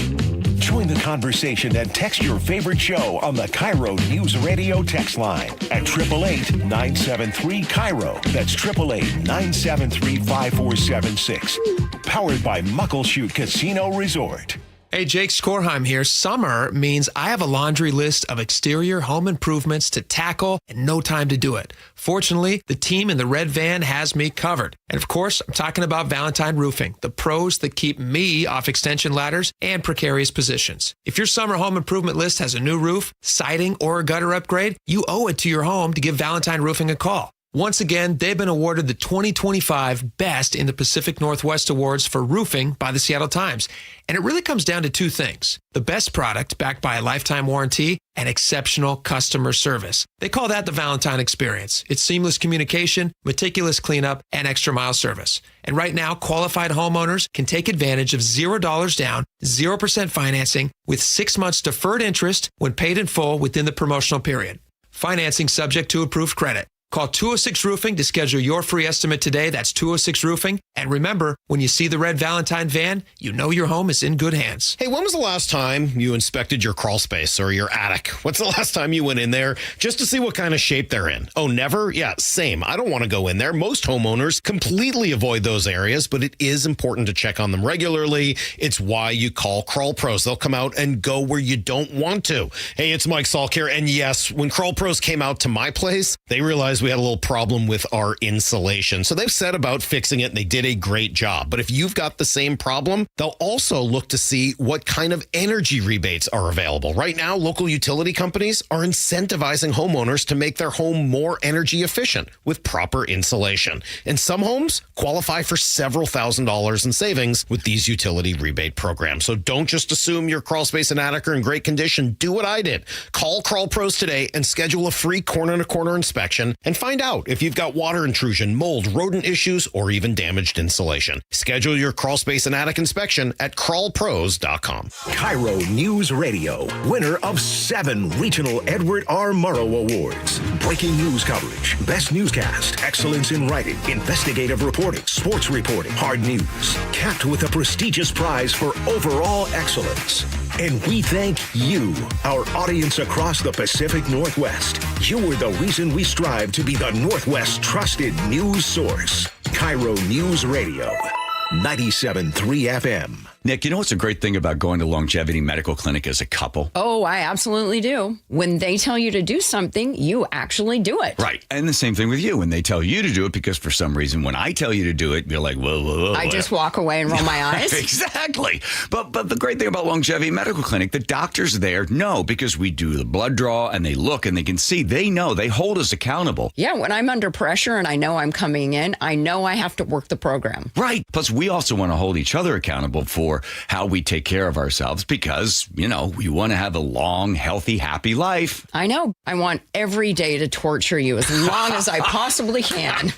Join the conversation and text your favorite show on the KIRO News Radio text line at 888-973-KIRO. That's 888-973-5476. Powered by Muckleshoot Casino Resort. Hey, Jake Skorheim here. Summer means I have a laundry list of exterior home improvements to tackle and no time to do it. Fortunately, the team in the red van has me covered. And of course, I'm talking about Valentine Roofing, the pros that keep me off extension ladders and precarious positions. If your summer home improvement list has a new roof, siding, or a gutter upgrade, you owe it to your home to give Valentine Roofing a call. Once again, they've been awarded the 2025 Best in the Pacific Northwest Awards for Roofing by the Seattle Times. And it really comes down to two things: the best product backed by a lifetime warranty and exceptional customer service. They call that the Valentine Experience. It's seamless communication, meticulous cleanup, and extra mile service. And right now, qualified homeowners can take advantage of $0 down, 0% financing with 6 months deferred interest when paid in full within the promotional period. Financing subject to approved credit. Call 206 Roofing to schedule your free estimate today. That's 206 Roofing. And remember, when you see the red Valentine van, you know your home is in good hands. Hey, when was the last time you inspected your crawl space or your attic? What's the last time you went in there just to see what kind of shape they're in? Oh, never? Yeah, same. I don't want to go in there. Most homeowners completely avoid those areas, but it is important to check on them regularly. It's why you call Crawl Pros. They'll come out and go where you don't want to. Hey, it's Mike Salk here. And yes, when Crawl Pros came out to my place, they realized we had a little problem with our insulation. So they've set about fixing it, and they did a great job. But if you've got the same problem, they'll also look to see what kind of energy rebates are available. Right now, local utility companies are incentivizing homeowners to make their home more energy efficient with proper insulation. And some homes qualify for several $1,000s in savings with these utility rebate programs. So don't just assume your crawl space and attic are in great condition. Do what I did. Call Crawl Pros today and schedule a free corner-to-corner inspection and find out if you've got water intrusion, mold, rodent issues, or even damaged insulation. Schedule your crawl space and attic inspection at crawlpros.com. KIRO News Radio, winner of 7 regional Edward R. Murrow Awards. Breaking news coverage, best newscast, excellence in writing, investigative reporting, sports reporting, hard news, capped with a prestigious prize for overall excellence. And we thank you, our audience across the Pacific Northwest. You are the reason we strive to be the Northwest's trusted news source. KIRO News Radio, 97.3 FM. Nick, you know what's a great thing about going to Longevity Medical Clinic as a couple? Oh, I absolutely do. When they tell you to do something, you actually do it. Right. And the same thing with you. When they tell you to do it, because for some reason, when I tell you to do it, you're like, whoa. I just walk away and roll my eyes. Exactly. But the great thing about Longevity Medical Clinic, the doctors there know, because we do the blood draw and they look and they can see. They know. They hold us accountable. Yeah, when I'm under pressure and I know I'm coming in, I know I have to work the program. Right. Plus, we also want to hold each other accountable for how we take care of ourselves because, you know, we want to have a long, healthy, happy life. I know. I want every day to torture you as long as I possibly can.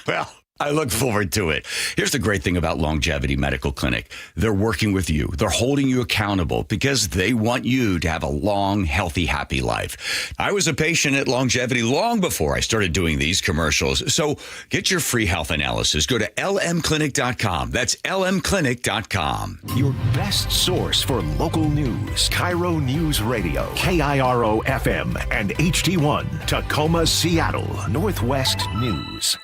Well, I look forward to it. Here's the great thing about Longevity Medical Clinic. They're working with you. They're holding you accountable because they want you to have a long, healthy, happy life. I was a patient at Longevity long before I started doing these commercials. So get your free health analysis. Go to lmclinic.com. That's lmclinic.com. Your best source for local news. KIRO News Radio, KIRO FM and HD1, Tacoma, Seattle, Northwest News.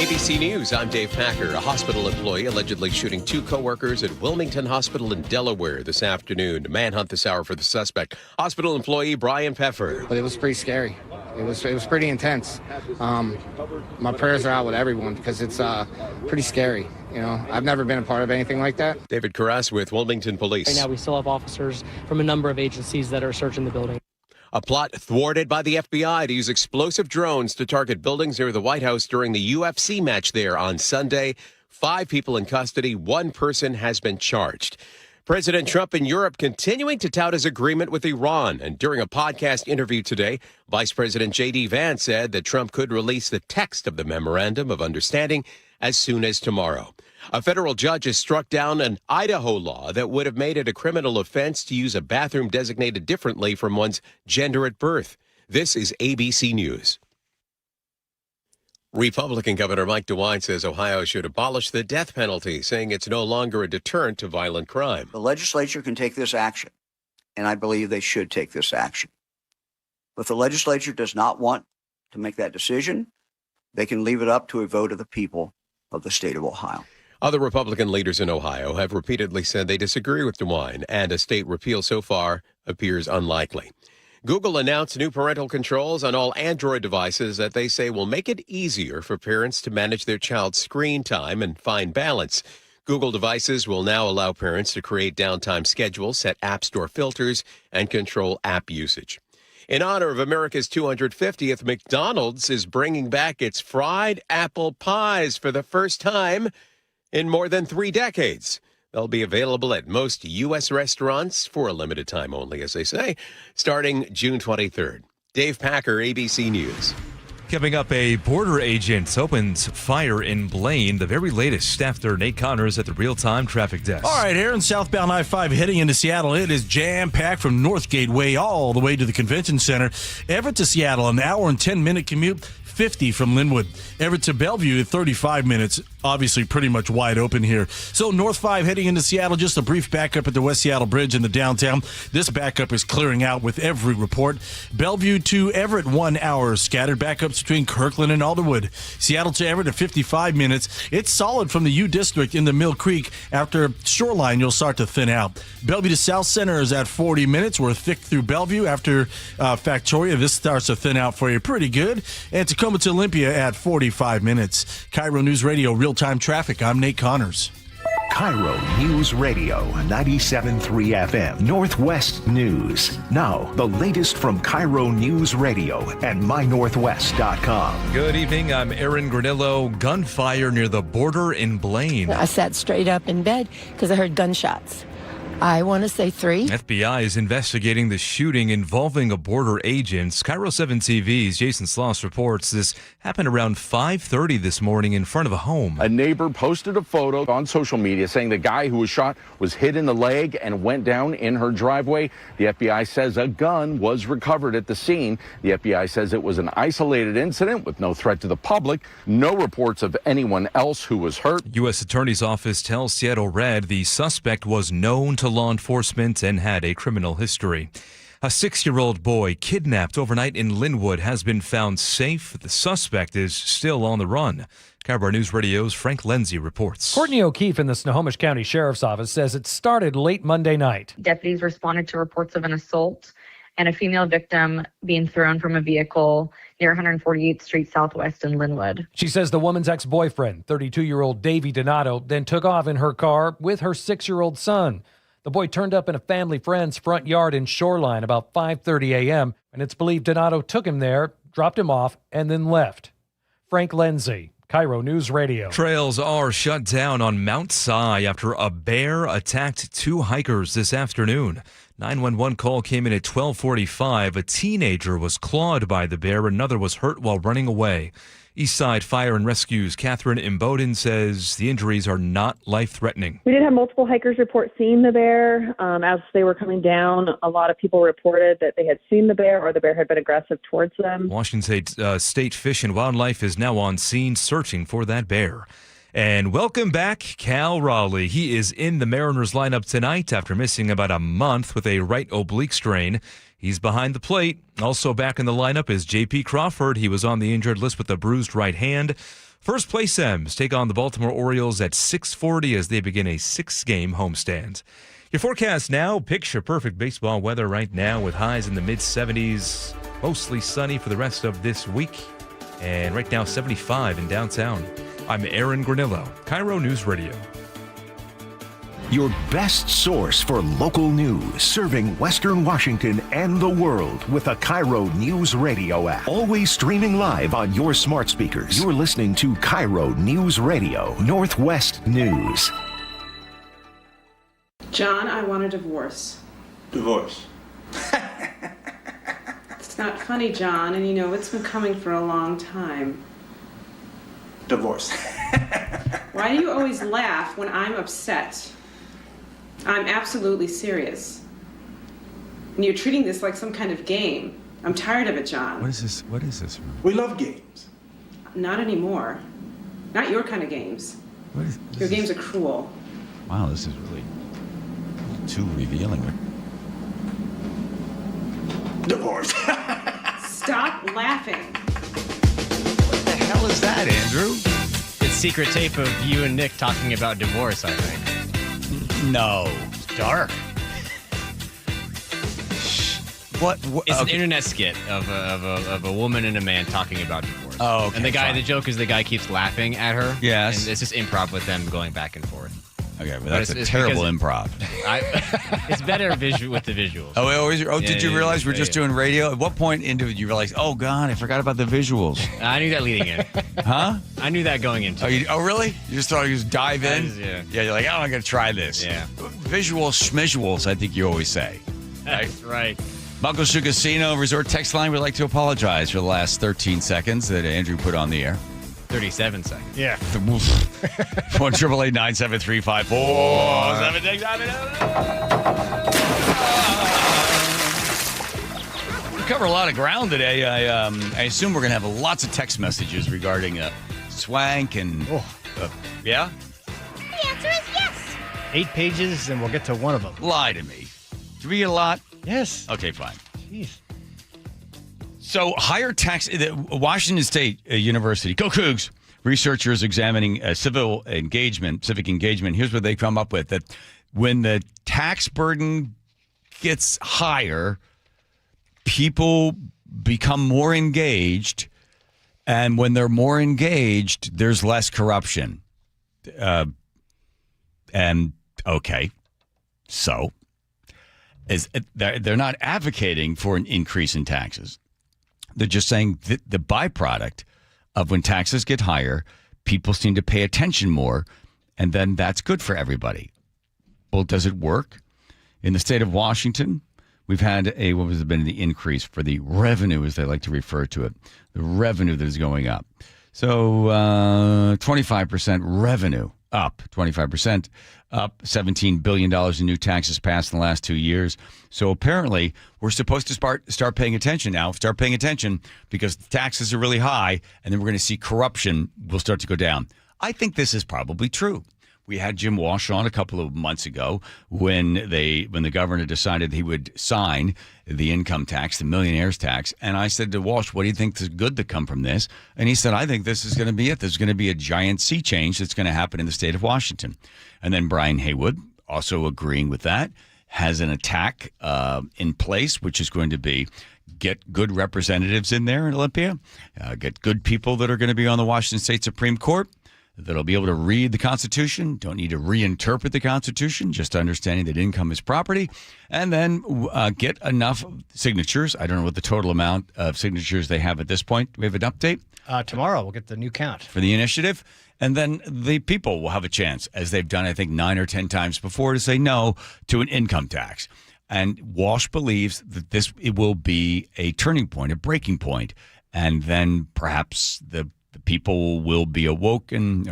ABC News, I'm Dave Packer. A hospital employee allegedly shooting 2 co-workers at Wilmington Hospital in Delaware this afternoon. Manhunt this hour for the suspect. Hospital employee Brian Peffer. But it was pretty scary. It was pretty intense. My prayers are out with everyone because it's pretty scary. You know, I've never been a part of anything like that. David Carras with Wilmington Police. Right now, we still have officers from a number of agencies that are searching the building. A plot thwarted by the FBI to use explosive drones to target buildings near the White House during the UFC match there on Sunday. 5 people in custody. 1 person has been charged. President Trump in Europe continuing to tout his agreement with Iran. And during a podcast interview today, Vice President J.D. Vance said that Trump could release the text of the memorandum of understanding as soon as tomorrow. A federal judge has struck down an Idaho law that would have made it a criminal offense to use a bathroom designated differently from one's gender at birth. This is ABC News. Republican Governor Mike DeWine says Ohio should abolish the death penalty, saying it's no longer a deterrent to violent crime. The legislature can take this action, and I believe they should take this action. But if the legislature does not want to make that decision, they can leave it up to a vote of the people of the state of Ohio. Other Republican leaders in Ohio have repeatedly said they disagree with DeWine, and a state repeal so far appears unlikely. Google announced new parental controls on all Android devices that they say will make it easier for parents to manage their child's screen time and find balance. Google devices will now allow parents to create downtime schedules, set App Store filters, and control app usage. In honor of America's 250th, McDonald's is bringing back its fried apple pies for the first time in more than 3 decades. They'll be available at most U.S. restaurants for a limited time only, as they say, starting June 23rd. Dave Packer, ABC News. Coming up, a border agent opens fire in Blaine. The very latest after Nate Connors at the real-time traffic desk. All right, here in southbound I-5 heading into Seattle, it is jam-packed from North Gateway all the way to the Convention Center. Everett to Seattle, an hour and 10-minute commute. 50 from Linwood. Everett to Bellevue, 35 minutes. Obviously pretty much wide open here. So North 5 heading into Seattle, just a brief backup at the West Seattle Bridge in the downtown. This backup is clearing out with every report. Bellevue to Everett, 1 hour. Scattered backups between Kirkland and Alderwood. Seattle to Everett at 55 minutes. It's solid from the U District into Mill Creek. After Shoreline, you'll start to thin out. Bellevue to South Center is at 40 minutes. We're thick through Bellevue. After Factoria, this starts to thin out for you pretty good. And Tacoma to Olympia at 45 minutes. KIRO News Radio, real-time traffic. I'm Nate Connors. KIRO News Radio, 97.3 FM, Northwest News. Now, the latest from KIRO News Radio and mynorthwest.com. Good evening. I'm Aaron Granillo. Gunfire near the border in Blaine. I sat straight up in bed because I heard gunshots. I want to say 3. FBI is investigating the shooting involving a border agent. KIRO 7 TV's Jason Sloss reports this happened around 5:30 this morning in front of a home. A neighbor posted a photo on social media saying the guy who was shot was hit in the leg and went down in her driveway. The FBI says a gun was recovered at the scene. The FBI says it was an isolated incident with no threat to the public. No reports of anyone else who was hurt. U.S. Attorney's Office tells Seattle Red the suspect was known to law enforcement and had a criminal history. A 6-year-old boy kidnapped overnight in Linwood has been found safe. The suspect is still on the run. KIRO News Radio's Frank Lindsay reports. Courtney O'Keefe in the Snohomish County Sheriff's Office says it started late Monday night. Deputies responded to reports of an assault and a female victim being thrown from a vehicle near 148th Street Southwest in Linwood. She says the woman's ex-boyfriend, 32-year-old Davey Donato, then took off in her car with her 6-year-old son. The boy turned up in a family friend's front yard in Shoreline about 5:30 a.m., and it's believed Donato took him there, dropped him off, and then left. Frank Lindsay, KIRO News Radio. Trails are shut down on Mount Si after a bear attacked 2 hikers this afternoon. 911 call came in at 12:45. A teenager was clawed by the bear. Another was hurt while running away. Eastside Fire and Rescue's Catherine Imboden says the injuries are not life-threatening. We did have multiple hikers report seeing the bear. As they were coming down, a lot of people reported that they had seen the bear or the bear had been aggressive towards them. Washington State Fish and Wildlife is now on scene searching for that bear. And welcome back, Cal Raleigh. He is in the Mariners lineup tonight after missing about a month with a right oblique strain. He's behind the plate. Also back in the lineup is J.P. Crawford. He was on the injured list with a bruised right hand. First place M's take on the Baltimore Orioles at 6:40 as they begin a 6-game homestand. Your forecast now, picture-perfect baseball weather right now with highs in the mid-70s. Mostly sunny for the rest of this week. And right now, 75 in downtown. I'm Aaron Granillo, KIRO News Radio. Your best source for local news, serving Western Washington and the world with a KIRO News Radio app. Always streaming live on your smart speakers. You're listening to KIRO News Radio, Northwest News. John, I want a divorce. Divorce? It's not funny, John, and you know it's been coming for a long time. Divorce. Why do you always laugh when I'm upset? I'm absolutely serious. And you're treating this like some kind of game. I'm tired of it, John. What is this? What is this? We love games. Not anymore. Not your kind of games. Your games are cruel. Wow, this is really too revealing. Divorce. Stop laughing. What the hell is that, Andrew? It's secret tape of you and Nick talking about divorce, I think. No. It's dark. What? It's an internet skit of a woman and a man talking about divorce. Oh, okay. And fine. the joke is the guy keeps laughing at her. Yes. And it's just improv with them going back and forth. Okay, but that's a terrible improv. It's better with the visuals. Did you realize we're just doing radio? At what point did you realize, oh, God, I forgot about the visuals? I knew that leading in. Huh? I knew that going into Oh, really? You just thought you just dive in? Yeah, you're like, I'm going to try this. Yeah. Visuals, schmisuals, I think you always say. That's right. Muckleshoot Casino Resort text line would like to apologize for the last 13 seconds that Andrew put on the air. 37 seconds. Yeah. 1-888-973-5477. We cover a lot of ground today. I assume we're going to have lots of text messages regarding Swank and... yeah? The answer is yes. 8 pages, and we'll get to one of them. Lie to me. Did we get a lot? Yes. Okay, fine. Jeez. So higher tax, the Washington State University, go Cougs, researchers examining civic engagement. Here's what they come up with, that when the tax burden gets higher, people become more engaged. And when they're more engaged, there's less corruption. Okay, so they're not advocating for an increase in taxes. They're just saying that the byproduct of when taxes get higher, people seem to pay attention more, and then that's good for everybody. Well, does it work? In the state of Washington, we've had been the increase for the revenue, as they like to refer to it, the revenue that is going up. So 25% revenue up, 25% up, $17 billion in new taxes passed in the last 2 years. So apparently we're supposed to start paying attention now, because the taxes are really high, and then we're going to see corruption will start to go down. I think this is probably true. We had Jim Walsh on a couple of months ago when the governor decided he would sign the income tax, the millionaire's tax. And I said to Walsh, what do you think is good to come from this? And he said, I think this is going to be it. There's going to be a giant sea change that's going to happen in the state of Washington. And then Brian Haywood, also agreeing with that, has an attack in place, which is going to be get good representatives in there in Olympia, get good people that are going to be on the Washington State Supreme Court, that'll be able to read the Constitution, don't need to reinterpret the Constitution, just understanding that income is property, and then get enough signatures. I don't know what the total amount of signatures they have at this point. Do we have an update? Tomorrow we'll get the new count. For the initiative. And then the people will have a chance, as they've done, I think, 9 or 10 times before, to say no to an income tax. And Walsh believes that it will be a turning point, a breaking point, and then perhaps the people will be awakened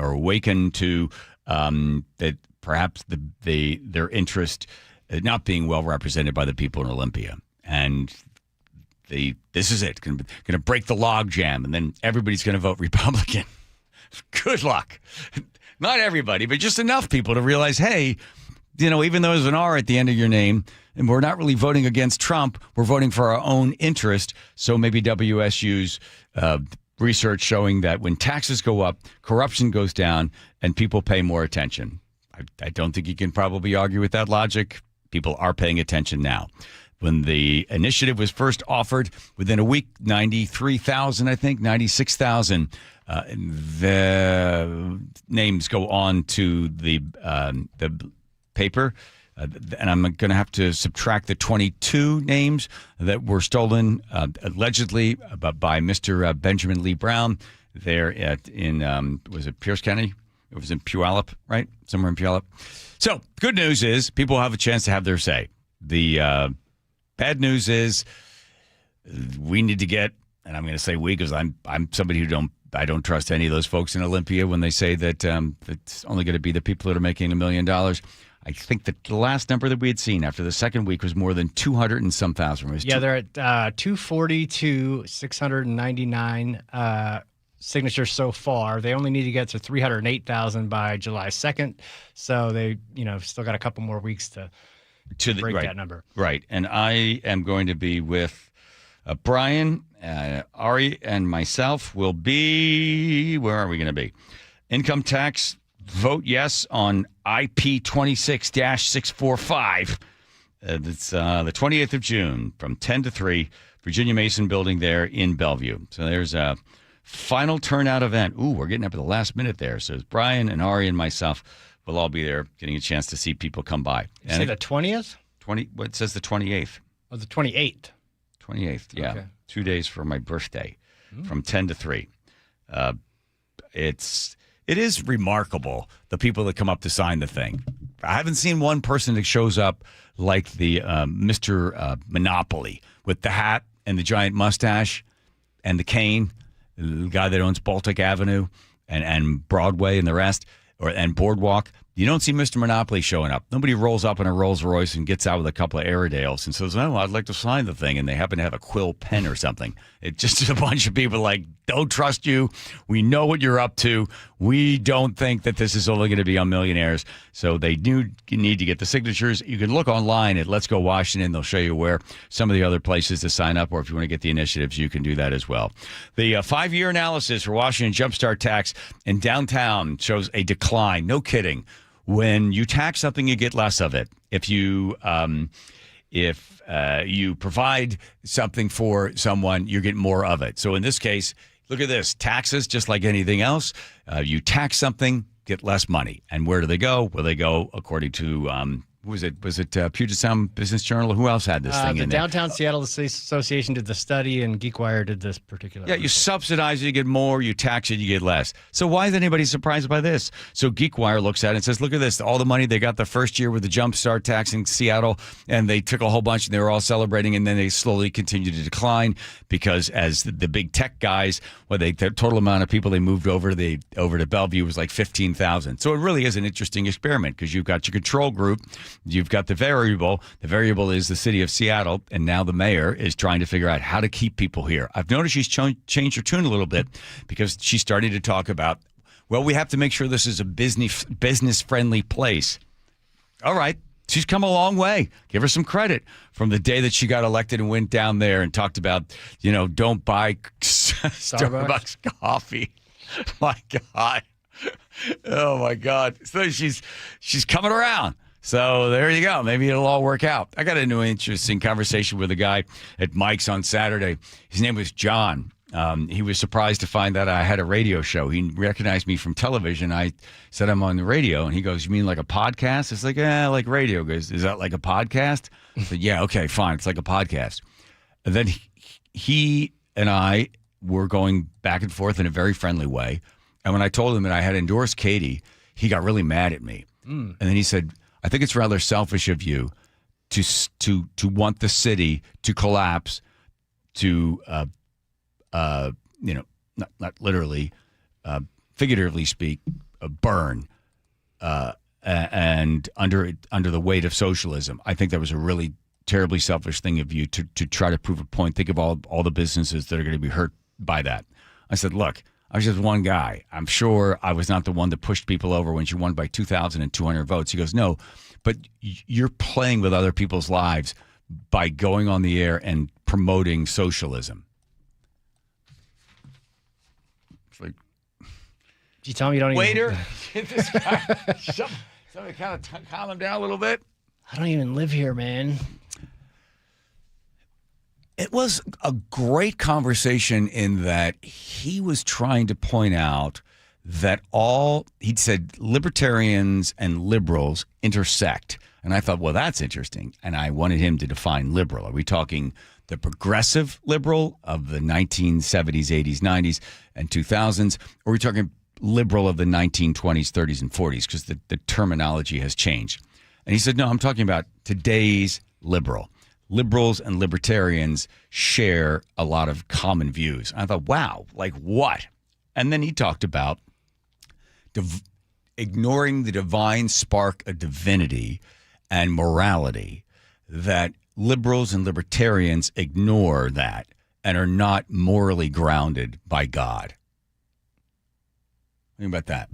to that perhaps their interest not being well represented by the people in Olympia. And this is it, going to break the log jam, and then everybody's going to vote Republican. Good luck. Not everybody, but just enough people to realize, hey, even though there's an R at the end of your name, and we're not really voting against Trump, we're voting for our own interest. So maybe WSU's research showing that when taxes go up, corruption goes down, and people pay more attention. I don't think you can probably argue with that logic. People are paying attention now. When the initiative was first offered, within a week, 96,000. The names go on to the paper. And I'm going to have to subtract the 22 names that were stolen allegedly by Mr. Benjamin Lee Brown there was it Pierce County? It was in Puyallup, right? Somewhere in Puyallup. So good news is people have a chance to have their say. The bad news is we need to get, and I'm going to say we because I'm somebody I don't trust any of those folks in Olympia when they say that it's only going to be the people that are making $1 million. I think that the last number that we had seen after the second week was more than 200 and some thousand. They're at 240 to 699 signatures so far. They only need to get to 308,000 by July 2nd. So they, still got a couple more weeks to break that number. Right. And I am going to be with Brian, Ari, and myself will be, where are we going to be? Income tax. Vote yes on IP 26-645. That's the 28th of June from 10 to 3, Virginia Mason Building there in Bellevue. So there's a final turnout event. Ooh, we're getting up at the last minute there. So Brian and Ari and myself will all be there getting a chance to see people come by. You say the 20th? It says the 28th. Oh, the 28th. 28th, yeah. Okay. 2 days for my birthday from 10 to 3. It is remarkable, the people that come up to sign the thing. I haven't seen one person that shows up like the Mr. Monopoly with the hat and the giant mustache and the cane, the guy that owns Baltic Avenue and Broadway and the rest, and Boardwalk. You don't see Mr. Monopoly showing up. Nobody rolls up in a Rolls Royce and gets out with a couple of Airedales and says, "Oh, I'd like to sign the thing," and they happen to have a quill pen or something. It's just a bunch of people like, "Don't trust you. We know what you're up to. We don't think that this is only going to be on millionaires." So they do need to get the signatures. You can look online at Let's Go Washington. They'll show you where some of the other places to sign up, or if you want to get the initiatives, you can do that as well. The 5-year analysis for Washington Jumpstart Tax in downtown shows a decline. No kidding. When you tax something, you get less of it. If you provide something for someone, you get more of it. So in this case, look at this. Taxes, just like anything else, you tax something, get less money. And where do they go? Well, they go according to, who was it? Was it Puget Sound Business Journal? Who else had this thing in there? The Downtown Seattle Association did the study, and GeekWire did this particular. Yeah, you subsidize it, you get more. You tax it, you get less. So why is anybody surprised by this? So GeekWire looks at it and says, look at this. All the money they got the first year with the Jumpstart tax in Seattle, and they took a whole bunch, and they were all celebrating, and then they slowly continued to decline because as the big tech guys, the total amount of people they moved over to Bellevue was like 15,000. So it really is an interesting experiment because you've got your control group. You've got the variable. The variable is the city of Seattle, and now the mayor is trying to figure out how to keep people here. I've noticed she's changed her tune a little bit because she's starting to talk about, well, we have to make sure this is a business-friendly place. All right. She's come a long way. Give her some credit from the day that she got elected and went down there and talked about, don't buy Starbucks coffee. My God. Oh, my God. So she's coming around. So there you go. Maybe it'll all work out. I got into an interesting conversation with a guy at Mike's on Saturday. His name was John. He was surprised to find that I had a radio show. He recognized me from television. I said I'm on the radio, and he goes, "You mean like a podcast?" It's like, like radio. He goes, "Is that like a podcast?" I said, "Yeah, okay, fine. It's like a podcast." And then he and I were going back and forth in a very friendly way. And when I told him that I had endorsed Katie, he got really mad at me. And then he said, "I think it's rather selfish of you to want the city to collapse, to not literally, figuratively speak, burn, and under the weight of socialism. I think that was a really terribly selfish thing of you to try to prove a point. Think of all the businesses that are going to be hurt by that." I said, "Look, I was just one guy. I'm sure I was not the one that pushed people over when she won by 2,200 votes." He goes, "No, but you're playing with other people's lives by going on the air and promoting socialism." It's like, you tell me you don't waiter, get this guy. Somebody kind of calm him down a little bit. I don't even live here, man. It was a great conversation in that he was trying to point out that he said libertarians and liberals intersect. And I thought, well, that's interesting. And I wanted him to define liberal. Are we talking the progressive liberal of the 1970s, 80s, 90s, and 2000s? Or are we talking liberal of the 1920s, 30s, and 40s? Because the terminology has changed. And he said, no, I'm talking about today's liberal. Liberals and libertarians share a lot of common views. I thought, wow, like what? And then he talked about ignoring the divine spark of divinity and morality, that liberals and libertarians ignore that and are not morally grounded by God. Think about that.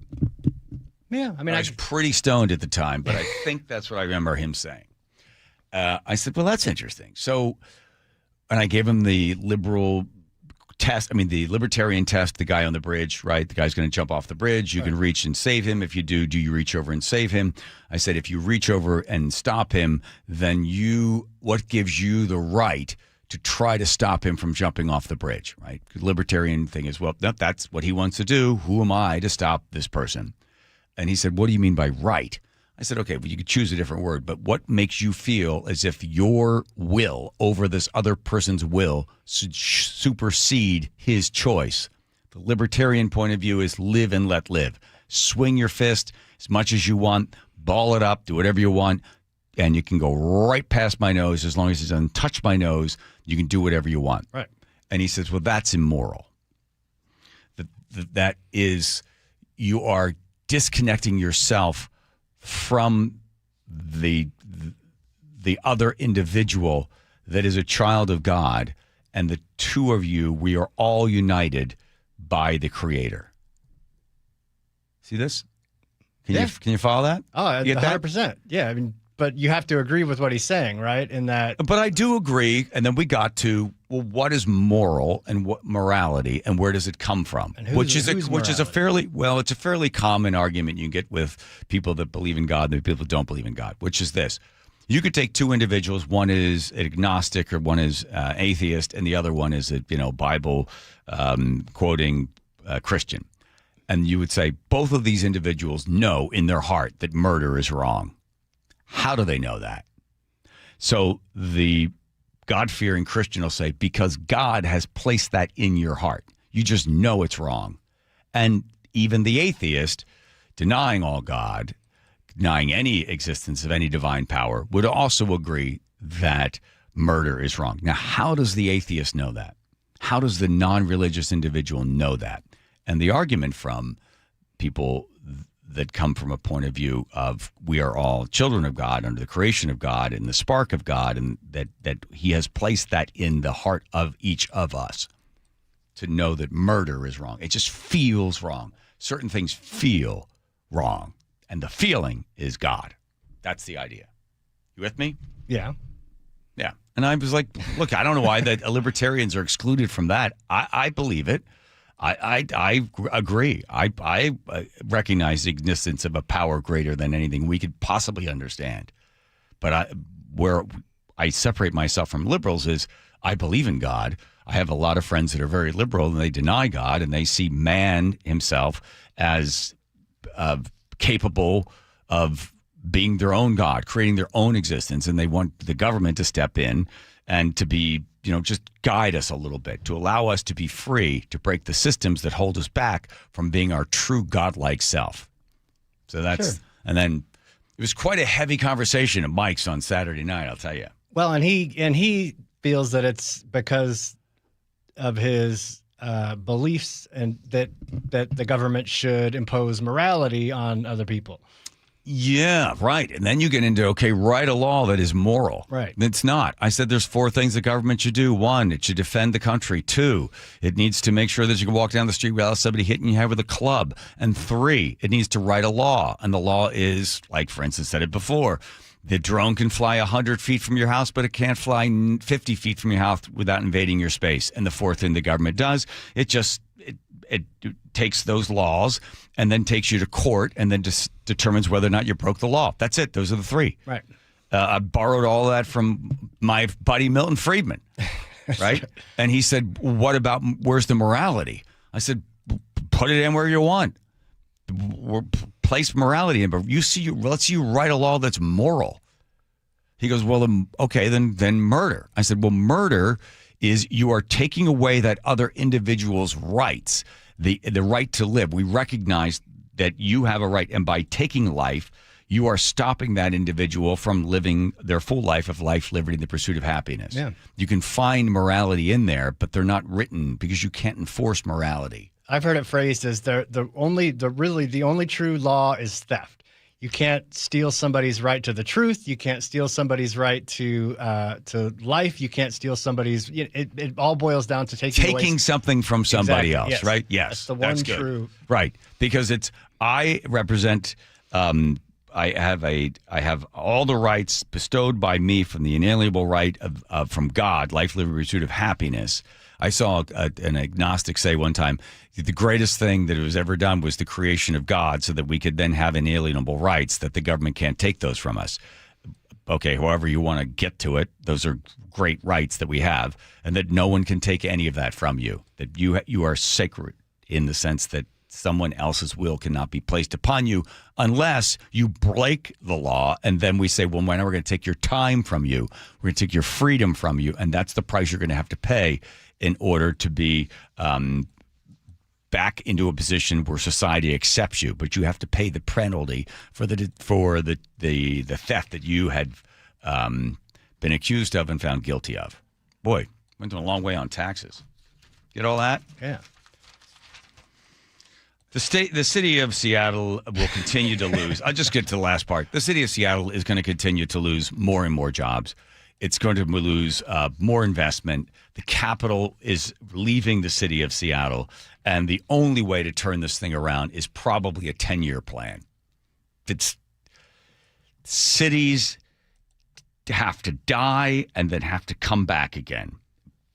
Yeah, I mean, I was pretty stoned at the time, but I think that's what I remember him saying. I said, well, that's interesting. So, and I gave him the libertarian test, the guy on the bridge, right? The guy's going to jump off the bridge. You can reach and save him. If you do you reach over and save him? I said, if you reach over and stop him, then what gives you the right to try to stop him from jumping off the bridge, right? The libertarian thing is, well, that's what he wants to do. Who am I to stop this person? And he said, what do you mean by right? I said, okay, well, you could choose a different word, but what makes you feel as if your will over this other person's will should supersede his choice? The libertarian point of view is live and let live. Swing your fist as much as you want, ball it up, do whatever you want, and you can go right past my nose as long as it doesn't touch my nose. You can do whatever you want. Right. And he says, well, that's immoral. That is, you are disconnecting yourself from the other individual that is a child of God, and the two of you, we are all united by the Creator. See this? Can you follow that? Oh, You get that? 100%. Yeah, I mean, but you have to agree with what he's saying, right? In that, But I do agree, and then we got to, well, what is moral and what morality, and where does it come from? And who's a fairly common argument you get with people that believe in God and people that don't believe in God, which is this. You could take two individuals, one is agnostic or one is atheist, and the other one is a Bible quoting Christian. And you would say both of these individuals know in their heart that murder is wrong. How do they know that? So the God-fearing Christian will say, because God has placed that in your heart. You just know it's wrong. And even the atheist, denying all God, denying any existence of any divine power, would also agree that murder is wrong. Now, how does the atheist know that? How does the non-religious individual know that? And the argument from people that come from a point of view of we are all children of God under the creation of God and the spark of God, and that he has placed that in the heart of each of us to know that murder is wrong. It just feels wrong. Certain things feel wrong, and the feeling is God. That's the idea. You with me? yeah. Yeah. And I was like, look, I don't know why that libertarians are excluded from that. I believe it. I agree. I recognize the existence of a power greater than anything we could possibly understand. But where I separate myself from liberals is I believe in God. I have a lot of friends that are very liberal and they deny God, and they see man himself as capable of being their own God, creating their own existence, and they want the government to step in and to be, just guide us a little bit, to allow us to be free, to break the systems that hold us back from being our true godlike self. So that's, sure. And then it was quite a heavy conversation at Mike's on Saturday night, I'll tell you. Well, and he feels that it's because of his beliefs and that the government should impose morality on other people. Yeah, right. And then you get into, okay, write a law that is moral. Right. It's not. I said there's 4 things the government should do. 1, it should defend the country. 2, it needs to make sure that you can walk down the street without somebody hitting you with a club. And 3, it needs to write a law. And the law is, like, for instance, said it before, the drone can fly 100 feet from your house, but it can't fly 50 feet from your house without invading your space. And the 4th thing the government does, it takes those laws and then takes you to court and then just determines whether or not you broke the law. That's it. Those are the 3. Right. I borrowed all that from my buddy Milton Friedman, right? And he said, where's the morality? I said, put it in where you want. Place morality in, but let's see you write a law that's moral. He goes, well, okay, then murder. I said, well, murder is you are taking away that other individual's rights, the right to live. We recognize that you have a right, and by taking life, you are stopping that individual from living their full life of life, liberty, and the pursuit of happiness. Yeah. You can find morality in there, but they're not written because you can't enforce morality. I've heard it phrased as the only true law is theft. You can't steal somebody's right to the truth. You can't steal somebody's right to life. You can't steal somebody's. It all boils down to taking something from somebody exactly, else, yes. right? Yes, that's the one true. Right, because I represent. I have all the rights bestowed by me from the inalienable right of from God, life, liberty, pursuit of happiness. I saw an agnostic say one time, the greatest thing that was ever done was the creation of God so that we could then have inalienable rights, that the government can't take those from us. Okay, however you want to get to it, those are great rights that we have, and that no one can take any of that from you, that you are sacred in the sense that someone else's will cannot be placed upon you unless you break the law. And then we say, well, now we're going to take your time from you. We're going to take your freedom from you. And that's the price you're going to have to pay in order to be back into a position where society accepts you, but you have to pay the penalty for the theft that you had been accused of and found guilty of. Boy, went a long way on taxes. Get all that? Yeah. The city of Seattle will continue to lose. I'll just get to the last part. The city of Seattle is going to continue to lose more and more jobs. It's going to lose more investment. The capital is leaving the city of Seattle, and the only way to turn this thing around is probably a 10-year plan. Cities have to die and then have to come back again.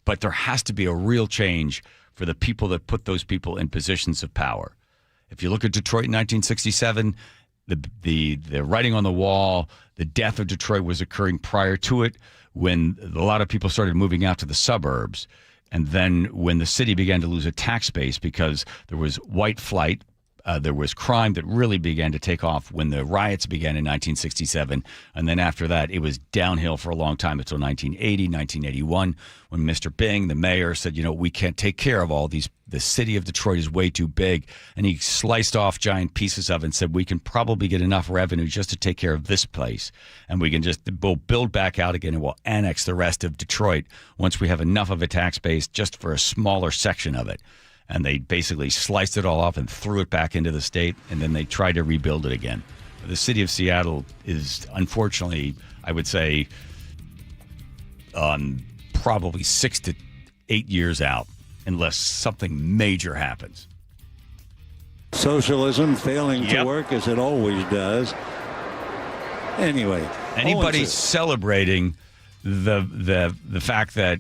But there has to be a real change for the people that put those people in positions of power. If you look at Detroit in 1967, the writing on the wall, the death of Detroit was occurring prior to it when a lot of people started moving out to the suburbs. And then when the city began to lose a tax base because there was white flight, there was crime that really began to take off when the riots began in 1967. And then after that, it was downhill for a long time until 1980, 1981, when Mr. Bing, the mayor, said, we can't take care of all these. The city of Detroit is way too big. And he sliced off giant pieces of it and said, we can probably get enough revenue just to take care of this place. And we can we'll build back out again and we'll annex the rest of Detroit once we have enough of a tax base just for a smaller section of it. And they basically sliced it all off and threw it back into the state, and then they tried to rebuild it again. The city of Seattle is, unfortunately, I would say, probably 6 to 8 years out, unless something major happens. Socialism failing to work as it always does. Anyway, anybody celebrating the fact that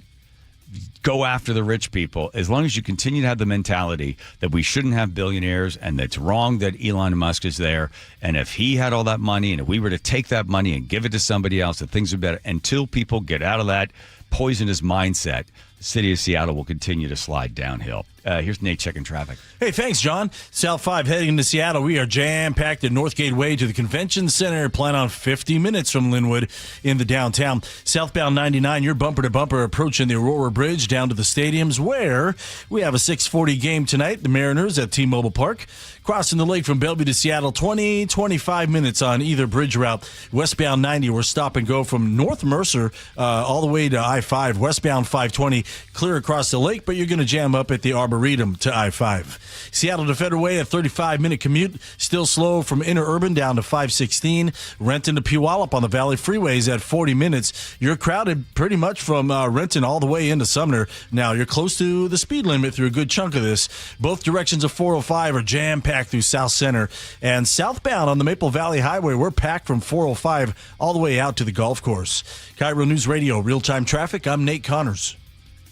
go after the rich people, as long as you continue to have the mentality that we shouldn't have billionaires and that's wrong that Elon Musk is there. And if he had all that money and if we were to take that money and give it to somebody else, that things are better. Until people get out of that poisonous mindset, the city of Seattle will continue to slide downhill. Here's Nate checking traffic. Hey, thanks, John. South 5 heading to Seattle. We are jam-packed at North Gateway to the Convention Center. Plan on 50 minutes from Linwood in the downtown. Southbound 99, you're bumper-to-bumper approaching the Aurora Bridge down to the stadiums, where we have a 6:40 game tonight. The Mariners at T-Mobile Park. Crossing the lake from Bellevue to Seattle, 25 minutes on either bridge route. Westbound 90, we're stop and go from North Mercer all the way to I-5. Westbound 520, clear across the lake, but you're going to jam up at the Arboretum to I-5. Seattle to Federway, a 35-minute commute. Still slow from Interurban down to 516. Renton to Puyallup on the Valley Freeways at 40 minutes. You're crowded pretty much from Renton all the way into Sumner. Now, you're close to the speed limit through a good chunk of this. Both directions of 405 are jam-packed through South Center. And southbound on the Maple Valley Highway, we're packed from 405 all the way out to the golf course. KIRO News Radio, real-time traffic. I'm Nate Connors.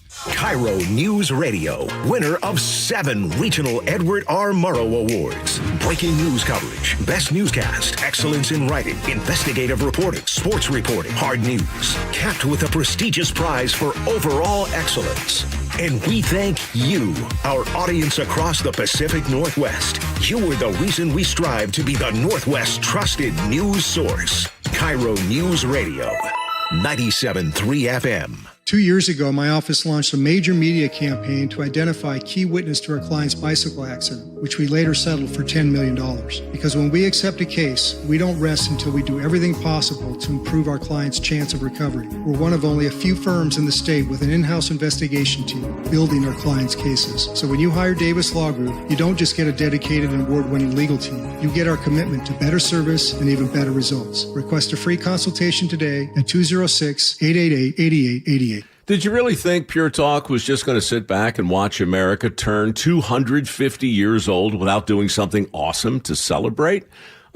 KIRO News Radio, winner of 7 regional Edward R. Murrow Awards. Breaking news coverage, best newscast, excellence in writing, investigative reporting, sports reporting, hard news. Capped with a prestigious prize for overall excellence. And we thank you, our audience across the Pacific Northwest. You are the reason we strive to be the Northwest's trusted news source. KIRO News Radio, 97.3 FM. 2 years ago, my office launched a major media campaign to identify key witness to our client's bicycle accident, which we later settled for $10 million. Because when we accept a case, we don't rest until we do everything possible to improve our client's chance of recovery. We're one of only a few firms in the state with an in-house investigation team building our clients' cases. So when you hire Davis Law Group, you don't just get a dedicated and award-winning legal team. You get our commitment to better service and even better results. Request a free consultation today at 206-888-8888. Did you really think Pure Talk was just going to sit back and watch America turn 250 years old without doing something awesome to celebrate?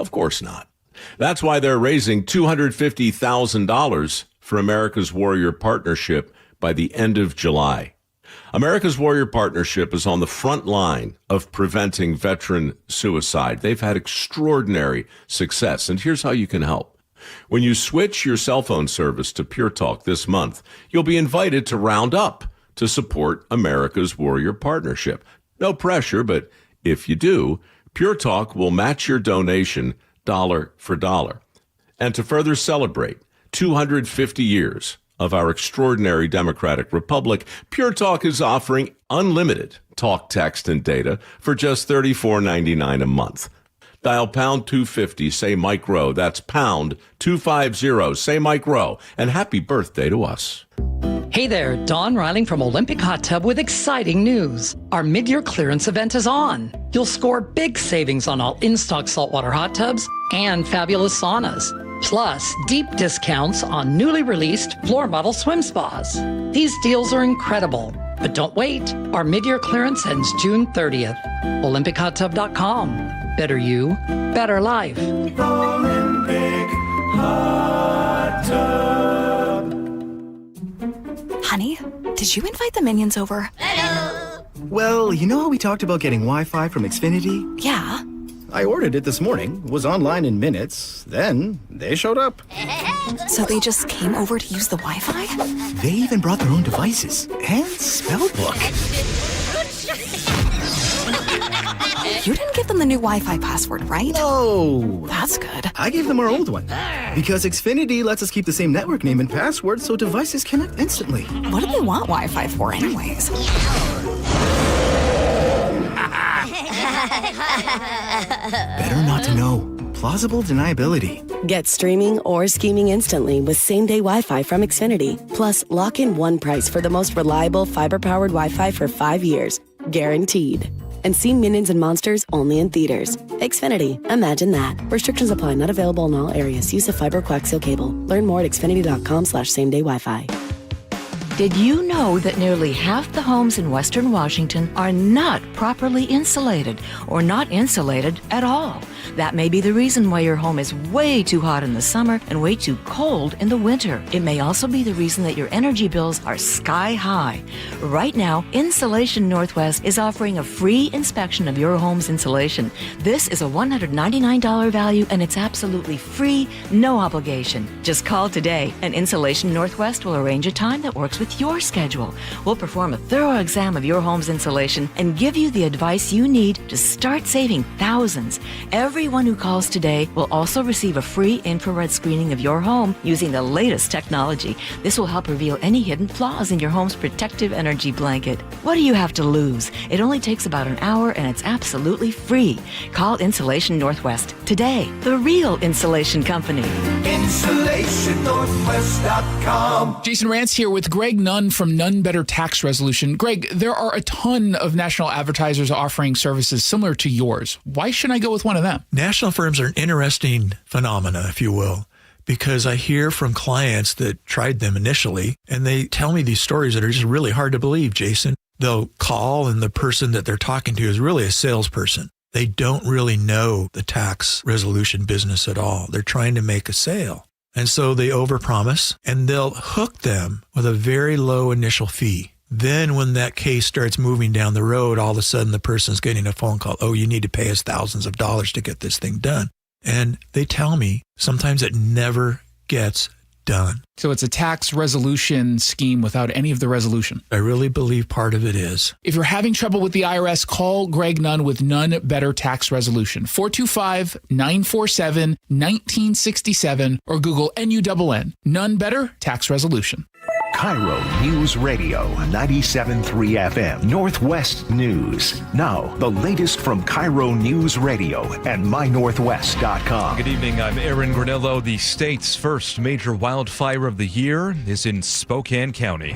Of course not. That's why they're raising $250,000 for America's Warrior Partnership by the end of July. America's Warrior Partnership is on the front line of preventing veteran suicide. They've had extraordinary success, and here's how you can help. When you switch your cell phone service to Pure Talk this month, you'll be invited to round up to support America's Warrior Partnership. No pressure, but if you do, Pure Talk will match your donation dollar for dollar. And to further celebrate 250 years of our extraordinary democratic republic, Pure Talk is offering unlimited talk, text, and data for just $34.99 a month. Dial pound 250, say Mike Rowe. That's pound 250, say Mike Rowe. And happy birthday to us. Hey there, Dawn Riling from Olympic Hot Tub with exciting news. Our mid-year clearance event is on. You'll score big savings on all in-stock saltwater hot tubs and fabulous saunas. Plus, deep discounts on newly released floor model swim spas. These deals are incredible. But don't wait. Our mid-year clearance ends June 30th. OlympicHotTub.com. Better you, better life. Olympic Hot Tub. Honey, did you invite the minions over? Hello. Well, you know how we talked about getting Wi-Fi from Xfinity? Yeah. I ordered it this morning, was online in minutes, then they showed up. So they just came over to use the Wi-Fi? They even brought their own devices and spell book. You didn't give them the new Wi-Fi password, right? No. That's good. I gave them our old one. Because Xfinity lets us keep the same network name and password so devices connect instantly. What do they want Wi-Fi for anyways? Better not to know. Plausible deniability. Get streaming or scheming instantly with same-day Wi-Fi from Xfinity. Plus, lock in one price for the most reliable fiber-powered Wi-Fi for 5 years. Guaranteed. And see Minions and Monsters only in theaters. Xfinity. Imagine that. Restrictions apply. Not available in all areas. Use of fiber coaxial cable. Learn more at xfinity.com/same-day Wi-Fi. Did you know that nearly half the homes in Western Washington are not properly insulated or not insulated at all? That may be the reason why your home is way too hot in the summer and way too cold in the winter. It may also be the reason that your energy bills are sky high. Right now, Insulation Northwest is offering a free inspection of your home's insulation. This is a $199 value and it's absolutely free, no obligation. Just call today and Insulation Northwest will arrange a time that works with your schedule. We'll perform a thorough exam of your home's insulation and give you the advice you need to start saving thousands. Everyone who calls today will also receive a free infrared screening of your home using the latest technology. This will help reveal any hidden flaws in your home's protective energy blanket. What do you have to lose? It only takes about an hour and it's absolutely free. Call Insulation Northwest today, the real insulation company. InsulationNorthwest.com. Jason Rance here with Greg Nunn from None Better Tax Resolution. Greg, there are a ton of national advertisers offering services similar to yours. Why shouldn't I go with one of them? National firms are an interesting phenomena, if you will, because I hear from clients that tried them initially, and they tell me these stories that are just really hard to believe, Jason. They'll call, and the person that they're talking to is really a salesperson. They don't really know the tax resolution business at all. They're trying to make a sale. And so they overpromise, and they'll hook them with a very low initial fee. Then when that case starts moving down the road, all of a sudden the person's getting a phone call. Oh, you need to pay us thousands of dollars to get this thing done. And they tell me sometimes it never gets done. So it's a tax resolution scheme without any of the resolution. I really believe part of it is. If you're having trouble with the IRS, call Greg Nunn with None Better Tax Resolution. 425-947-1967 or Google NUNN. None Better Tax Resolution. KIRO News Radio 97.3 FM Northwest News. Now, the latest from KIRO News Radio and mynorthwest.com. Good evening. I'm Aaron Granillo. The state's first major wildfire of the year is in Spokane County.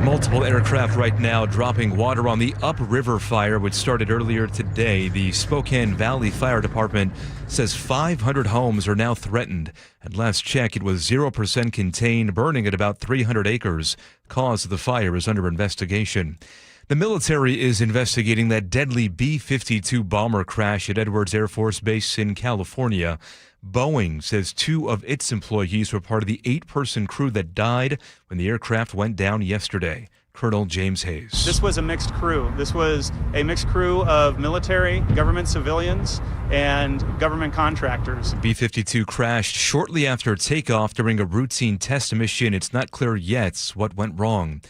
Multiple aircraft right now dropping water on the upriver fire, which started earlier today. The Spokane Valley Fire Department says 500 homes are now threatened. At last check, it was 0% contained, burning at about 300 acres. Cause of the fire is under investigation. The military is investigating that deadly B-52 bomber crash at Edwards Air Force Base in California. Boeing says 2 of its employees were part of the 8-person crew that died when the aircraft went down yesterday. Colonel James Hayes. This was a mixed crew. This was a mixed crew of military, government civilians, and government contractors. B-52 crashed shortly after takeoff during a routine test mission. It's not clear yet what went wrong.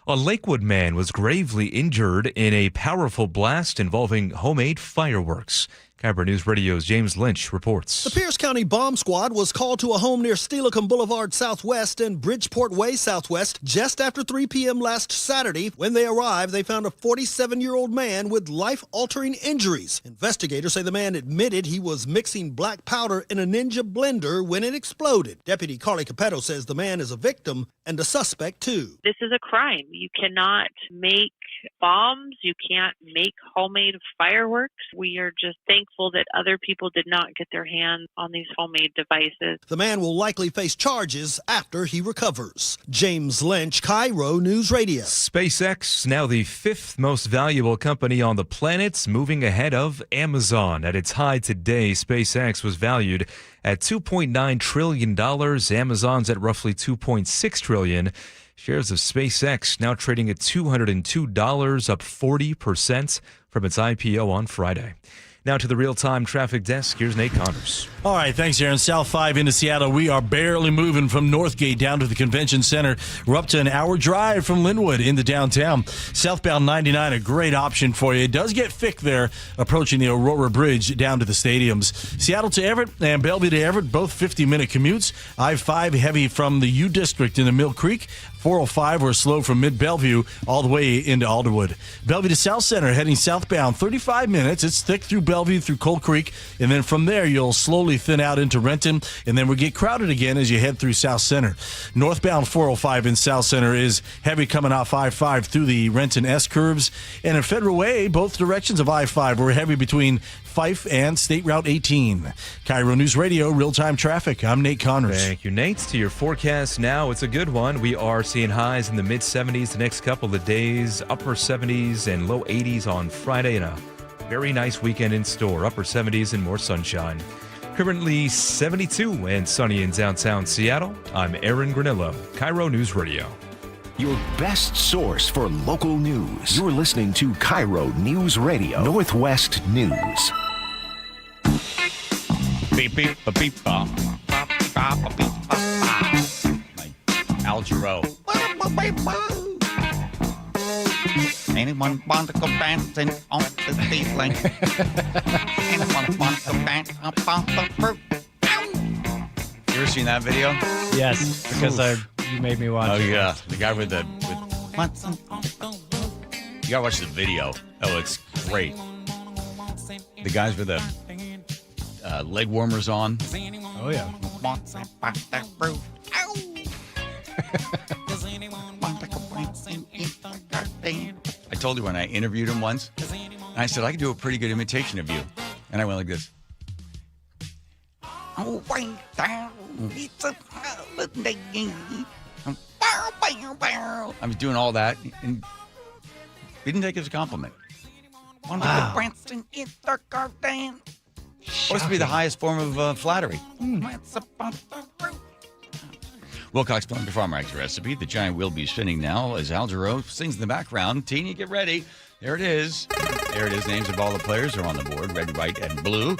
A Lakewood man was gravely injured in a powerful blast involving homemade fireworks. KIRO News Radio's James Lynch reports. The Pierce County Bomb Squad was called to a home near Steilacoom Boulevard Southwest and Bridgeport Way Southwest just after 3 p.m. last Saturday. When they arrived, they found a 47-year-old man with life-altering injuries. Investigators say the man admitted he was mixing black powder in a Ninja blender when it exploded. Deputy Carly Capetto says the man is a victim and a suspect, too. This is a crime. You cannot make bombs. You can't make homemade fireworks. We are just thankful that other people did not get their hands on these homemade devices. The man will likely face charges after he recovers. James Lynch, KIRO News Radio. SpaceX, now the 5th most valuable company on the planet, moving ahead of Amazon. At its high today, SpaceX was valued at $2.9 trillion. Amazon's at roughly $2.6 trillion. Shares of SpaceX now trading at $202, up 40% from its IPO on Friday. Now to the real-time traffic desk. Here's Nate Connors. All right, thanks, Aaron. South 5 into Seattle. We are barely moving from Northgate down to the convention center. We're up to an hour drive from Linwood into downtown. Southbound 99, a great option for you. It does get thick there approaching the Aurora Bridge down to the stadiums. Seattle to Everett and Bellevue to Everett, both 50-minute commutes. I-5 heavy from the U District into Mill Creek. 405 we're slow from mid-Bellevue all the way into Alderwood. Bellevue to South Center heading southbound 35 minutes. It's thick through Bellevue through Cold Creek, and then from there you'll slowly thin out into Renton, and then we'll get crowded again as you head through South Center. Northbound 405 in South Center is heavy coming off I-5 through the Renton S-curves, and in Federal Way, both directions of I-5 were heavy between Fife and State Route 18. KIRO News Radio, real-time traffic. I'm Nate Connors. Thank you, Nate. To your forecast now, it's a good one. We are seeing highs in the mid-70s the next couple of days, upper 70s and low 80s on Friday, and a very nice weekend in store. Upper 70s and more sunshine. Currently 72 and sunny in downtown Seattle. I'm Aaron Granillo, KIRO News Radio. Your best source for local news. You're listening to KIRO News Radio, Northwest News. Beep, beep, a beep, bop, bop, bop, a beep, bop, bop. Al Jarreau. Anyone want to go dancing on the ceiling? Anyone want to dance upon the roof? You ever seen that video? Yes, because you made me watch it. Oh, yeah. The guy with the... You gotta watch the video. Oh, it's great. The guys with the leg warmers on. Oh, yeah. I told you when I interviewed him once, and I said, I could do a pretty good imitation of you. And I went like this. Oh, wait down. It's a holiday. I was doing all that, and he didn't take it as a compliment. Wow. Supposed to be the highest form of flattery. Wilcox Farm to Farmer Acts recipe. The giant wheel be spinning now as Al Jarreau sings in the background. Teeny, get ready. There it is. There it is. Names of all the players are on the board. Red, white, and blue.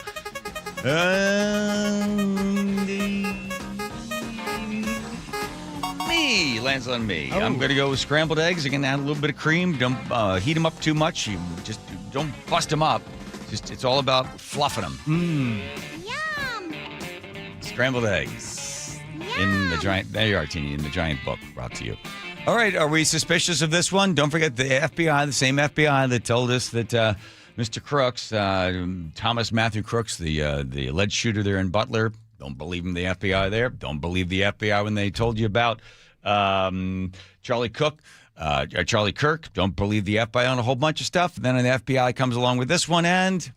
Me lands on me. Oh. I'm going to go with scrambled eggs. You can add a little bit of cream. Don't heat them up too much. You just don't bust them up. Just it's all about fluffing them. Yum! Scrambled eggs in the giant. There you are, Teeny, in the giant book brought to you. All right, are we suspicious of this one? Don't forget the FBI, the same FBI that told us that Mr. Crooks, Thomas Matthew Crooks, the alleged shooter there in Butler. Don't believe him, the FBI there. Don't believe the FBI when they told you about Charlie Kirk. Don't believe the FBI on a whole bunch of stuff. And then the FBI comes along with this one, and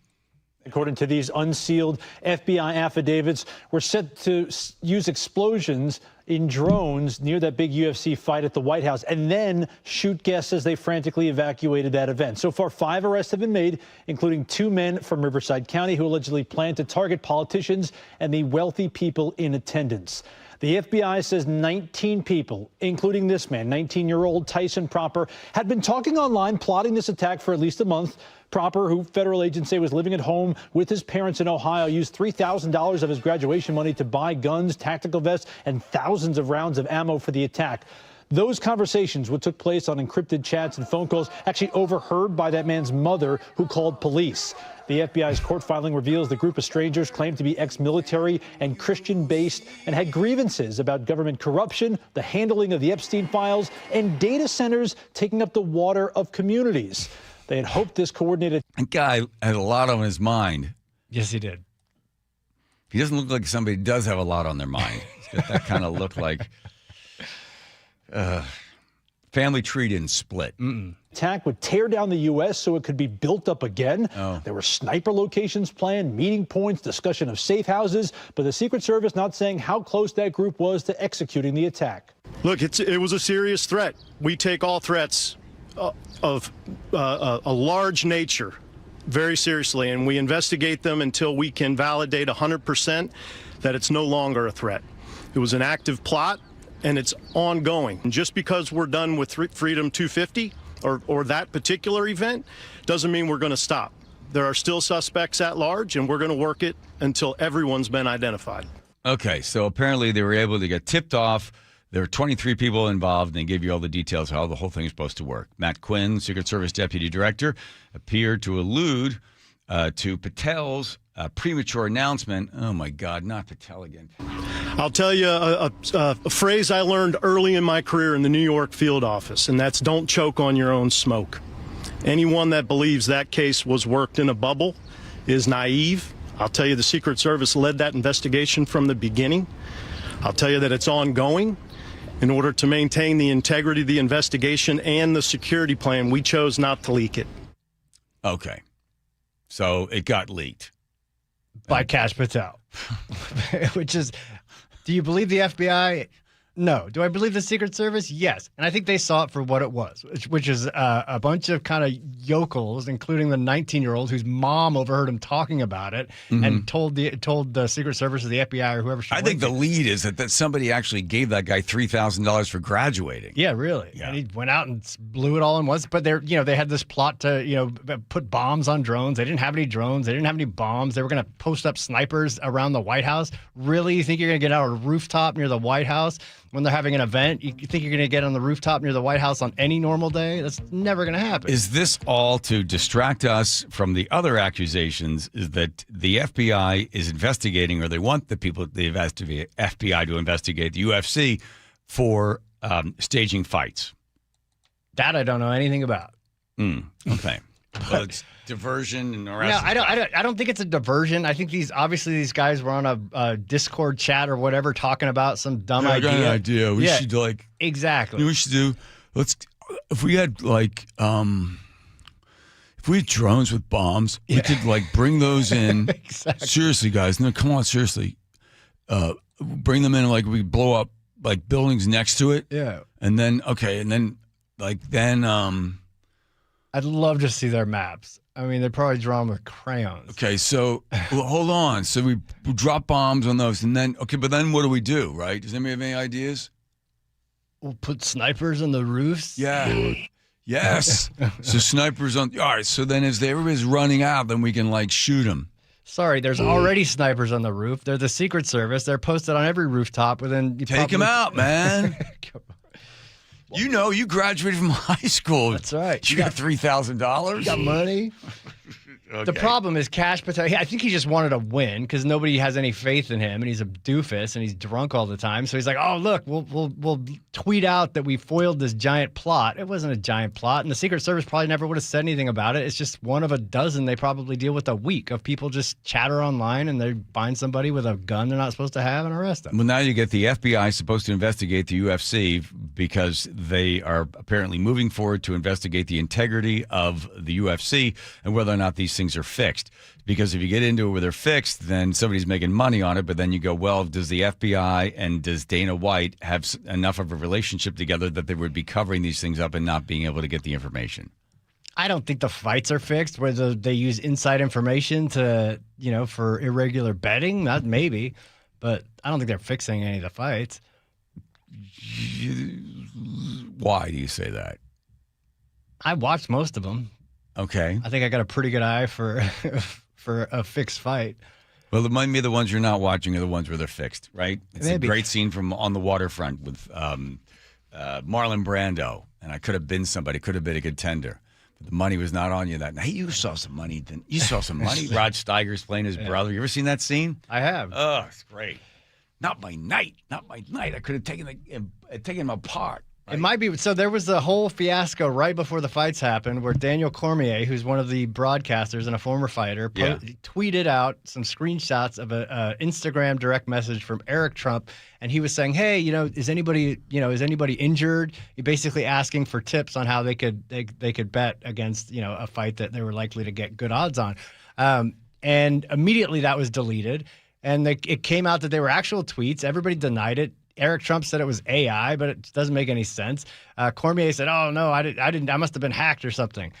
according to these unsealed FBI affidavits, we're set to use explosions in drones near that big UFC fight at the White House and then shoot guests as they frantically evacuated that event. So far, 5 arrests have been made, including 2 men from Riverside County who allegedly planned to target politicians and the wealthy people in attendance. The FBI says 19 people, including this man, 19-year-old Tyson Proper, had been talking online plotting this attack for at least a month. Proper, who federal agents say was living at home with his parents in Ohio, used $3,000 of his graduation money to buy guns, tactical vests, and thousands of rounds of ammo for the attack. Those conversations, what took place on encrypted chats and phone calls, actually overheard by that man's mother, who called police. The FBI's court filing reveals the group of strangers claimed to be ex-military and Christian-based and had grievances about government corruption, the handling of the Epstein files, and data centers taking up the water of communities. They had hoped this coordinated... That guy had a lot on his mind. Yes, he did. He doesn't look like somebody who does have a lot on their mind. He's got that kind of look like... family tree didn't split. Attack would tear down the U.S. so it could be built up again. Oh. There were sniper locations planned, meeting points, discussion of safe houses, but the Secret Service not saying how close that group was to executing the attack. Look, it was a serious threat. We take all threats of a large nature very seriously, and we investigate them until we can validate 100% that it's no longer a threat. It was an active plot, and it's ongoing. And just because we're done with Freedom 250 or that particular event doesn't mean we're going to stop. There are still suspects at large, and we're going to work it until everyone's been identified. Okay, so apparently they were able to get tipped off. There were 23 people involved, and they gave you all the details how the whole thing is supposed to work. Matt Quinn, Secret Service Deputy Director, appeared to allude to Patel's premature announcement. Oh, my God, not Patel again. I'll tell you a phrase I learned early in my career in the New York field office, and that's don't choke on your own smoke. Anyone that believes that case was worked in a bubble is naive. I'll tell you the Secret Service led that investigation from the beginning. I'll tell you that it's ongoing. In order to maintain the integrity of the investigation and the security plan, we chose not to leak it. Okay. So it got leaked. By Kash Patel. Which is, do you believe the FBI? No. Do I believe the Secret Service? Yes. And I think they saw it for what it was, which is a bunch of kind of yokels, including the 19-year-old whose mom overheard him talking about it and told the Secret Service or the FBI or whoever she I think the lead is that somebody actually gave that guy $3,000 for graduating. Yeah, really. Yeah. And he went out and blew it all in once. But they had this plot to, put bombs on drones. They didn't have any drones. They didn't have any bombs. They were going to post up snipers around the White House. Really? You think you're going to get out on a rooftop near the White House when they're having an event? You think you're going to get on the rooftop near the White House on any normal day? That's never going to happen. Is this all to distract us from the other accusations is that the FBI is investigating, or they want the FBI to investigate the UFC for staging fights? That I don't know anything about. Okay. Well, it's diversion and No, I don't think it's a diversion. I think these guys were on a Discord chat or whatever talking about some dumb idea. I got an idea. We should exactly. We should do. If we had if we had drones with bombs, we could bring those in. Exactly. Seriously, guys, no, come on, seriously. Bring them in and we blow up buildings next to it. Yeah. And then I'd love to see their maps. I mean, they're probably drawn with crayons. Okay, so hold on. So we drop bombs on those, and then but then what do we do? Right? Does anybody have any ideas? We'll put snipers on the roofs. Yeah. Yes. So snipers on. All right. So then, as everybody's running out, then we can shoot them. Sorry, there's already snipers on the roof. They're the Secret Service. They're posted on every rooftop. Take them out, man. You graduated from high school. That's right. You got $3,000. You got money. Okay. The problem is Kash Patel. I think he just wanted to win because nobody has any faith in him, and he's a doofus, and he's drunk all the time. So he's like, "Oh, look, we'll tweet out that we foiled this giant plot." It wasn't a giant plot, and the Secret Service probably never would have said anything about it. It's just one of a dozen they probably deal with a week of people just chatter online, and they find somebody with a gun they're not supposed to have and arrest them. Well, now you get the FBI supposed to investigate the UFC because they are apparently moving forward to investigate the integrity of the UFC and whether or not these things are fixed. Because if you get into it where they're fixed, then somebody's making money on it. But then you go, well, does the FBI and does Dana White have enough of a relationship together that they would be covering these things up and not being able to get the information? I don't think the fights are fixed, whether they use inside information to, for irregular betting. That maybe, but I don't think they're fixing any of the fights. Why do you say that? I watched most of them. Okay. I think I got a pretty good eye for a fixed fight. Well, it might be the ones you're not watching are the ones where they're fixed, right? It's Maybe. a great scene from On the Waterfront with Marlon Brando, and I could have been somebody, could have been a contender. But the money was not on you that night. Hey, you saw some money, didn't you? Saw some money. Rod Steiger's playing his brother. You ever seen that scene? I have. Oh, it's great. Not my night. I could have taken him apart. It might be. So there was a whole fiasco right before the fights happened where Daniel Cormier, who's one of the broadcasters and a former fighter, tweeted out some screenshots of an Instagram direct message from Eric Trump. And he was saying, hey, is anybody injured? He basically asking for tips on how they could bet against, a fight that they were likely to get good odds on. And immediately that was deleted. And it came out that they were actual tweets. Everybody denied it. Eric Trump said it was AI, but it doesn't make any sense. Cormier said, "Oh no, I didn't. I must have been hacked or something."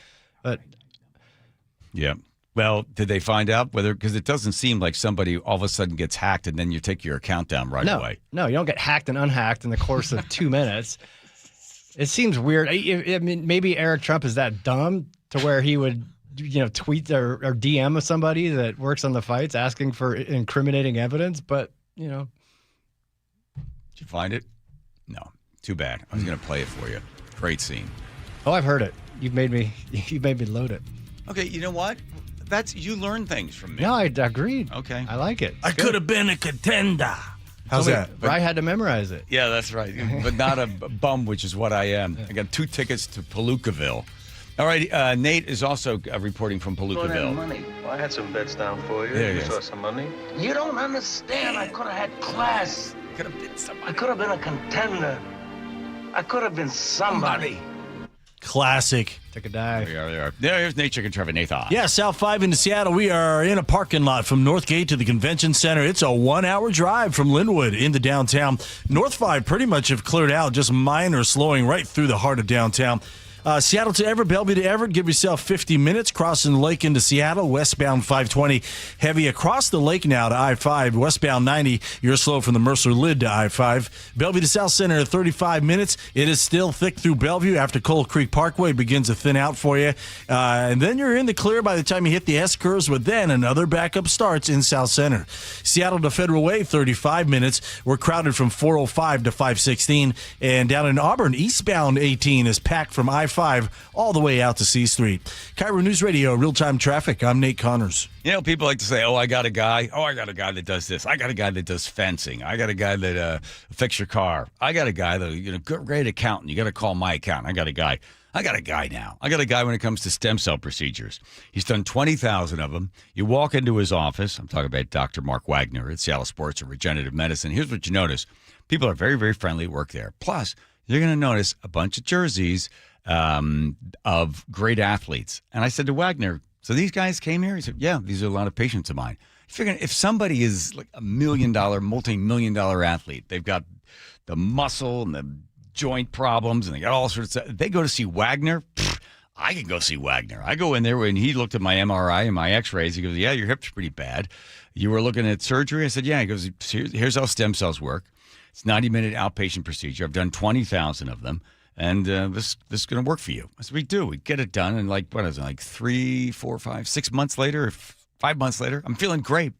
But yeah, well, did they find out whether? Because it doesn't seem like somebody all of a sudden gets hacked and then you take your account down right away. No, you don't get hacked and unhacked in the course of 2 minutes. It seems weird. I mean, maybe Eric Trump is that dumb to where he would, tweet or DM somebody that works on the fights asking for incriminating evidence, but Did you find it? No. Too bad. I was going to play it for you. Great scene. Oh, I've heard it. You've made me load it. Okay, you know what? You learn things from me. No, I agreed. Okay. I like it. I could have been a contender. How's that? I had to memorize it. Yeah, that's right. But not a bum, which is what I am. I got 2 tickets to Palookaville. All right, Nate is also reporting from Palookaville. Money. Well, I had some bets down for you. There You it saw is. some money. You don't understand. I could have had class. Could have been somebody. I could have been a contender. I could have been somebody. Classic. Took a dive. There they are. There's Nate Chicken Trevor Nathan. Yeah, South 5 into Seattle. We are in a parking lot from Northgate to the Convention Center. It's a 1-hour drive from Linwood into downtown. North 5 pretty much have cleared out, just minor slowing right through the heart of downtown. Seattle to Everett, Bellevue to Everett, give yourself 50 minutes. Crossing the lake into Seattle, westbound 520. Heavy across the lake now to I-5, westbound 90. You're slow from the Mercer Lid to I-5. Bellevue to South Center, 35 minutes. It is still thick through Bellevue after Coal Creek Parkway begins to thin out for you. And then you're in the clear by the time you hit the S-curves, but then another backup starts in South Center. Seattle to Federal Way, 35 minutes. We're crowded from 405 to 516. And down in Auburn, eastbound 18 is packed from I-5 all the way out to C Street. KIRO News Radio, real-time traffic. I'm Nate Connors. People like to say, I got a guy that does this. I got a guy that does fencing. I got a guy that fix your car. I got a guy that, great accountant. You got to call my accountant. I got a guy now. I got a guy when it comes to stem cell procedures. He's done 20,000 of them. You walk into his office. I'm talking about Dr. Mark Wagner at Seattle Sports and Regenerative Medicine. Here's what you notice. People are very, very friendly at work there. Plus, you're going to notice a bunch of jerseys of great athletes. And I said to Wagner, so these guys came here? He said, yeah, these are a lot of patients of mine. Figuring if somebody is like $1 million, multi-million-dollar athlete, they've got the muscle and the joint problems and they got all sorts of stuff. They go to see Wagner. I can go see Wagner. I go in there when he looked at my MRI and my x-rays. He goes, yeah, your hip's pretty bad. You were looking at surgery? I said, yeah. He goes, here's how stem cells work. It's a 90-minute outpatient procedure. I've done 20,000 of them. And this is going to work for you. As we do. We get it done in 3, 4, 5, 6 months later, 5 months later, I'm feeling great.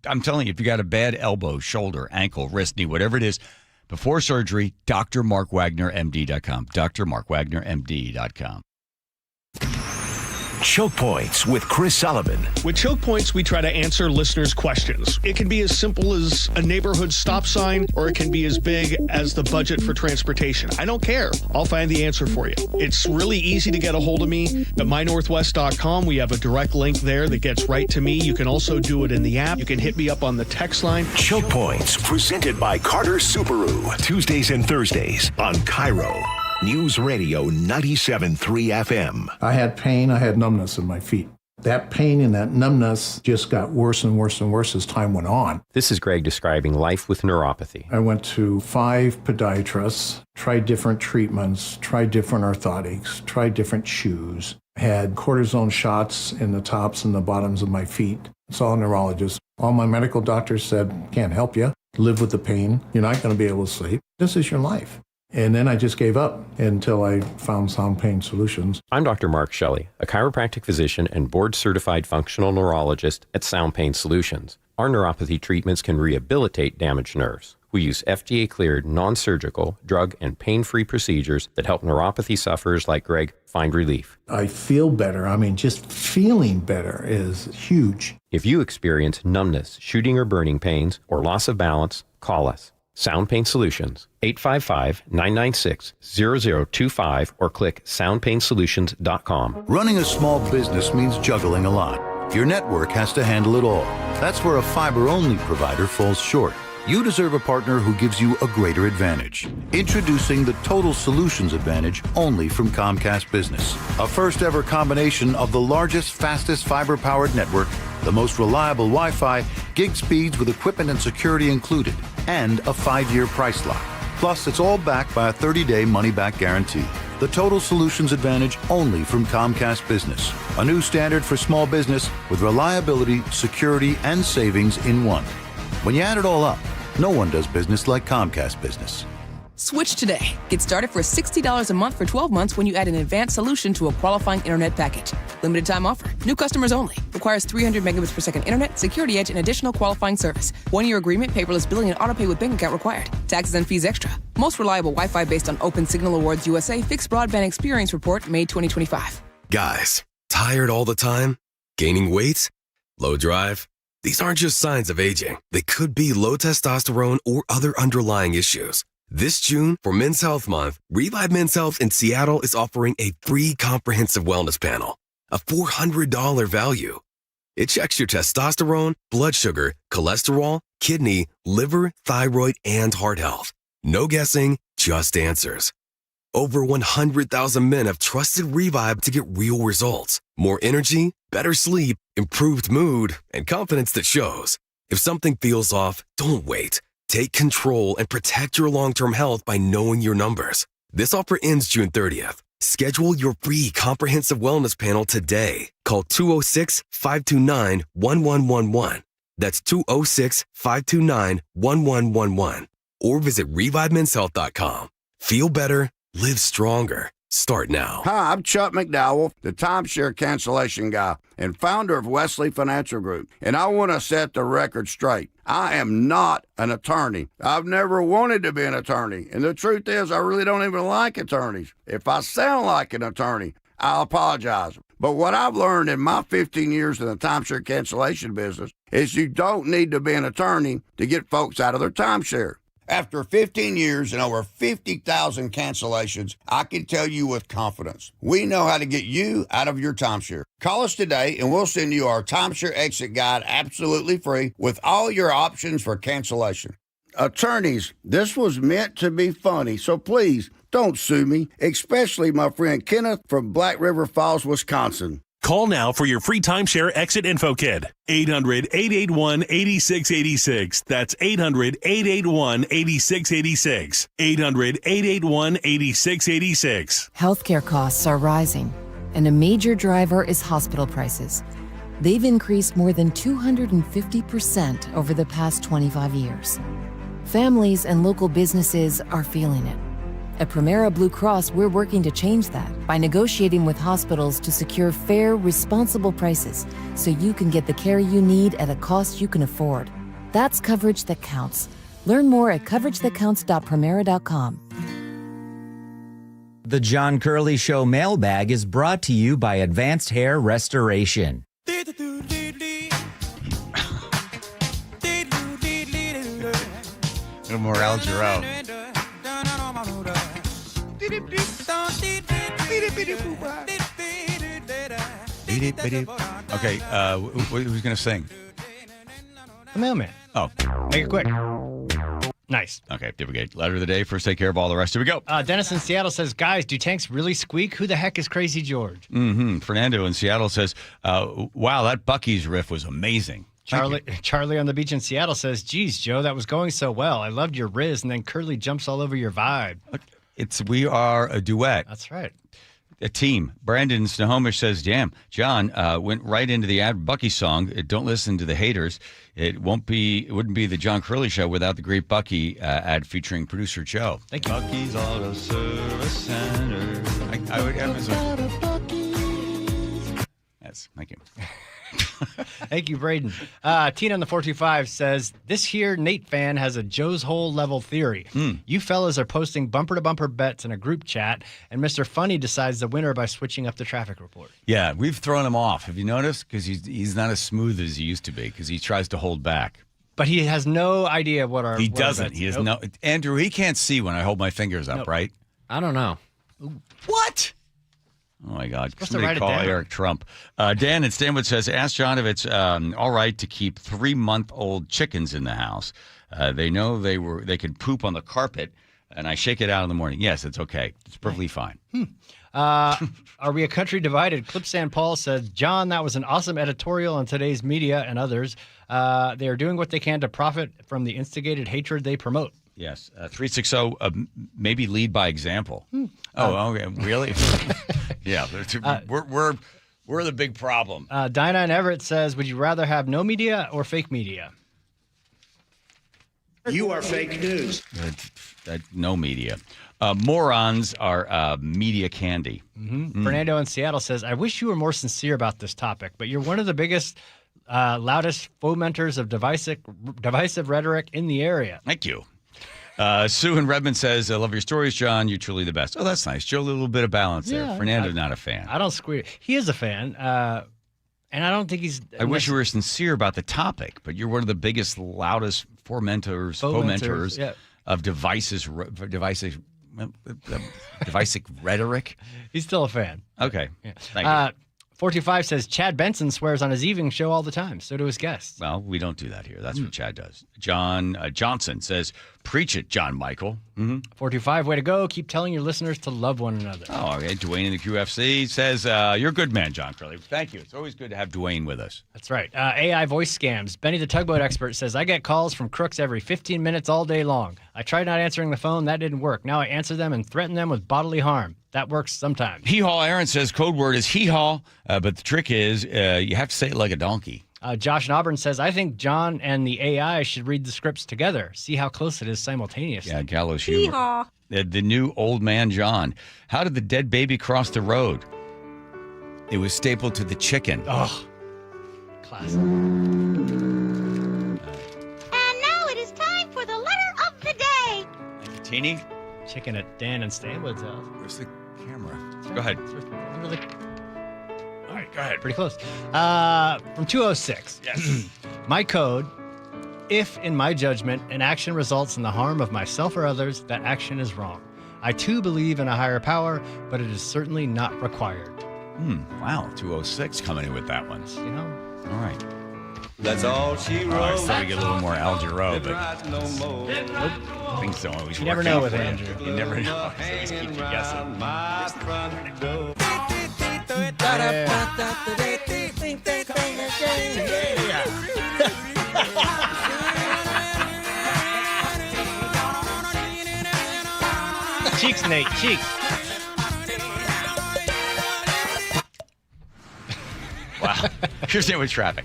I'm telling you, if you got a bad elbow, shoulder, ankle, wrist, knee, whatever it is, before surgery, drmarkwagnermd.com. drmarkwagnermd.com. Choke Points with Chris Sullivan. With Choke Points, we try to answer listeners' questions. It can be as simple as a neighborhood stop sign, or it can be as big as the budget for transportation. I don't care. I'll find the answer for you. It's really easy to get a hold of me at mynorthwest.com. We have a direct link there that gets right to me. You can also do it in the app. You can hit me up on the text line. Choke Points, presented by Carter Subaru. Tuesdays and Thursdays on KIRO News Radio 97.3 FM. I had pain. I had numbness in my feet. That pain and that numbness just got worse and worse and worse as time went on. This is Greg describing life with neuropathy. I went to 5 podiatrists, tried different treatments, tried different orthotics, tried different shoes, had cortisone shots in the tops and the bottoms of my feet. Saw a neurologist. All my medical doctors said, can't help you. Live with the pain. You're not going to be able to sleep. This is your life. And then I just gave up until I found Sound Pain Solutions. I'm Dr. Mark Shelley, a chiropractic physician and board-certified functional neurologist at Sound Pain Solutions. Our neuropathy treatments can rehabilitate damaged nerves. We use FDA-cleared, non-surgical, drug and pain-free procedures that help neuropathy sufferers like Greg find relief. I feel better. I mean, just feeling better is huge. If you experience numbness, shooting or burning pains, or loss of balance, call us. Sound Pain Solutions, 855-996-0025, or click soundpainsolutions.com. Running a small business means juggling a lot. Your network has to handle it all. That's where a fiber-only provider falls short. You deserve a partner who gives you a greater advantage. Introducing the Total Solutions Advantage only from Comcast Business. A first-ever combination of the largest, fastest fiber-powered network, the most reliable Wi-Fi, gig speeds with equipment and security included, and a 5-year price lock. Plus, it's all backed by a 30-day money-back guarantee. The Total Solutions Advantage only from Comcast Business. A new standard for small business with reliability, security, and savings in one. When you add it all up, no one does business like Comcast Business. Switch today. Get started for $60 a month for 12 months when you add an advanced solution to a qualifying internet package. Limited time offer. New customers only. Requires 300 megabits per second internet, security edge, and additional qualifying service. 1-year agreement, paperless billing, and autopay with bank account required. Taxes and fees extra. Most reliable Wi-Fi based on Open Signal Awards USA Fixed Broadband Experience Report, May 2025. Guys, tired all the time? Gaining weight? Low drive? These aren't just signs of aging. They could be low testosterone or other underlying issues. This June, for Men's Health Month, Revive Men's Health in Seattle is offering a free comprehensive wellness panel, a $400 value. It checks your testosterone, blood sugar, cholesterol, kidney, liver, thyroid, and heart health. No guessing, just answers. Over 100,000 men have trusted Revive to get real results. More energy, better sleep, improved mood, and confidence that shows. If something feels off, don't wait. Take control and protect your long-term health by knowing your numbers. This offer ends June 30th. Schedule your free comprehensive wellness panel today. Call 206-529-1111. That's 206-529-1111. Or visit ReviveMen'sHealth.com. Feel better. Live stronger. Start now. Hi, I'm Chuck McDowell, the timeshare cancellation guy and founder of Wesley Financial Group. And I want to set the record straight. I am not an attorney. I've never wanted to be an attorney. And the truth is, I really don't even like attorneys. If I sound like an attorney, I'll apologize. But what I've learned in my 15 years in the timeshare cancellation business is you don't need to be an attorney to get folks out of their timeshare. After 15 years and over 50,000 cancellations, I can tell you with confidence, we know how to get you out of your timeshare. Call us today and we'll send you our timeshare exit guide absolutely free with all your options for cancellation. Attorneys, this was meant to be funny, so please don't sue me, especially my friend Kenneth from Black River Falls, Wisconsin. Call now for your free timeshare exit info kit. 800-881-8686. That's 800-881-8686. 800-881-8686. Healthcare costs are rising, and a major driver is hospital prices. They've increased more than 250% over the past 25 years. Families and local businesses are feeling it. At Primera Blue Cross, we're working to change that by negotiating with hospitals to secure fair, responsible prices so you can get the care you need at a cost you can afford. That's coverage that counts. Learn more at coveragethatcounts.primera.com. The John Curley Show mailbag is brought to you by Advanced Hair Restoration. No more Al Jarreau. Okay, who's going to sing? The mailman. Oh. Make it quick. Nice. Okay, there we go. Letter of the day. First, take care of all the rest. Here we go. Dennis in Seattle says, guys, do tanks really squeak? Who the heck is Crazy George? Fernando in Seattle says, wow, that Buc-ee's riff was amazing. Charlie on the beach in Seattle says, geez, Joe, that was going so well. I loved your riz, and then Curly jumps all over your vibe. We are a duet. That's right. A team. Brandon Snohomish says, damn, John went right into the Bucky song. Don't listen to the haters. It wouldn't be the John Curley Show without the great Bucky ad featuring producer Joe. Thank you. Bucky's Auto Service Center. I would emphasize. Yes, thank you. Thank you, Braden. Tina on the 425 says, this here Nate fan has a Joe's Hole level theory. You fellas are posting bumper-to-bumper bets in a group chat, and Mr. Funny decides the winner by switching up the traffic report. Yeah, we've thrown him off. Have you noticed? Because he's not as smooth as he used to be because he tries to hold back. But he has no idea what our... He doesn't. He has no... Andrew, he can't see when I hold my fingers up, right? I don't know. What? Oh, my God. Supposed to Somebody write it call down. Eric Trump. Dan in Stanwood says, ask John if it's all right to keep 3-month-old chickens in the house. They know they could poop on the carpet, and I shake it out in the morning. Yes, it's okay. It's perfectly fine. Are we a country divided? Clipsand Paul says, John, that was an awesome editorial on today's media and others. They are doing what they can to profit from the instigated hatred they promote. Yes. 360, maybe lead by example. Okay. Really? Yeah. We're the big problem. Dinah and Everett says, would you rather have no media or fake media? You are fake news. No media. Morons are media candy. Fernando in Seattle says, I wish you were more sincere about this topic, but you're one of the biggest, loudest fomenters of divisive rhetoric in the area. Thank you. Sue in Redmond says, I love your stories, John. You're truly the best. Oh, that's nice. Joe, a little bit of balance there. Fernando's not a fan. I don't squeal. He is a fan, and I don't think he's... I wish you were sincere about the topic, but you're one of the biggest, loudest fomenters of divisive rhetoric. He's still a fan. Okay. Yeah. Thank you. 425 says, Chad Benson swears on his evening show all the time. So do his guests. Well, we don't do that here. That's what Chad does. John Johnson says, preach it, John Michael. 425, way to go. Keep telling your listeners to love one another. Oh, okay. Dwayne in the QFC says, you're a good man, John Curley. Thank you. It's always good to have Dwayne with us. That's right. AI voice scams. Benny the tugboat expert says, I get calls from crooks every 15 minutes all day long. I tried not answering the phone. That didn't work. Now I answer them and threaten them with bodily harm. That works sometimes. Hee-haw Aaron says code word is hee-haw, but the trick is you have to say it like a donkey. Josh in Auburn says, I think John and the AI should read the scripts together. See how close it is simultaneously. Yeah, gallows humor. Hee-haw. The new old man John. How did the dead baby cross the road? It was stapled to the chicken. Oh, classic. And now it is time for the letter of the day. Thank you, Teeny. Chicken at Dan and Stanwood's house. Where's the camera? Go ahead. All right, go ahead. Pretty close. From 206. Yes. My code, if in my judgment an action results in the harm of myself or others, that action is wrong. I too believe in a higher power, but it is certainly not required. Wow, 206 coming in with that one. You know? All right. That's all she wrote. I thought we get a little more Al Jarreau, but things don't always You work never know out with for you. Andrew. You never know. So just keep you guessing. Cheeks, Nate, cheeks. Wow. Here's it with traffic.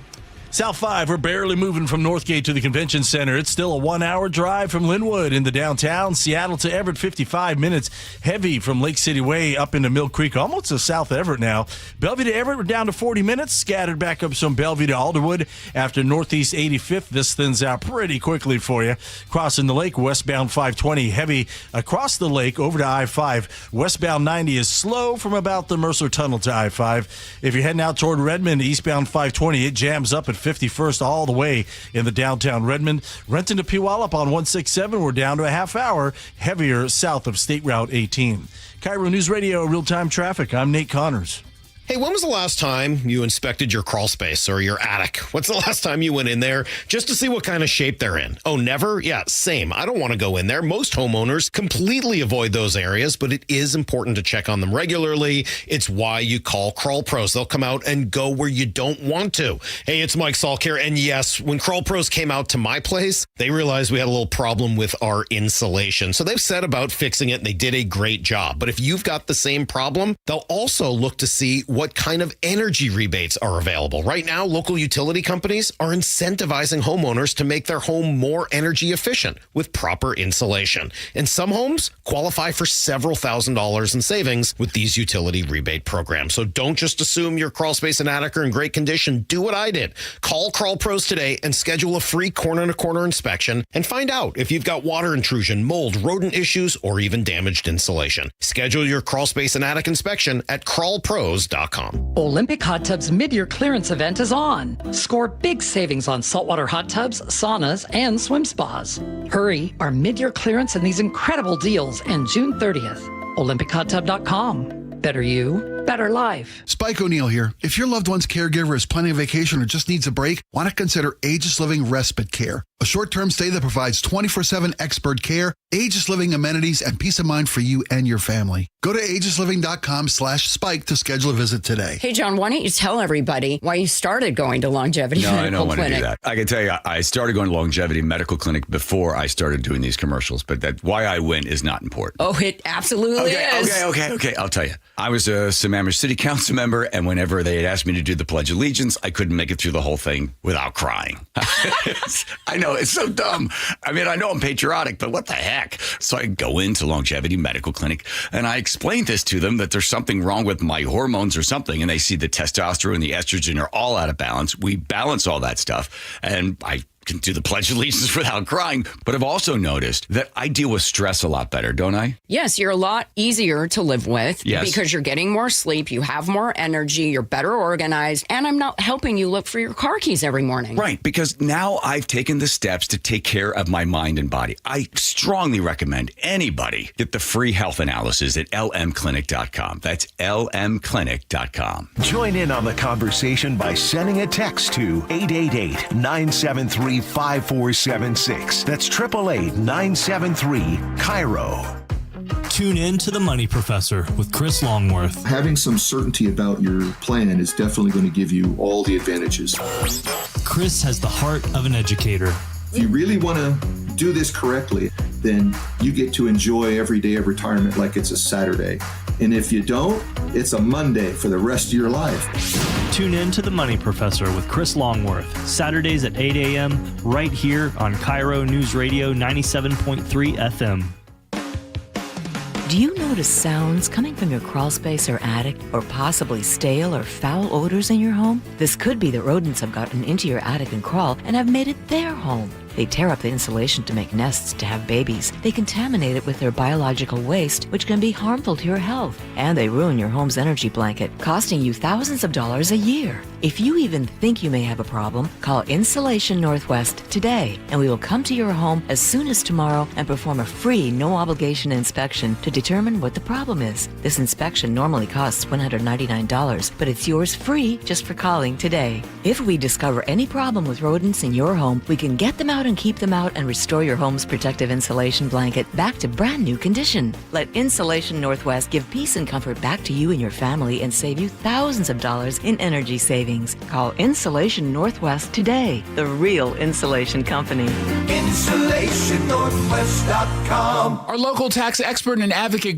South 5, we're barely moving from Northgate to the Convention Center. It's still a 1-hour drive from Linwood into downtown. Seattle to Everett, 55 minutes. Heavy from Lake City Way up into Mill Creek, almost to South Everett now. Bellevue to Everett, we're down to 40 minutes. Scattered back up some Bellevue to Alderwood after Northeast 85th. This thins out pretty quickly for you. Crossing the lake, westbound 520. Heavy across the lake over to I-5. Westbound 90 is slow from about the Mercer Tunnel to I-5. If you're heading out toward Redmond, eastbound 520, it jams up at 51st all the way in the downtown Redmond. Renton to Puyallup on 167, we're down to a half hour, heavier south of State Route 18. KIRO News Radio, real-time traffic. I'm Nate Connors. Hey, when was the last time you inspected your crawl space or your attic? What's the last time you went in there just to see what kind of shape they're in? Oh, never? Yeah, same. I don't want to go in there. Most homeowners completely avoid those areas, but it is important to check on them regularly. It's why you call Crawl Pros. They'll come out and go where you don't want to. Hey, it's Mike Salk here. And yes, when Crawl Pros came out to my place, they realized we had a little problem with our insulation. So they've set about fixing it, and they did a great job. But if you've got the same problem, they'll also look to see what kind of energy rebates are available. Right now, local utility companies are incentivizing homeowners to make their home more energy efficient with proper insulation. And some homes qualify for several $1,000s in savings with these utility rebate programs. So don't just assume your crawl space and attic are in great condition. Do what I did. Call Crawl Pros today and schedule a free corner-to-corner inspection and find out if you've got water intrusion, mold, rodent issues, or even damaged insulation. Schedule your crawl space and attic inspection at crawlpros.com. Olympic Hot Tub's mid-year clearance event is on. Score big savings on saltwater hot tubs, saunas, and swim spas. Hurry, our mid-year clearance and these incredible deals end June 30th. OlympicHotTub.com. Better you, better life. Spike O'Neill here. If your loved one's caregiver is planning a vacation or just needs a break, want to consider Aegis Living Respite Care, a short-term stay that provides 24/7 expert care, Aegis Living amenities, and peace of mind for you and your family. Go to aegisliving.com/spike to schedule a visit today. Hey, John, why don't you tell everybody why you started going to Longevity No, I Medical don't want Clinic? to do that. I can tell you, I started going to Longevity Medical Clinic before I started doing these commercials, but that why I went is not important. Oh, it absolutely is. Okay. I'll tell you. I was a Sammamish City Council member, and whenever they had asked me to do the Pledge of Allegiance, I couldn't make it through the whole thing without crying. I know, it's so dumb. I mean, I know I'm patriotic, but what the heck? So I go into Longevity Medical Clinic, and I explained this to them, that there's something wrong with my hormones or something, and they see the testosterone and the estrogen are all out of balance. We balance all that stuff, and I can do the Pledge of Allegiance without crying. But I've also noticed that I deal with stress a lot better, don't I? Yes, you're a lot easier to live with because you're getting more sleep, you have more energy, you're better organized, and I'm not helping you look for your car keys every morning. Right, because now I've taken the steps to take care of my mind and body. I strongly recommend anybody get the free health analysis at lmclinic.com. That's lmclinic.com. Join in on the conversation by sending a text to 888-973-5476. That's 888-973-KIRO. Tune in to The Money Professor with Chris Longworth. Having some certainty about your plan is definitely going to give you all the advantages. Chris has the heart of an educator. If you really want to do this correctly, then you get to enjoy every day of retirement like it's a Saturday. And if you don't, it's a Monday for the rest of your life. Tune in to The Money Professor with Chris Longworth, Saturdays at 8 a.m. right here on KIRO Newsradio 97.3 FM. Do you notice sounds coming from your crawl space or attic, or possibly stale or foul odors in your home? This could be that rodents have gotten into your attic and crawl and have made it their home. They tear up the insulation to make nests to have babies. They contaminate it with their biological waste, which can be harmful to your health. And they ruin your home's energy blanket, costing you thousands of dollars a year. If you even think you may have a problem, call Insulation Northwest today, and we will come to your home as soon as tomorrow and perform a free, no-obligation inspection to determine what the problem is. This inspection normally costs $199, but it's yours free just for calling today. If we discover any problem with rodents in your home, we can get them out and keep them out and restore your home's protective insulation blanket back to brand new condition. Let Insulation Northwest give peace and comfort back to you and your family and save you thousands of dollars in energy savings. Call Insulation Northwest today, the real insulation company. InsulationNorthwest.com. Our local tax expert and advocate